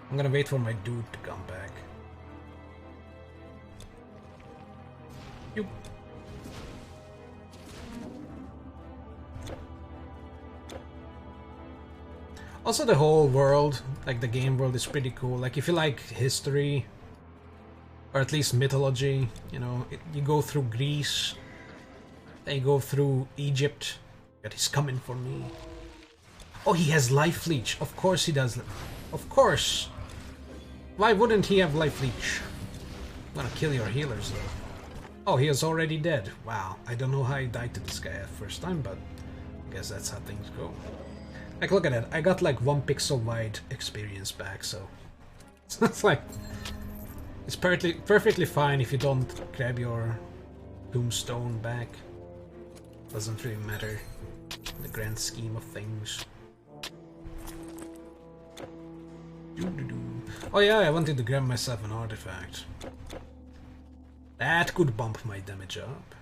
I'm gonna wait for my dude to come back. You. Also, the whole world, like the game world, is pretty cool. Like, if you like history, or at least mythology, you know, you go through Greece, then you go through Egypt. God, he's coming for me. Oh, he has life leech. Of course he does. Of course. Why wouldn't he have life leech? I'm gonna kill your healers, though. Oh, he is already dead. Wow, I don't know how I died to this guy at first time, but I guess that's how things go. Like, look at that. I got like 1 pixel wide experience back, so it's like it's perfectly fine if you don't grab your tombstone back. Doesn't really matter in the grand scheme of things. Oh yeah, I wanted to grab myself an artifact. That could bump my damage up.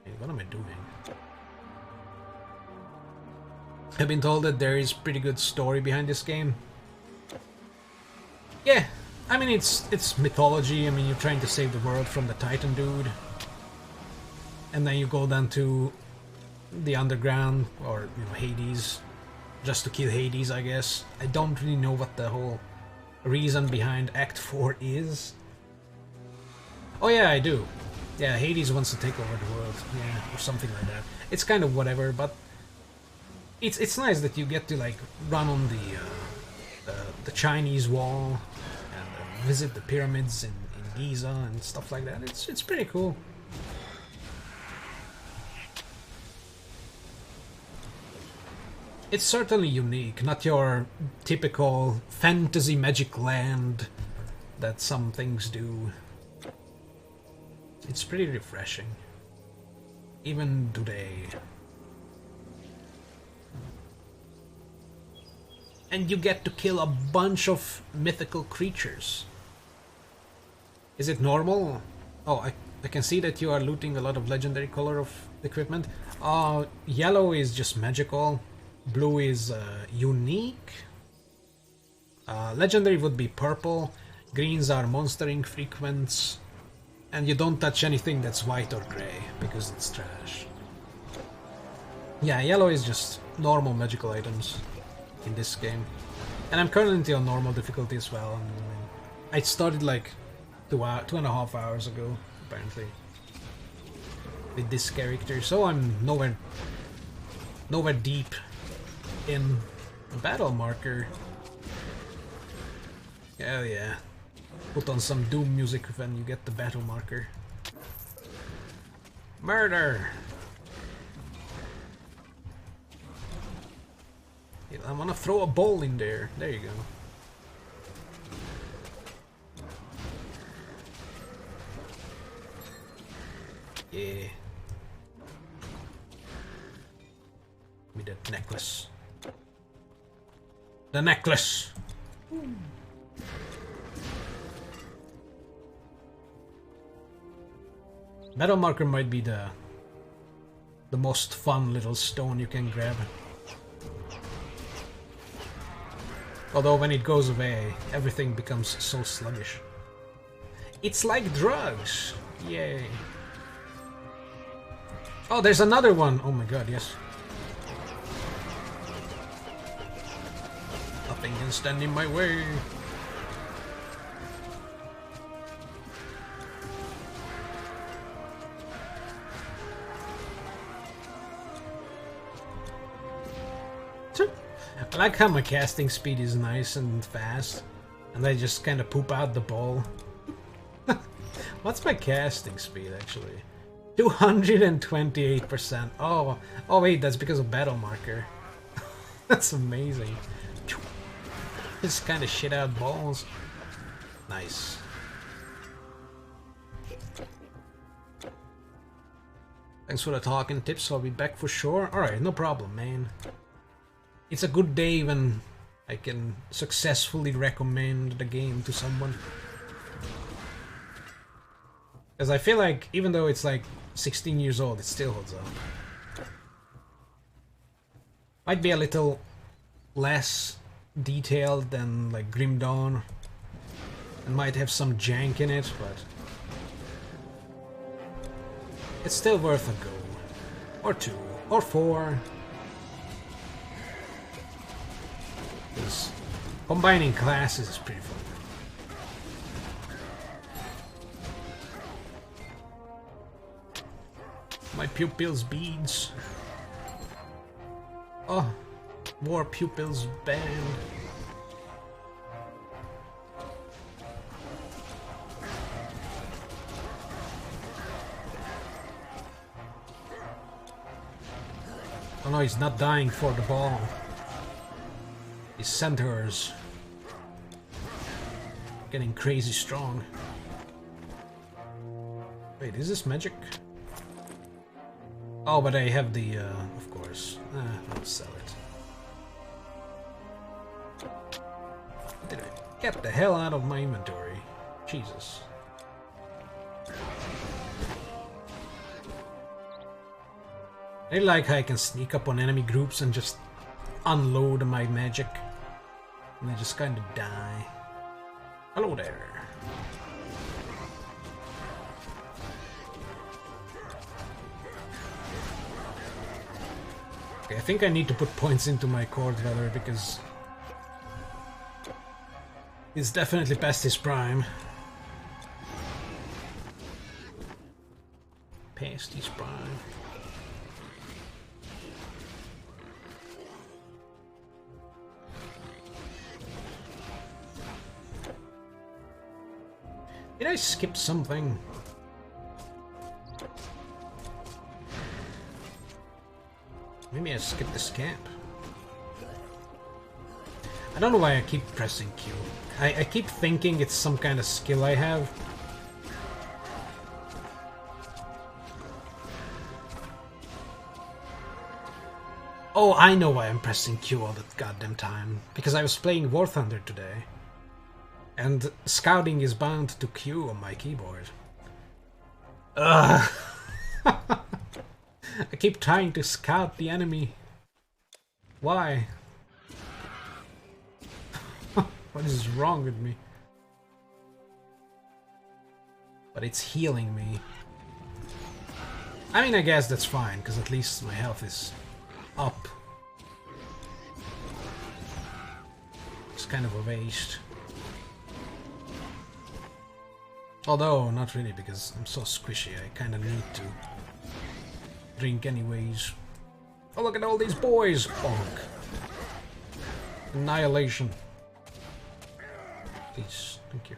Hey, what am I doing? I've been told that there is pretty good story behind this game. Yeah, I mean it's mythology. I mean, you're trying to save the world from the Titan dude. And then you go down to the underground, or, you know, Hades, just to kill Hades, I guess. I don't really know what the whole reason behind Act 4 is. Oh yeah, I do. Yeah, Hades wants to take over the world, yeah, or something like that. It's kind of whatever, but it's nice that you get to, like, run on the Chinese wall and visit the pyramids in Giza and stuff like that. It's pretty cool. It's certainly unique, not your typical fantasy magic land that some things do. It's pretty refreshing, even today. And you get to kill a bunch of mythical creatures. Is it normal? Oh, I can see that you are looting a lot of legendary color of equipment. Yellow is just magical. Blue is unique. Legendary would be purple. Greens are monstering frequents. And you don't touch anything that's white or grey, because it's trash. Yeah, yellow is just normal magical items in this game. And I'm currently on normal difficulty as well. I started like 2.5 hours ago, apparently, with this character, so I'm nowhere deep in a battle marker. Hell yeah. Put on some Doom music when you get the battle marker. Murder! I wanna throw a ball in there. There you go. Yeah. Give me that necklace. The necklace! Battle marker might be the most fun little stone you can grab. Although when it goes away, everything becomes so sluggish. It's like drugs! Yay. Oh, there's another one! Oh my god, yes. Nothing can stand in my way. I like how my casting speed is nice and fast, and I just kind of poop out the ball. What's my casting speed actually? 228%. Oh wait, that's because of battle marker. That's amazing. Just kind of shit out balls. Nice. Thanks for the talking tips. I'll be back for sure. All right, no problem, man. It's a good day when I can successfully recommend the game to someone. Because I feel like, even though it's like 16 years old, it still holds up. Might be a little less detailed than like Grim Dawn, and might have some jank in it, but it's still worth a go. Or 2, or 4. Because combining classes is pretty fun. My pupils beads. Oh, more pupils banned. Oh no, he's not dying for the ball. His centaurs getting crazy strong. Wait, is this magic? Oh, but I have the, of course. I'll sell it. Did I get the hell out of my inventory? Jesus. I like how I can sneak up on enemy groups and just unload my magic. And they just kind of die. Hello there. Okay, I think I need to put points into my core dweller because it's definitely past his prime. Past his prime. Did I skip something? Maybe I skipped this camp. I don't know why I keep pressing Q. I keep thinking it's some kind of skill I have. Oh, I know why I'm pressing Q all the goddamn time. Because I was playing War Thunder today. And scouting is bound to Q on my keyboard. Ugh. I keep trying to scout the enemy. Why? What is wrong with me? But it's healing me. I mean, I guess that's fine, because at least my health is up. It's kind of a waste. Although, not really, because I'm so squishy, I kinda need to drink anyways. Oh, look at all these boys! Bonk. Annihilation. Please, thank you.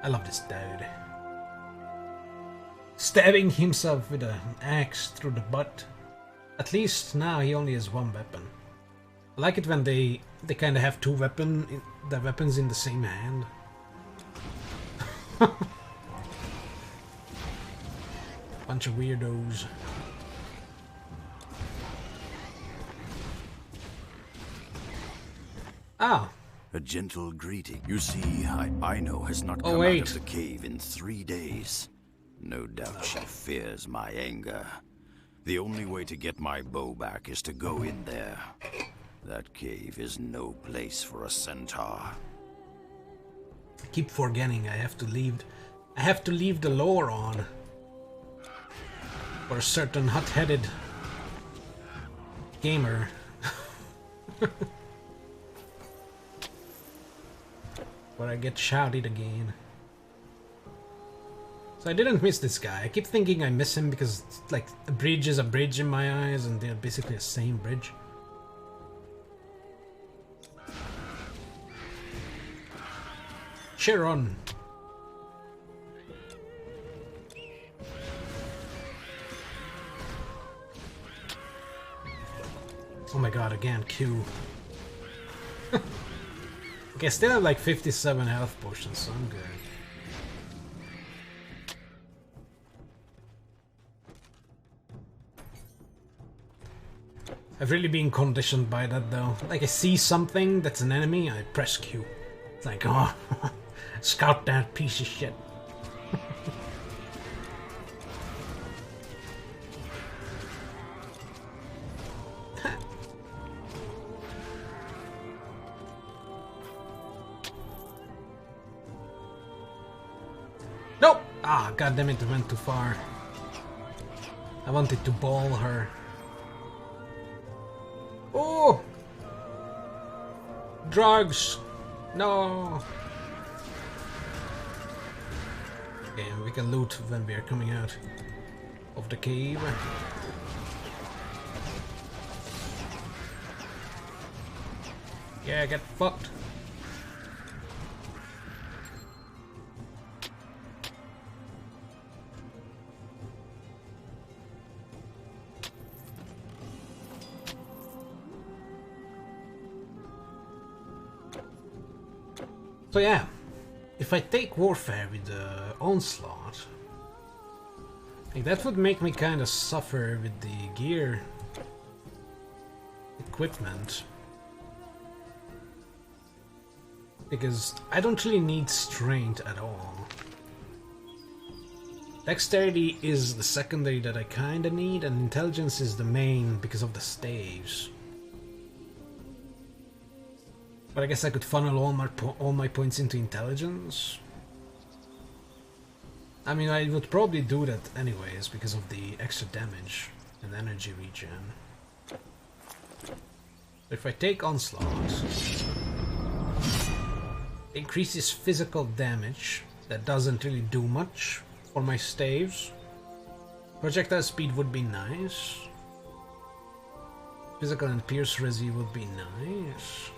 I love this dude. Stabbing himself with an axe through the butt. At least now he only has one weapon. I like it when they kind of have two weapons in the same hand. Bunch of weirdos. Ah. A gentle greeting. You see, Aino has not Oh, come wait. out of the cave in 3 days. No doubt she fears my anger. The only way to get my bow back is to go in there. That cave is no place for a centaur. I keep forgetting I have to leave the lore on. For a certain hot-headed gamer. Where I get shouted again. So I didn't miss this guy. I keep thinking I miss him because like a bridge is a bridge in my eyes and they're basically the same bridge. Sharon. Oh my god, again, Q. Okay, I still have like 57 health potions, so I'm good. I've really been conditioned by that though. Like I see something that's an enemy, I press Q. It's like, oh, scout that piece of shit. Nope! Ah, goddammit, it went too far. I wanted to ball her. Oh! Drugs! No! Okay, we can loot when we are coming out of the cave. Yeah, get fucked. So yeah, if I take Warfare with the Onslaught, I think that would make me kind of suffer with the gear equipment. Because I don't really need Strength at all. Dexterity is the secondary that I kinda need, and Intelligence is the main because of the staves. But I guess I could funnel all my points into Intelligence. I mean, I would probably do that anyways because of the extra damage and energy regen. If I take Onslaught, it increases physical damage. That doesn't really do much for my staves. Projectile speed would be nice. Physical and pierce resi would be nice.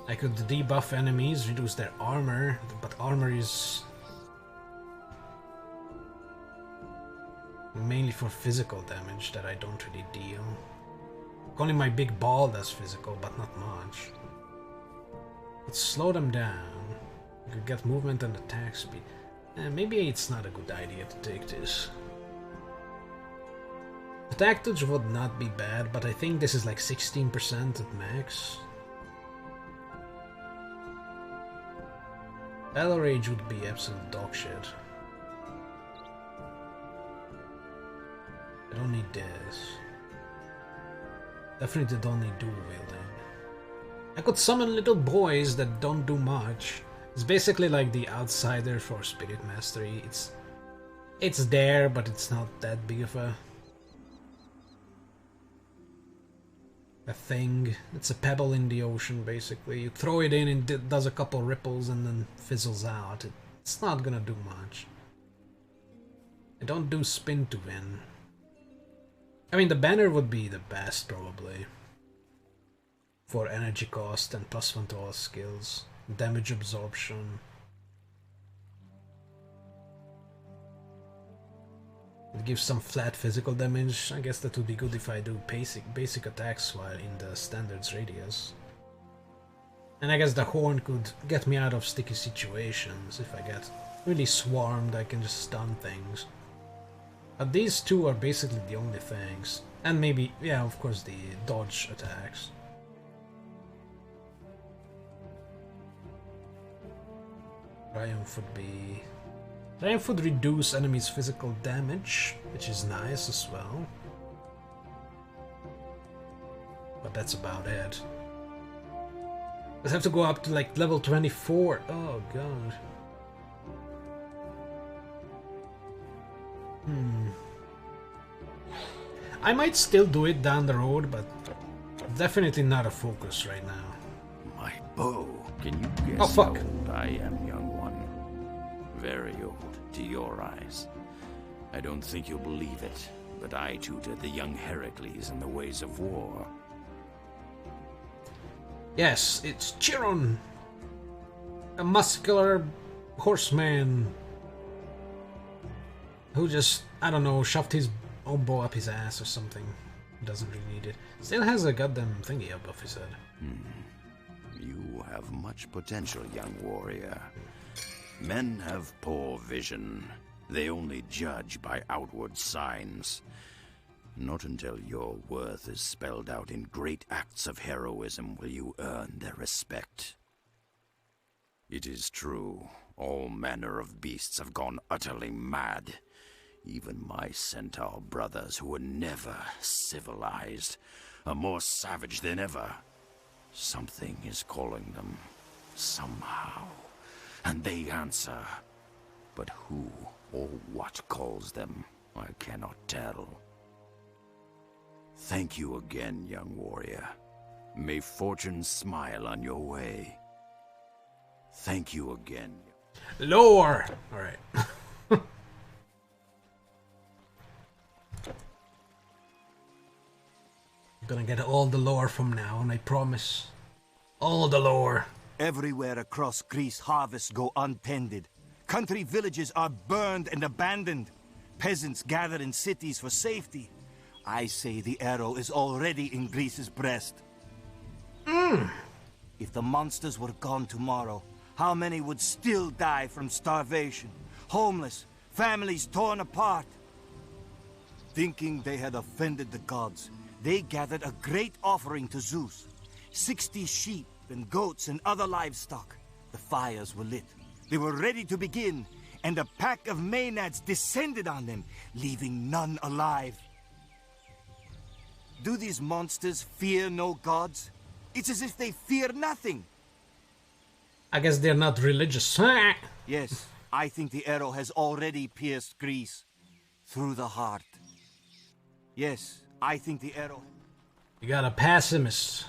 I could debuff enemies, reduce their armor, but armor is mainly for physical damage that I don't really deal. Only my big ball does physical, but not much. Let's slow them down. You could get movement and attack speed. Maybe it's not a good idea to take this. Attack touch would not be bad, but I think this is like 16% at max. Battle Rage would be absolute dog shit. I don't need this. Definitely don't need dual wielding. I could summon little boys that don't do much. It's basically like the outsider for Spirit Mastery. It's there, but it's not that big of a thing. It's a pebble in the ocean, basically. You throw it in and it does a couple ripples and then fizzles out. It's not gonna do much. I don't do spin to win. I mean, the banner would be the best, probably. For energy cost and +1 to all skills. Damage absorption. It gives some flat physical damage. I guess that would be good if I do basic attacks while in the standards radius. And I guess the horn could get me out of sticky situations. If I get really swarmed, I can just stun things. But these two are basically the only things. And maybe, yeah, of course, the dodge attacks. Triumph would be... Triumph would reduce enemies' physical damage, which is nice as well. But that's about it. I have to go up to like level 24. Oh god. I might still do it down the road, but definitely not a focus right now. My bow. Can you guess Oh, fuck. how old I am, young one? Very old, to your eyes. I don't think you'll believe it, but I tutored the young Heracles in the ways of war. Yes, it's Chiron, a muscular horseman who just, I don't know, shoved his own bow up his ass or something. Doesn't really need it. Still has a goddamn thingy above his head. You have much potential, young warrior. Men have poor vision. They only judge by outward signs. Not until your worth is spelled out in great acts of heroism will you earn their respect. It is true, all manner of beasts have gone utterly mad. Even my centaur brothers, who were never civilized, are more savage than ever. Something is calling them, somehow, and they answer. But who or what calls them, I cannot tell. Thank you again, young warrior. May fortune smile on your way. Thank you again. Lore! Alright. I'm gonna get all the lore from now on, I promise. All the lore. Everywhere across Greece, harvests go untended. Country villages are burned and abandoned. Peasants gather in cities for safety. I say the arrow is already in Greece's breast. If the monsters were gone tomorrow, how many would still die from starvation? Homeless, families torn apart. Thinking they had offended the gods, they gathered a great offering to Zeus. 60 sheep and goats and other livestock. The fires were lit. They were ready to begin, and a pack of Maenads descended on them, leaving none alive. Do these monsters fear no gods? It's as if they fear nothing. I guess they're not religious. Yes, I think the arrow has already pierced Greece. Through the heart. Yes, I think the arrow... You got a pessimist.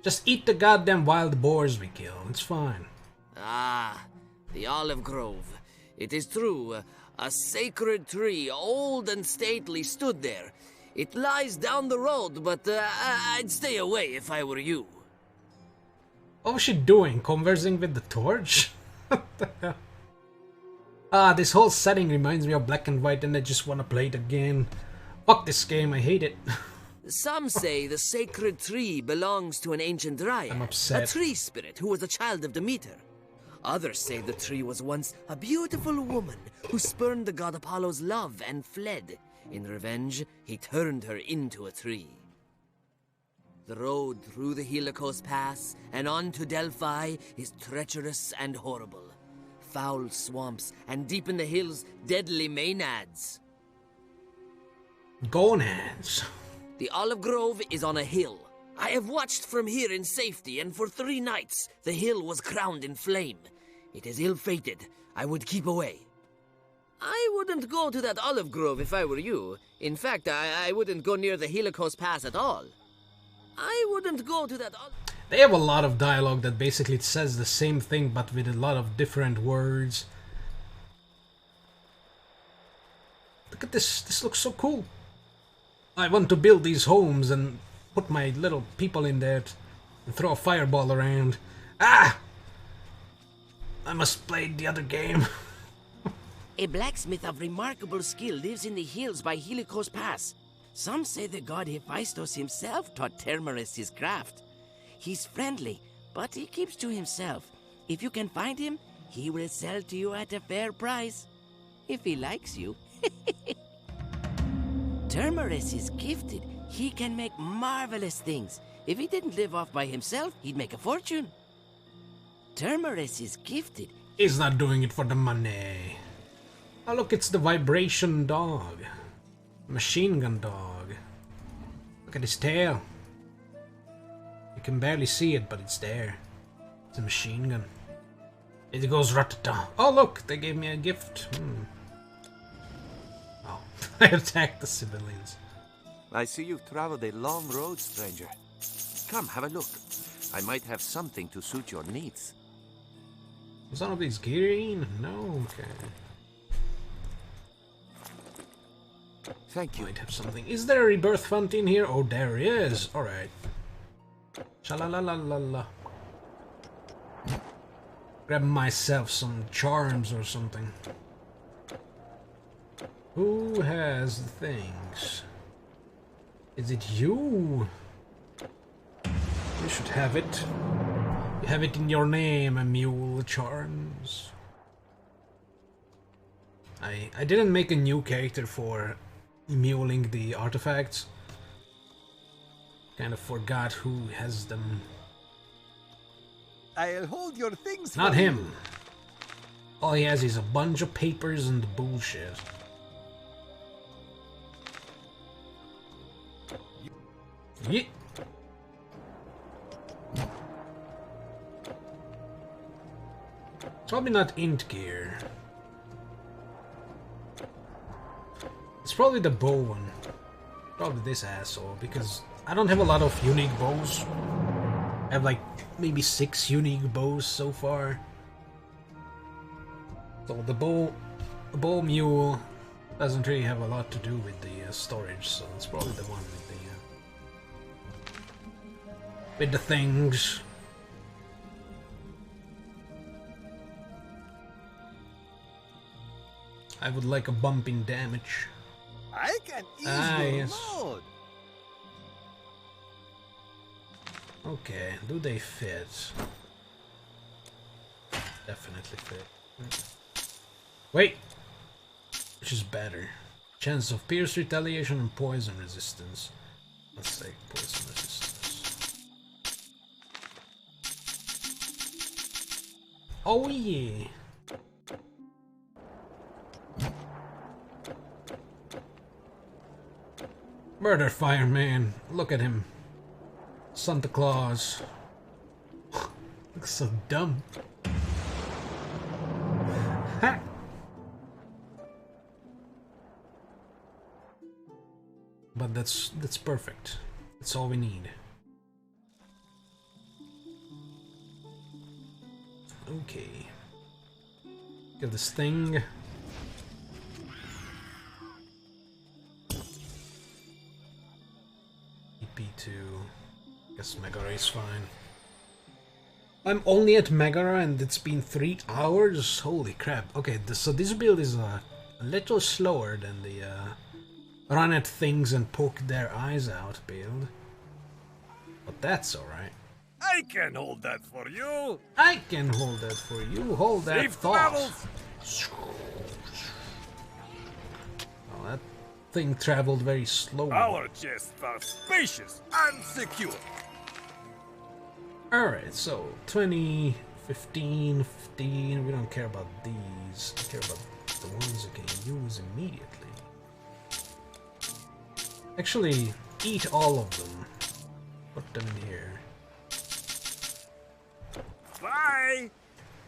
Just eat the goddamn wild boars we kill. It's fine. Ah, the olive grove. It is true. A sacred tree, old and stately, stood there. It lies down the road, but I'd stay away if I were you. What was she doing? Conversing with the torch? What the hell? Ah, this whole setting reminds me of Black and White and I just want to play it again. Fuck this game, I hate it. Some say the sacred tree belongs to an ancient dryad. I'm upset. A tree spirit who was a child of Demeter. Others say the tree was once a beautiful woman who spurned the god Apollo's love and fled. In revenge, he turned her into a tree. The road through the Helicos Pass and on to Delphi is treacherous and horrible. Foul swamps, and deep in the hills, deadly Maenads. Gonads. The olive grove is on a hill. I have watched from here in safety, and for 3 nights the hill was crowned in flame. It is ill-fated. I would keep away. I wouldn't go to that olive grove if I were you. In fact, I wouldn't go near the Helicos Pass at all. I wouldn't go to that They have a lot of dialogue that basically says the same thing but with a lot of different words. Look at this. This looks so cool. I want to build these homes and put my little people in there and throw a fireball around. Ah! I must play the other game. A blacksmith of remarkable skill lives in the hills by Helicos Pass. Some say the god Hephaestus himself taught Termerus his craft. He's friendly, but he keeps to himself. If you can find him, he will sell to you at a fair price. If he likes you. Termerus is gifted. He can make marvelous things. If he didn't live off by himself, he'd make a fortune. Termerus is gifted. He's not doing it for the money. Oh look, it's the vibration dog. Machine gun dog. Look at his tail. You can barely see it, but it's there. It's a machine gun. It goes rat-ta-ta. Oh look, they gave me a gift. Oh, I attacked the civilians. I see you've traveled a long road, stranger. Come, have a look. I might have something to suit your needs. Was one of these green? No, okay. Thank you. Might have something. Is there a rebirth font in here? Oh, there is. Alright. Sha-la-la-la-la-la. Grab myself some charms or something. Who has the things? Is it you? You should have it. You have it in your name, a mule charms. I didn't make a new character for muling the artifacts. Kind of forgot who has them. I'll hold your things. Not for him. you. All he has is a bunch of papers and bullshit. Yeah. Probably not int gear. It's probably the bow one. Probably this asshole, because I don't have a lot of unique bows. I have like maybe 6 unique bows so far. So the bow mule doesn't really have a lot to do with the storage, so it's probably the one with the things. I would like a bump in damage. I can ease your load. Okay, do they fit? Definitely fit. Wait! Which is better? Chance of pierce retaliation and poison resistance. Let's take poison resistance. Oh yeah! Murder fireman, look at him. Santa Claus. Looks so dumb. Ha! But that's perfect. That's all we need. Okay. Get this thing. EP2. Guess Megara is fine. I'm only at Megara and it's been 3 hours? Holy crap. Okay, so this build is a little slower than the run at things and poke their eyes out build. But that's alright. I can hold that for you. I can hold that for you. Hold that Safe thought. travels. Oh, that thing traveled very slowly. Our chests are spacious and secure. Alright, so 20, 15, 15. We don't care about these. We care about the ones you can use immediately. Actually, eat all of them. Put them in here. Bye!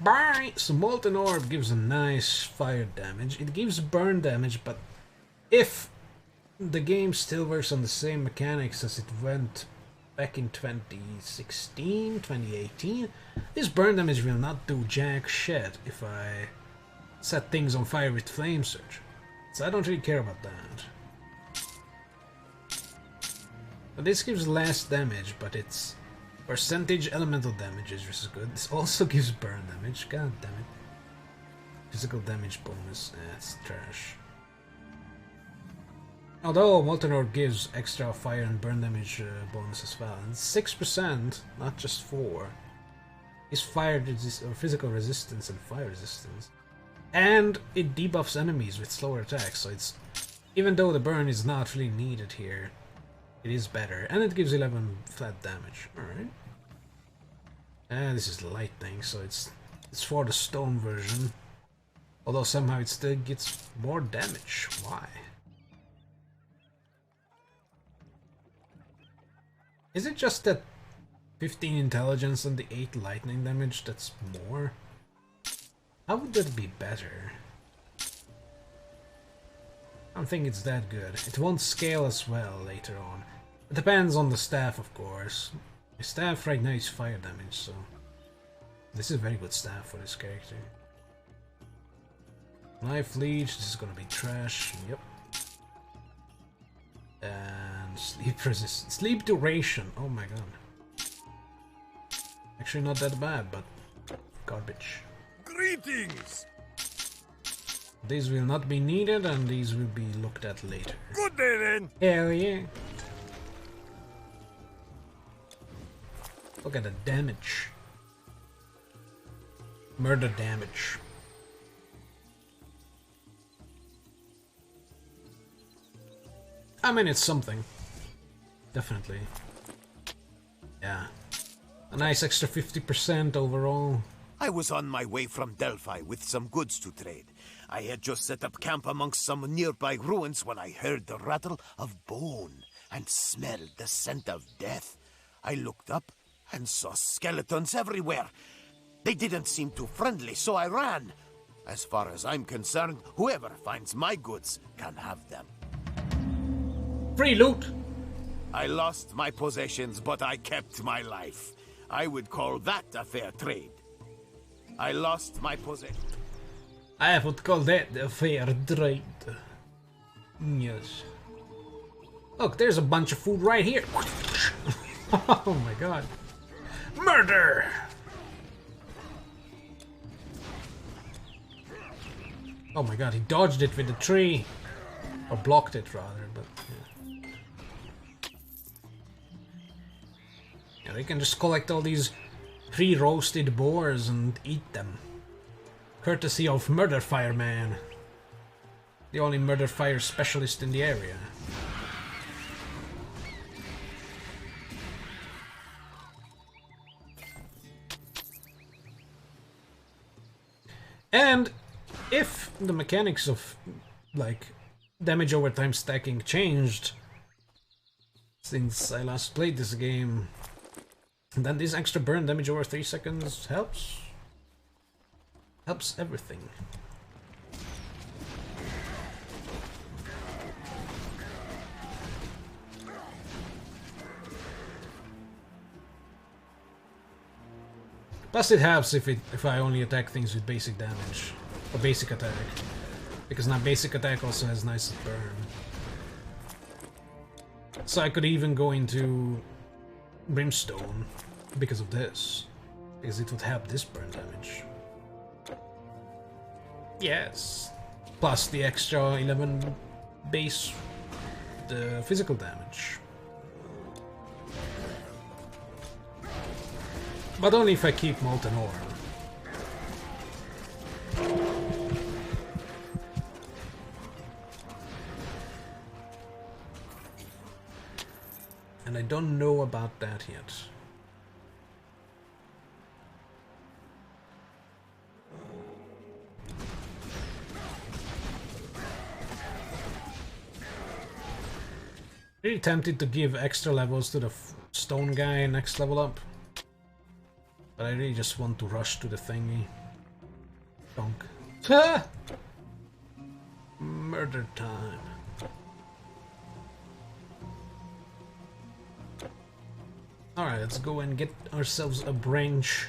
Bye! So Molten Orb gives a nice fire damage. It gives burn damage, but if the game still works on the same mechanics as it went back in 2016, 2018, this burn damage will not do jack shit if I set things on fire with Flame Surge. So I don't really care about that. But this gives less damage, but its percentage elemental damage is just good. This also gives burn damage, god damn it. Physical damage bonus, that's trash. Although Molten Ore gives extra fire and burn damage bonus as well, and 6%, not just 4, is fire or physical resistance and fire resistance, and it debuffs enemies with slower attacks. So it's, even though the burn is not really needed here, it is better, and it gives 11 flat damage. All right, and this is lightning, so it's for the stone version. Although somehow it still gets more damage. Why? Is it just that 15 intelligence and the 8 lightning damage that's more? How would that be better? I don't think it's that good. It won't scale as well later on. It depends on the staff, of course. My staff right now is fire damage, so this is a very good staff for this character. Life leech, this is gonna be trash. Yep. And sleep resist, sleep duration. Oh my god. Actually, not that bad, but garbage. Greetings. These will not be needed, and these will be looked at later. Good day then. Hell yeah. Look at the damage. Murder damage. I mean, it's something. Definitely. Yeah. A nice extra 50% overall. I was on my way from Delphi with some goods to trade. I had just set up camp amongst some nearby ruins when I heard the rattle of bone and smelled the scent of death. I looked up and saw skeletons everywhere. They didn't seem too friendly, so I ran. As far as I'm concerned, whoever finds my goods can have them. Free loot! I lost my possessions, but I kept my life. I would call that a fair trade. I lost my possessions. I would call that a fair trade. Yes. Look, there's a bunch of food right here. Oh my god. Murder! Oh my god, he dodged it with a tree. Or blocked it rather, but yeah. Yeah, they can just collect all these pre-roasted boars and eat them. Courtesy of Murder Fireman. The only murder fire specialist in the area. And if the mechanics of, like, damage over time stacking changed since I last played this game, then this extra burn damage over 3 seconds helps. Helps everything. Plus it helps if I only attack things with basic damage. Or basic attack. Because now basic attack also has nice burn. So I could even go into Brimstone because of this. Because it would help this burn damage. Yes. Plus the extra 11 base the physical damage. But only if I keep Molten Ore. And I don't know about that yet. Really tempted to give extra levels to the stone guy next level up. But I really just want to rush to the thingy. Donk. Ah! Murder time. Alright, let's go and get ourselves a branch.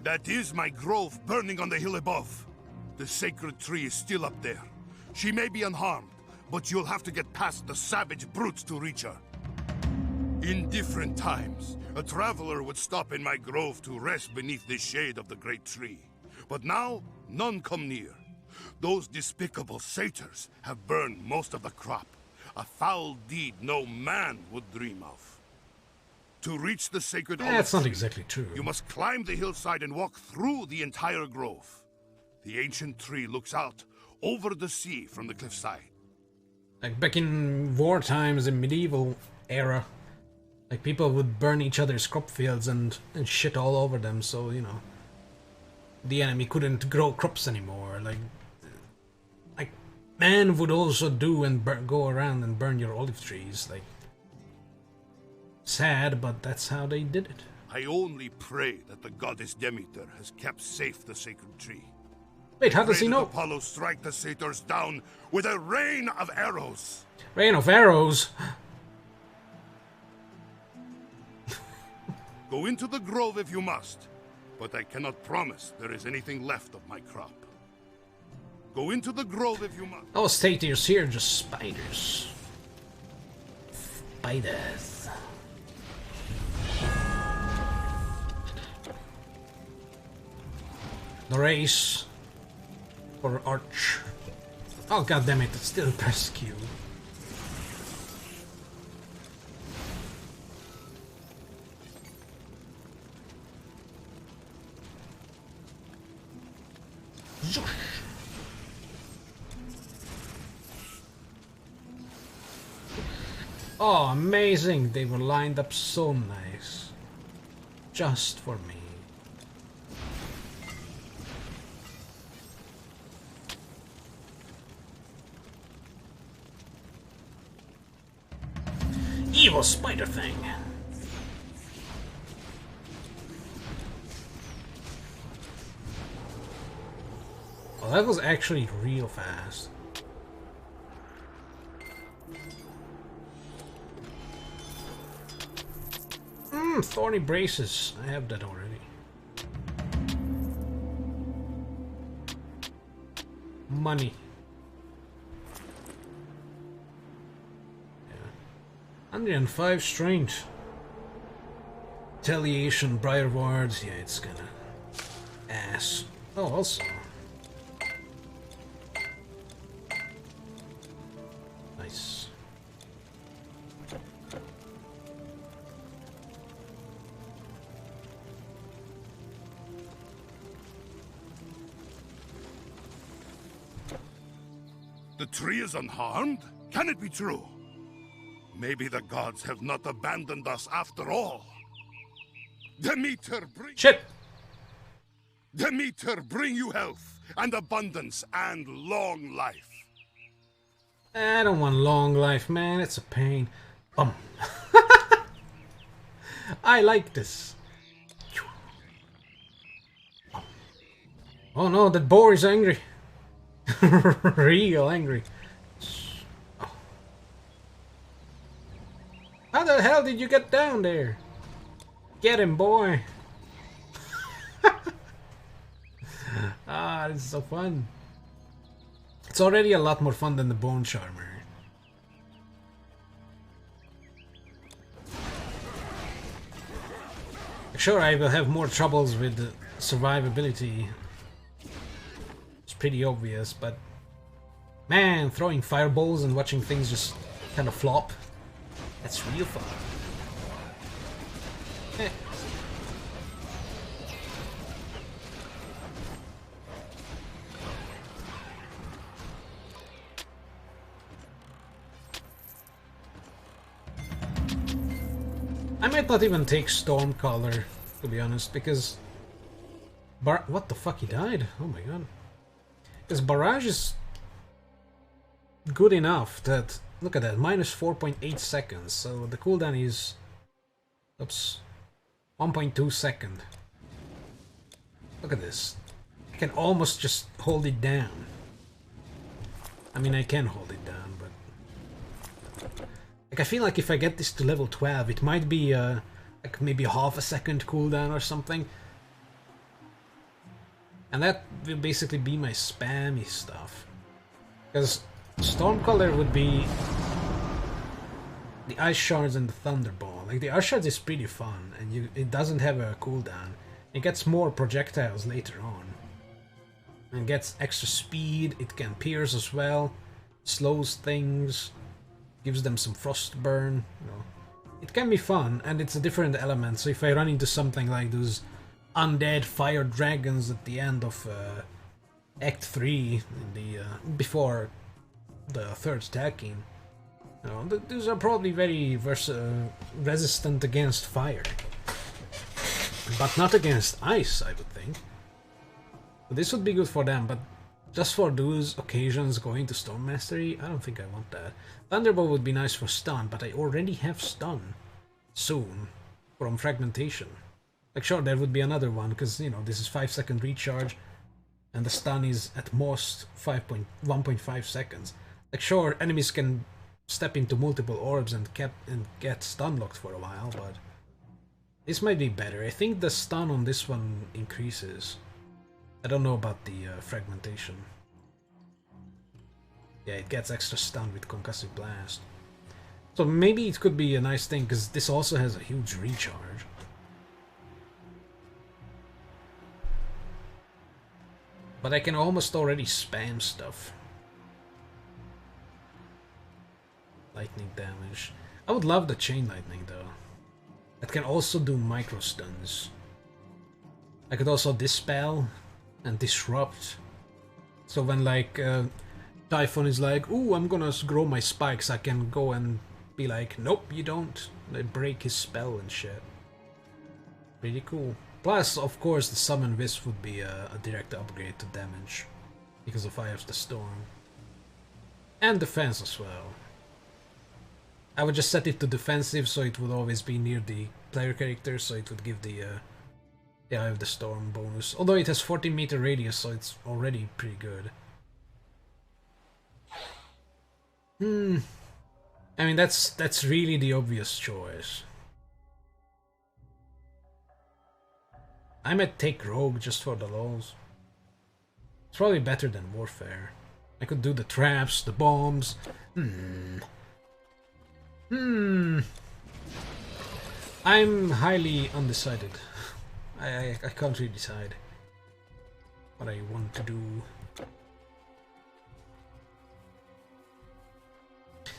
That is my grove burning on the hill above. The sacred tree is still up there. She may be unharmed, but you'll have to get past the savage brutes to reach her. In different times, a traveler would stop in my grove to rest beneath the shade of the great tree. But now, none come near. Those despicable satyrs have burned most of the crop. A foul deed no man would dream of. To reach the sacred olive That's not tree, exactly true. you must climb the hillside and walk through the entire grove. The ancient tree looks out over the sea from the cliffside. Like back in war times, in medieval era, like people would burn each other's crop fields and shit all over them, so, you know, the enemy couldn't grow crops anymore. Like man would also do and go around and burn your olive trees. Like, sad, but that's how they did it. I only pray that the goddess Demeter has kept safe the sacred tree. Wait, how does he know? Apollo strike the satyrs down with a rain of arrows. Rain of arrows? Go into the grove if you must, but I cannot promise there is anything left of my crop. Go into the grove if you must. Oh, satyrs here, just spiders. Spiders. The race for Arch. Oh, god damn it, it's still press Q. Oh, amazing! They were lined up so nice. Just for me. Evil spider thing. Oh, that was actually real fast. Thorny braces. I have that already. Money. Yeah. 105 strength. Retaliation, Briar Wards. Yeah, it's kinda ass. Oh, also. Nice. The tree is unharmed? Can it be true? Maybe the gods have not abandoned us after all. Demeter, Shit! Demeter, bring you health and abundance and long life. I don't want long life, man. It's a pain. I like this. Oh no, that boar is angry. Real angry. Oh. How the hell did you get down there? Get him, boy. Ah, this is so fun. It's already a lot more fun than the Bone Charmer. Sure, I will have more troubles with the survivability. It's pretty obvious, but man, throwing fireballs and watching things just kind of flop, that's real fun. Eh. I might not even take Stormcaller, to be honest, because what the fuck, he died? Oh my god. Because Barrage is good enough that, look at that, minus 4.8 seconds, so the cooldown is, oops, 1.2 second. Look at this. I can almost just hold it down. I mean, I can hold it down, but like, I feel like if I get this to level 12, it might be like maybe half a second cooldown or something. And that will basically be my spammy stuff. Because Stormcaller would be the Ice Shards and the Thunderball. Like, the Ice Shards is pretty fun, and it doesn't have a cooldown. It gets more projectiles later on. And gets extra speed, it can pierce as well, slows things, gives them some frost burn, you know. It can be fun, and it's a different element, so if I run into something like those undead fire dragons at the end of Act 3, in the, before the third attacking, you know, those are probably very resistant against fire. But not against ice, I would think. So this would be good for them, but just for those occasions going to Storm Mastery, I don't think I want that. Thunderbolt would be nice for stun, but I already have stun soon from fragmentation. Like, sure, there would be another one, because, you know, this is 5-second recharge, and the stun is at most 1.5 seconds. Like, sure, enemies can step into multiple orbs and get stun locked for a while, but this might be better. I think the stun on this one increases. I don't know about the fragmentation. Yeah, it gets extra stun with Concussive Blast. So maybe it could be a nice thing, because this also has a huge recharge. But I can almost already spam stuff. Lightning damage. I would love the Chain Lightning though. That can also do micro stuns. I could also Dispel and Disrupt. So when like Typhon is like, ooh, I'm gonna grow my spikes, I can go and be like, nope, you don't. They break his spell and shit. Pretty cool. Plus, of course, the Summon Wisp would be a direct upgrade to damage, because of Eye of the Storm. And defense as well. I would just set it to defensive, so it would always be near the player character, so it would give the Eye of the Storm bonus. Although it has 40-meter radius, so it's already pretty good. I mean, that's really the obvious choice. I might take Rogue just for the lols. It's probably better than Warfare. I could do the traps, the bombs. I'm highly undecided. I can't really decide what I want to do.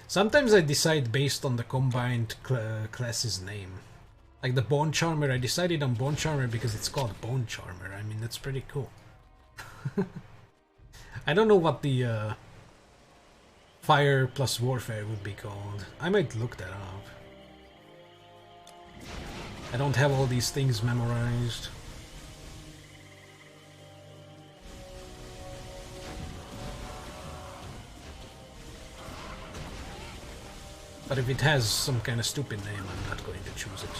Sometimes I decide based on the combined class's name. Like the Bone Charmer, I decided on Bone Charmer because it's called Bone Charmer. I mean, that's pretty cool. I don't know what the Fire plus Warfare would be called. I might look that up. I don't have all these things memorized. But if it has some kind of stupid name, I'm not going to choose it.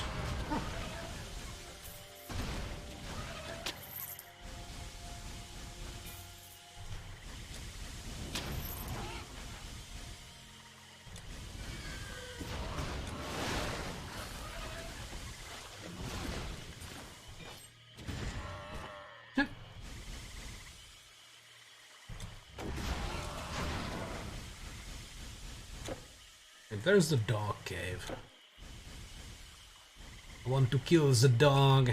There's the dog cave. I want to kill the dog.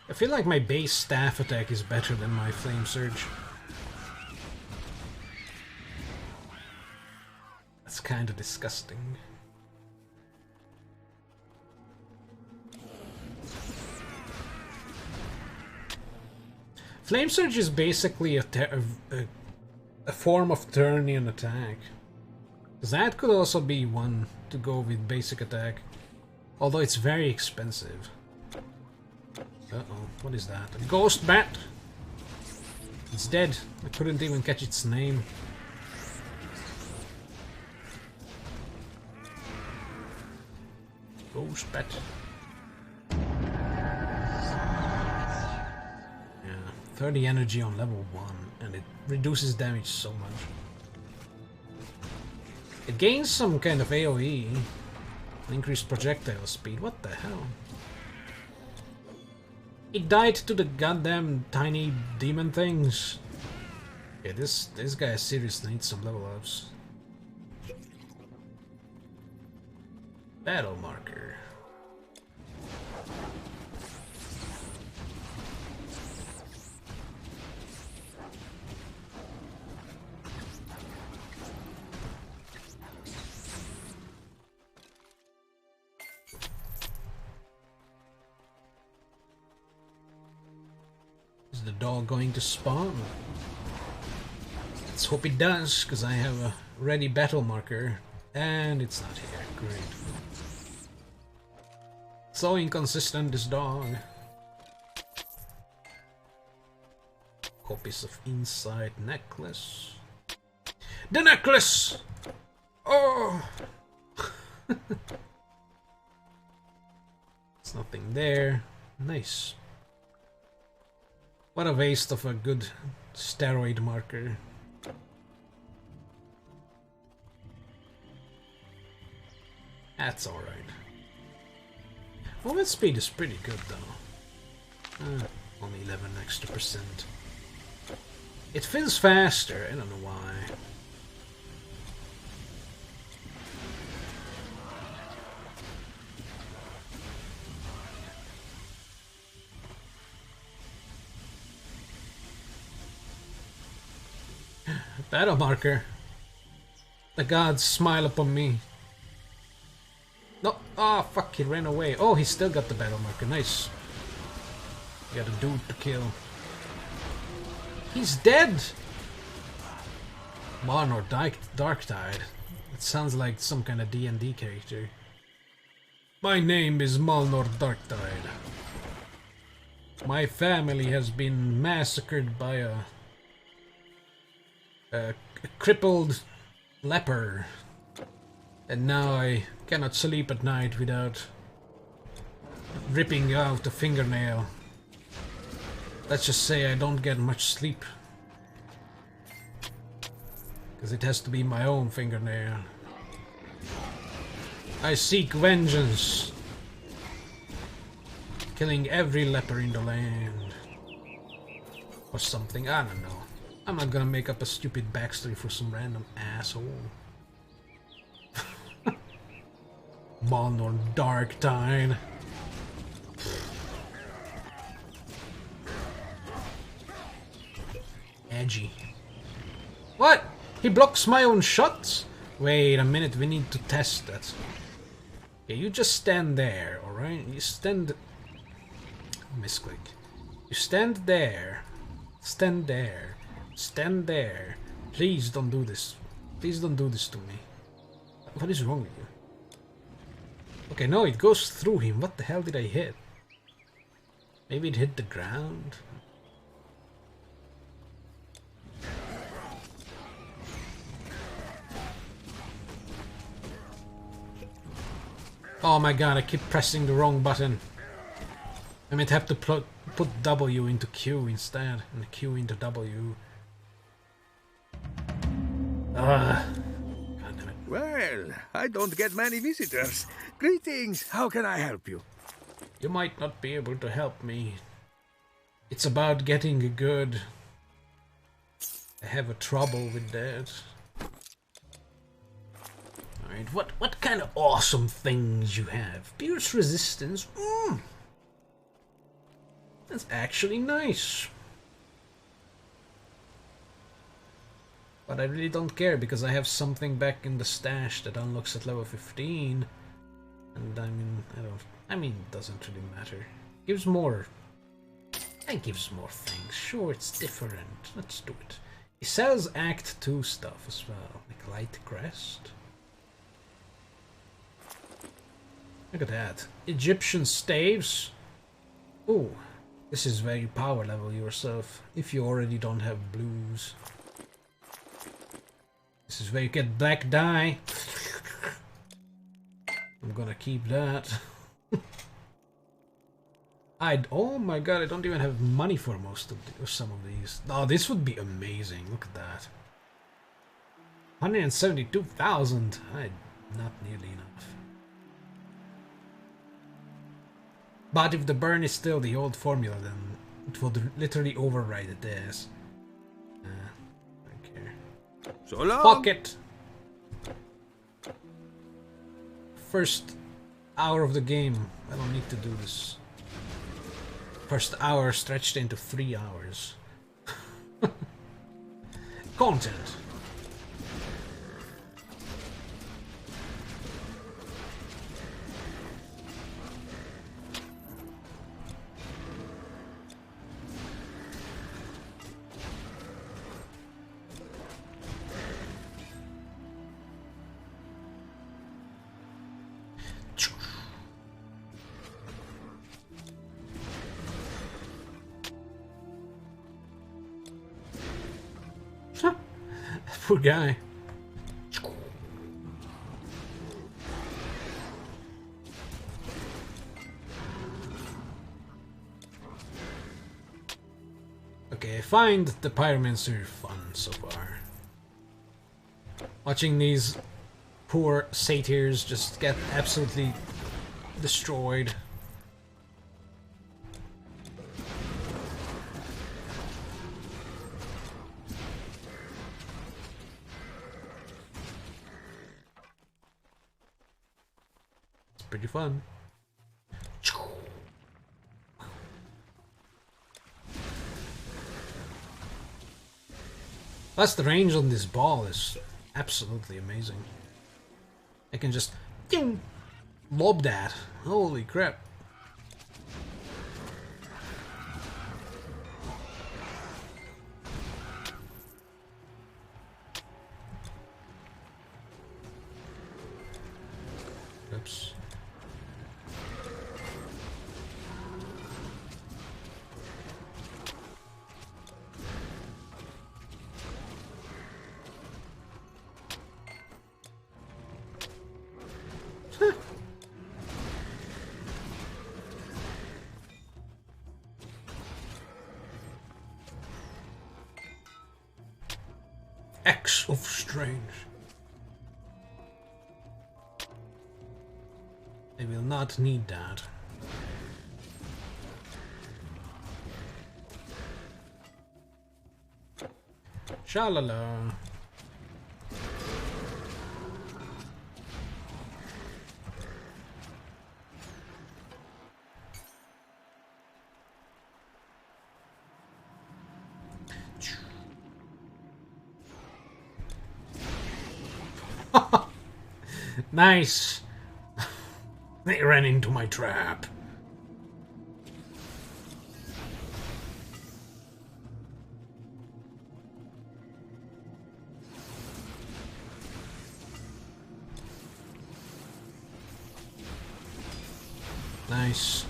I feel like my base staff attack is better than my Flame Surge. That's kind of disgusting. Flame Surge is basically a form of turn-in attack. That could also be one to go with basic attack, although it's very expensive. Uh-oh, what is that? A ghost bat? It's dead. I couldn't even catch its name. Ghost bat. Yeah, 30 energy on level 1. And it reduces damage so much. It gains some kind of AoE. Increased projectile speed. What the hell? It died to the goddamn tiny demon things. Yeah, this guy seriously needs some level ups. Battle marker. Is the dog going to spawn? Let's hope it does, because I have a ready battle marker, and it's not here. Great. So inconsistent, this dog. Copies of inside necklace. The necklace! Oh! There's nothing there. Nice. What a waste of a good steroid marker. That's alright. Movement speed is pretty good though. Only 11 extra percent. It feels faster, I don't know why. Battle marker. The gods smile upon me. No, oh fuck, he ran away. Oh, he still got the battle marker, nice. You got a dude to kill. He's dead! Monor Darktide. It sounds like some kind of D&D character. My name is Malnor Darktide. My family has been massacred by a crippled leper. And now I cannot sleep at night without ripping out a fingernail. Let's just say I don't get much sleep. Because it has to be my own fingernail. I seek vengeance. Killing every leper in the land. Or something, I don't know. I'm not gonna make up a stupid backstory for some random asshole. Malnor Darktide. Edgy. What? He blocks my own shots? Wait a minute, we need to test that. Yeah, you just stand there, alright? You stand... Misclick. You stand there. Stand there. Stand there. Please don't do this. Please don't do this to me. What is wrong with you? Okay, no, it goes through him. What the hell did I hit? Maybe it hit the ground? Oh my god, I keep pressing the wrong button. I might have to put W into Q instead, and Q into W. God damn it. Well, I don't get many visitors. Greetings, how can I help you? You might not be able to help me. It's about getting a good... I have a trouble with that. Alright, what kind of awesome things you have? Pierce resistance? That's actually nice. But I really don't care because I have something back in the stash that unlocks at level 15. And I mean, it doesn't really matter. Gives more. It gives more things. Sure, it's different. Let's do it. He sells Act 2 stuff as well. Like Light Crest. Look at that. Egyptian staves. Ooh. This is where you power level yourself. If you already don't have blues. This is where you get black dye. I'm gonna keep that. Oh my god, I don't even have money for some of these. Oh, this would be amazing. Look at that. 172,000. Not nearly enough. But if the burn is still the old formula, then it would literally override it as. So long. Fuck it. First hour of the game. I don't need to do this. First hour stretched into 3 hours. Content. Poor guy. Okay, I find the Pyromancer fun so far. Watching these poor satyrs just get absolutely destroyed. Pretty fun. Plus the range on this ball is absolutely amazing. I can just lob that. Holy crap. Oops. X of strange. I will not need that. Shalala. Nice. They ran into my trap. Nice.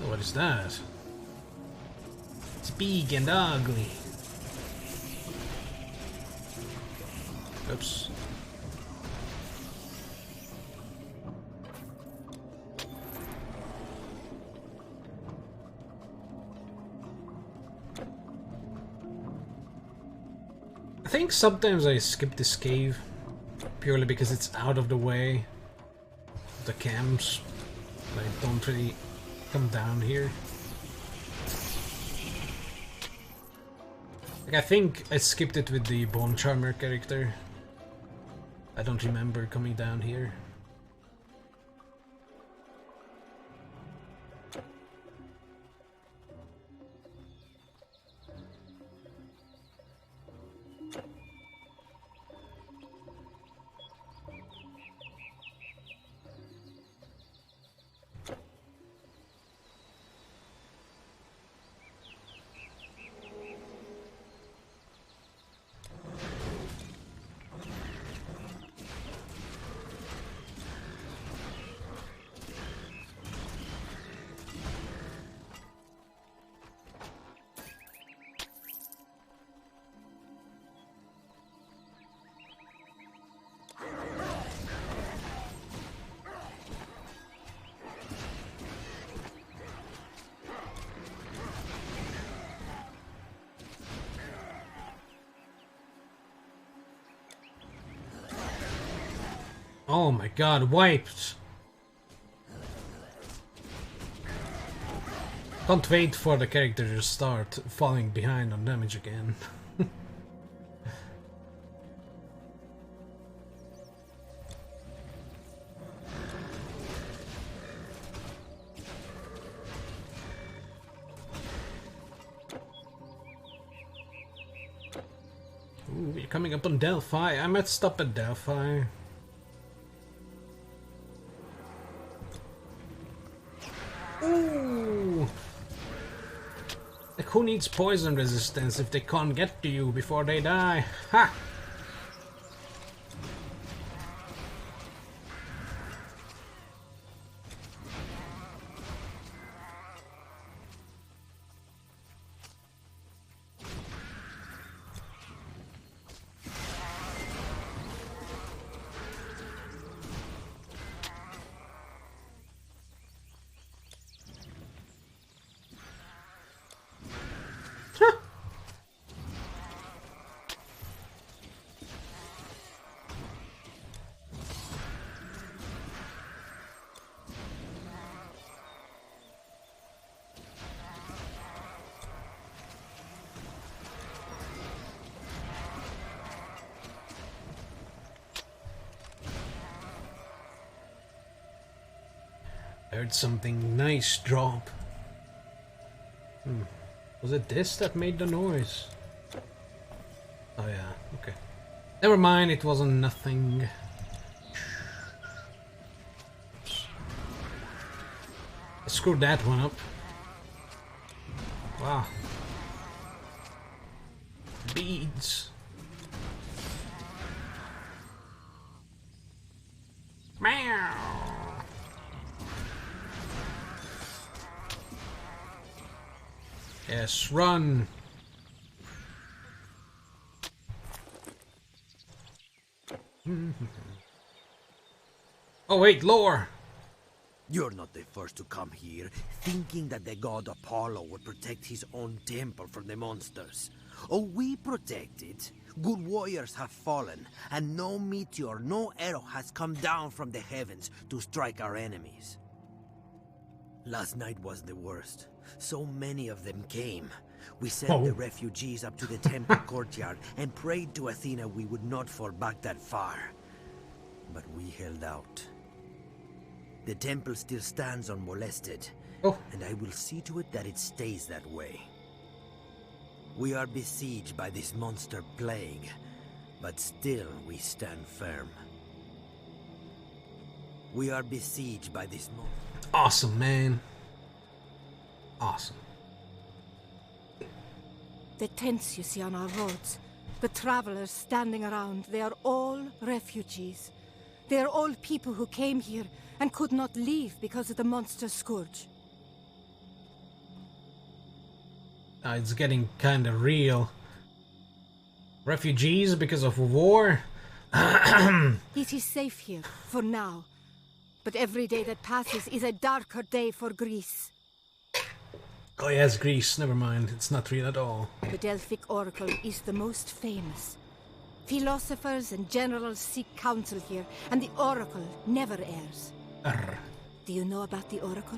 What is that? It's big and ugly. Oops. I think sometimes I skip this cave purely because it's out of the way of the camps. I don't really come down here. Like, I think I skipped it with the Bone Charmer character. I don't remember coming down here. Oh my god, wiped! Can't wait for the character to start falling behind on damage again. Ooh, we're coming up on Delphi. I might stop at Delphi. Ooh! Like, who needs poison resistance if they can't get to you before they die? Ha! I heard something nice drop. Was it this that made the noise? Oh yeah, okay. Never mind, it wasn't nothing. I screwed that one up. Wow. Beads. Meow. Yes, run. Oh wait, lower. You're not the first to come here, thinking that the god Apollo would protect his own temple from the monsters. Oh, we protect it. Good warriors have fallen, and no meteor, no arrow has come down from the heavens to strike our enemies. Last night was the worst. So many of them came. We sent the refugees up to the temple courtyard and prayed to Athena we would not fall back that far. But we held out. The temple still stands unmolested, and I will see to it that it stays that way. We are besieged by this monster plague, but still we stand firm. We are besieged by this monster. Awesome, man. Awesome. The tents you see on our roads, the travelers standing around, they are all refugees. They are all people who came here and could not leave because of the monster scourge. It's getting kind of real. Refugees because of war? It is safe here, for now. But every day that passes is a darker day for Greece. Oh yes, Greece, never mind. It's not real at all. The Delphic Oracle is the most famous. Philosophers and generals seek counsel here, and the Oracle never errs. Do you know about the Oracle?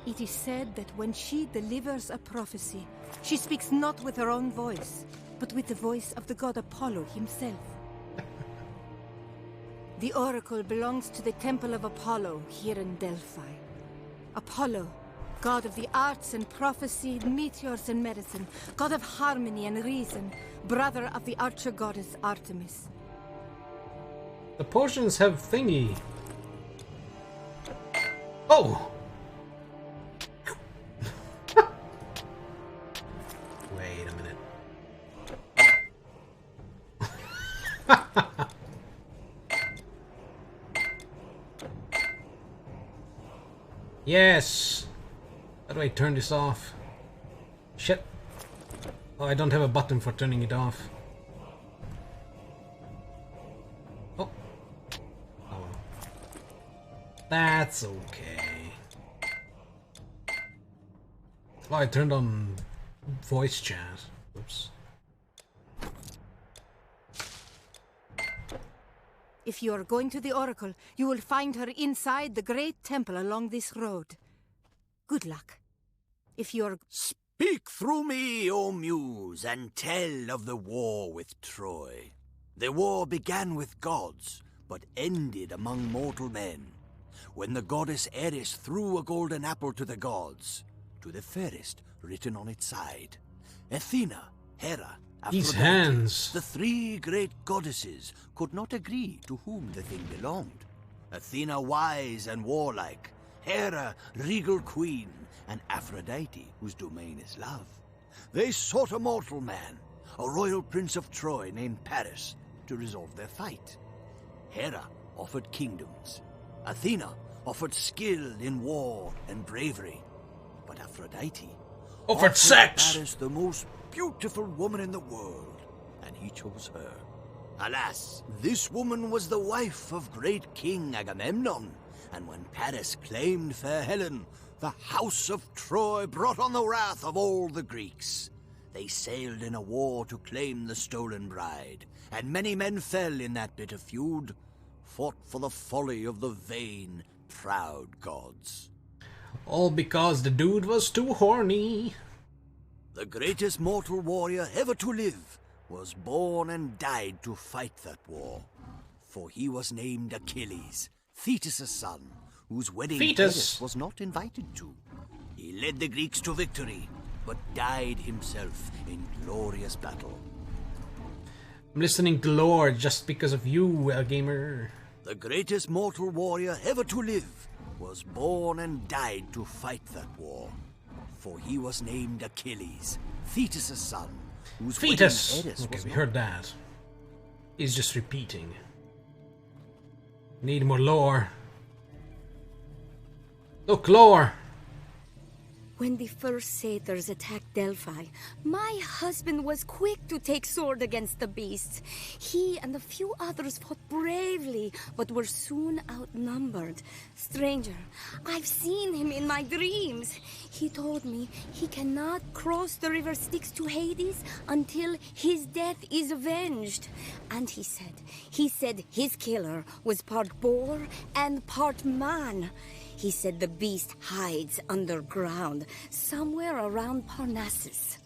It is said that when she delivers a prophecy, she speaks not with her own voice, but with the voice of the god Apollo himself. The Oracle belongs to the Temple of Apollo here in Delphi. Apollo, god of the arts and prophecy, meteors and medicine, god of harmony and reason, brother of the archer goddess Artemis. The potions have thingy. Oh! Wait a minute. Yes! How do I turn this off? Shit. Oh, I don't have a button for turning it off. Oh. Oh. That's okay. Oh, I turned on voice chat. Oops. If you are going to the Oracle, you will find her inside the great temple along this road. Good luck. If you're... Speak through me, O Muse, and tell of the war with Troy. The war began with gods, but ended among mortal men, when the goddess Eris threw a golden apple to the gods, to the fairest written on its side. Athena, Hera, These Aphrodite, hands. the three great goddesses, could not agree to whom the thing belonged. Athena wise and warlike, Hera regal queen, and Aphrodite, whose domain is love. They sought a mortal man, a royal prince of Troy named Paris, to resolve their fight. Hera offered kingdoms. Athena offered skill in war and bravery. But Aphrodite offered sex! Paris the most beautiful woman in the world, and he chose her. Alas, this woman was the wife of great King Agamemnon, and when Paris claimed fair Helen, the house of Troy brought on the wrath of all the Greeks. They sailed in a war to claim the stolen bride, and many men fell in that bitter feud, fought for the folly of the vain, proud gods. All because the dude was too horny. The greatest mortal warrior ever to live was born and died to fight that war. For he was named Achilles, Thetis' son, whose wedding Paris was not invited to. He led the Greeks to victory, but died himself in glorious battle. I'm listening to lore just because of you, gamer. The greatest mortal warrior ever to live was born and died to fight that war. For he was named Achilles, Thetis' son, whose Thetis! wedding Paris Okay, was we not... heard that. He's just repeating. Need more lore. Look, lore! When the first satyrs attacked Delphi, my husband was quick to take sword against the beasts. He and a few others fought bravely, but were soon outnumbered. Stranger, I've seen him in my dreams. He told me he cannot cross the river Styx to Hades until his death is avenged. And he said his killer was part boar and part man. He said the beast hides underground, somewhere around Parnassus.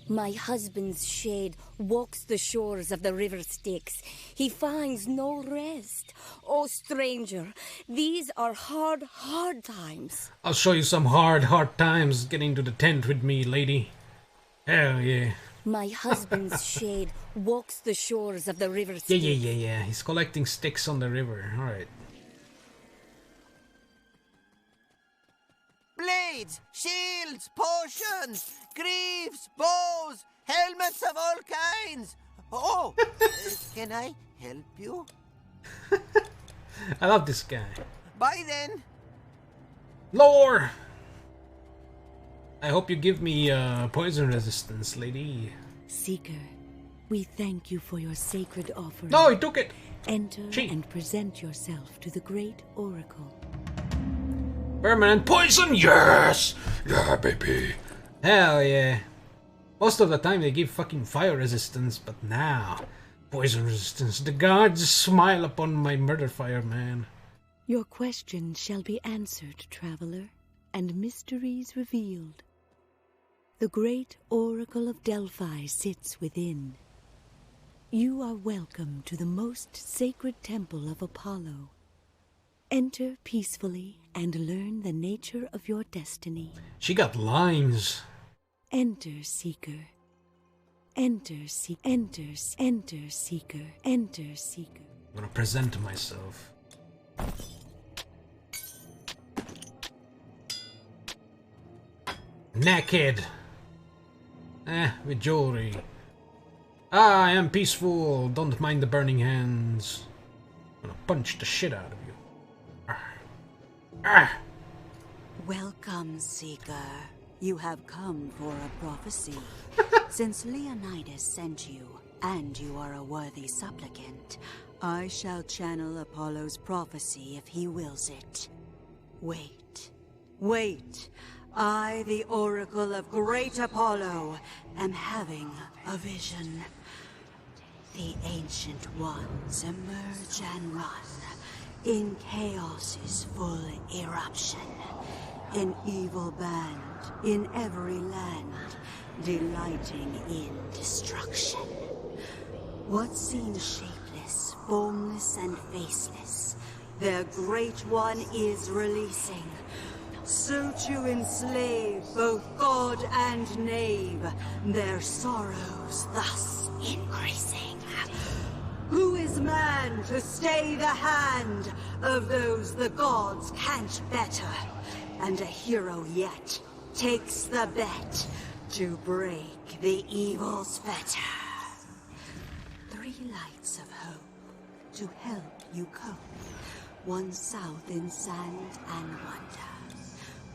My husband's shade walks the shores of the river Styx. He finds no rest. Oh, stranger, these are hard, hard times. I'll show you some hard times. Get into the tent with me, lady. Hell yeah. My husband's shade walks the shores of the river Styx. Yeah. He's collecting sticks on the river. Alright. Blades, shields, potions, greaves, bows, helmets of all kinds. Oh, can I help you? I love this guy. Bye then. Lore! I hope you give me poison resistance, lady. Seeker, we thank you for your sacred offering. No, he took it! Enter and present yourself to the great oracle. Permanent poison, yes! Yeah, baby. Hell yeah. Most of the time they give fucking fire resistance, but now, poison resistance. The gods smile upon my murder fire, man. Your questions shall be answered, traveler, and mysteries revealed. The great oracle of Delphi sits within. You are welcome to the most sacred temple of Apollo. Enter peacefully and learn the nature of your destiny. She got lines. Enter, Seeker. Enter, Seeker. Enter, Seeker. Enter, Seeker. I'm gonna present myself. Naked. With jewelry. I am peaceful. Don't mind the burning hands. I'm gonna punch the shit out of you. Welcome, Seeker. You have come for a prophecy. Since Leonidas sent you, and you are a worthy supplicant, I shall channel Apollo's prophecy if he wills it. Wait. I, the Oracle of Great Apollo, am having a vision. The Ancient Ones emerge and run in chaos's full eruption. An evil band in every land, delighting in destruction. What seems shapeless, formless, and faceless, their Great One is releasing. So to enslave both god and knave, their sorrows thus increasing. Who is man to stay the hand of those the gods can't better? And a hero yet takes the bet to break the evil's fetter. 3 lights of hope to help you cope. One south in sand and wonder.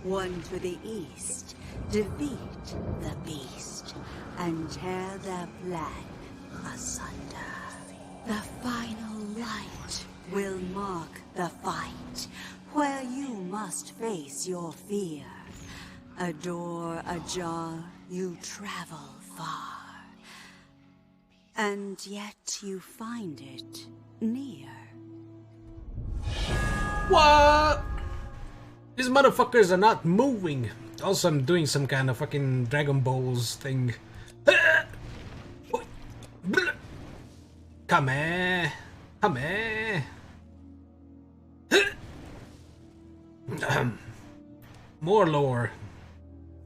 One to the east, defeat the beast and tear their plan asunder. The final light will mark the fight, where you must face your fear. A door ajar, you travel far, and yet you find it near. What? These motherfuckers are not moving. Also, I'm doing some kind of fucking Dragon Balls thing. Come here. Come here. More lore.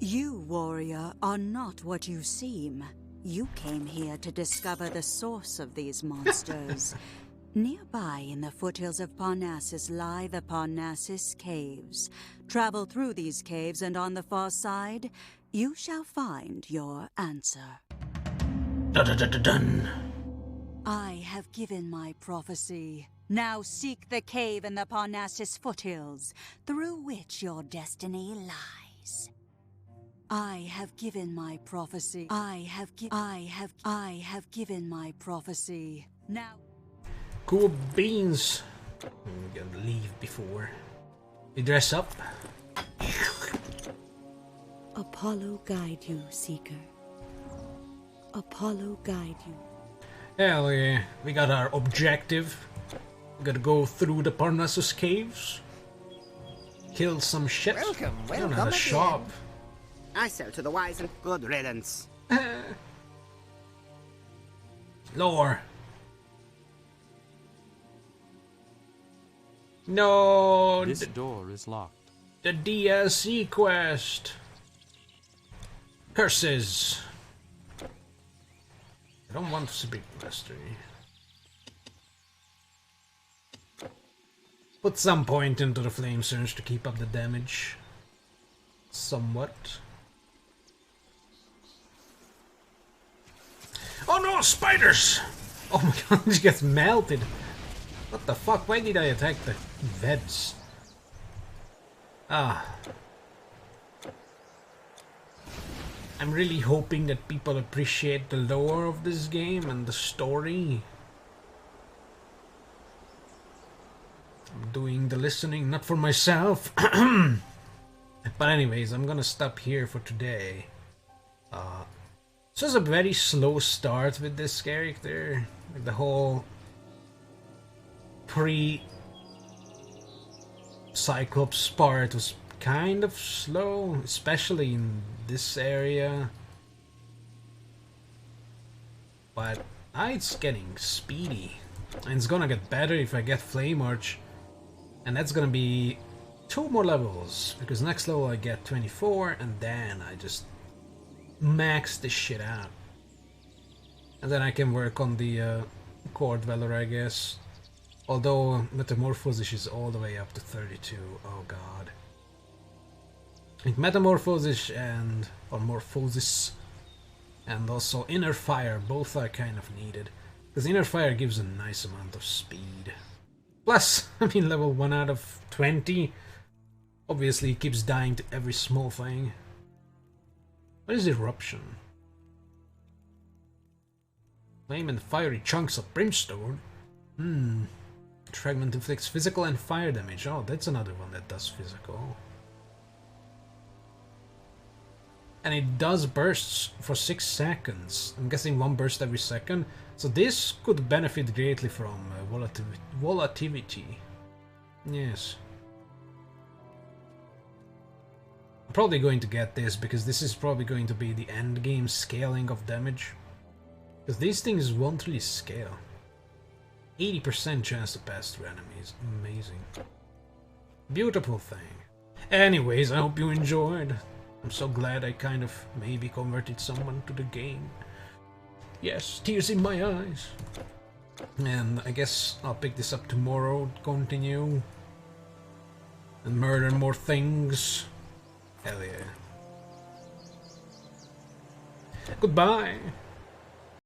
You, warrior, are not what you seem. You came here to discover the source of these monsters. Nearby in the foothills of Parnassus lie the Parnassus Caves. Travel through these caves and on the far side, you shall find your answer. Dun. I have given my prophecy. Now seek the cave in the Parnassus foothills, through which your destiny lies. I have given my prophecy. I have given my prophecy. Now. Cool beans. I'm gonna leave before we dress up. Apollo guide you, Seeker. Apollo guide you. Hell yeah, we got our objective. We gotta go through the Parnassus caves. Kill some shit. Welcome, I don't welcome have a again. shop. I sell to the wise and good riddance. Lore. No. This door is locked. The DLC quest. Curses. I don't want to be mastery. Put some point into the flame surge to keep up the damage. Somewhat. Oh no, spiders! Oh my god, he gets melted. What the fuck? Why did I attack the vets? Ah. I'm really hoping that people appreciate the lore of this game and the story. I'm doing the listening, not for myself. But anyways, I'm gonna stop here for today. This was a very slow start with this character. Like the whole pre-Cyclops part was kind of slow, especially in this area. But it's getting speedy. And it's gonna get better if I get Flame Arch. And that's gonna be 2 more levels, because next level I get 24 and then I just max this shit out. And then I can work on the Core Dweller, I guess. Although Metamorphosis is all the way up to 32. Oh god. Like Metamorphosis and Morphosis and also Inner Fire, both are kind of needed. Because Inner Fire gives a nice amount of speed. Plus, I mean, level 1 out of 20. Obviously, it keeps dying to every small thing. What is Eruption? Flame and fiery chunks of brimstone? Fragment inflicts physical and fire damage. Oh, that's another one that does physical. And it does bursts for 6 seconds. I'm guessing 1 burst every second. So this could benefit greatly from volatility. Yes. I'm probably going to get this because this is probably going to be the end game scaling of damage. Because these things won't really scale. 80% chance to pass through enemies. Amazing. Beautiful thing. Anyways, I hope you enjoyed. I'm so glad I kind of maybe converted someone to the game. Yes, tears in my eyes. And I guess I'll pick this up tomorrow, continue. And murder more things. Hell yeah. Goodbye.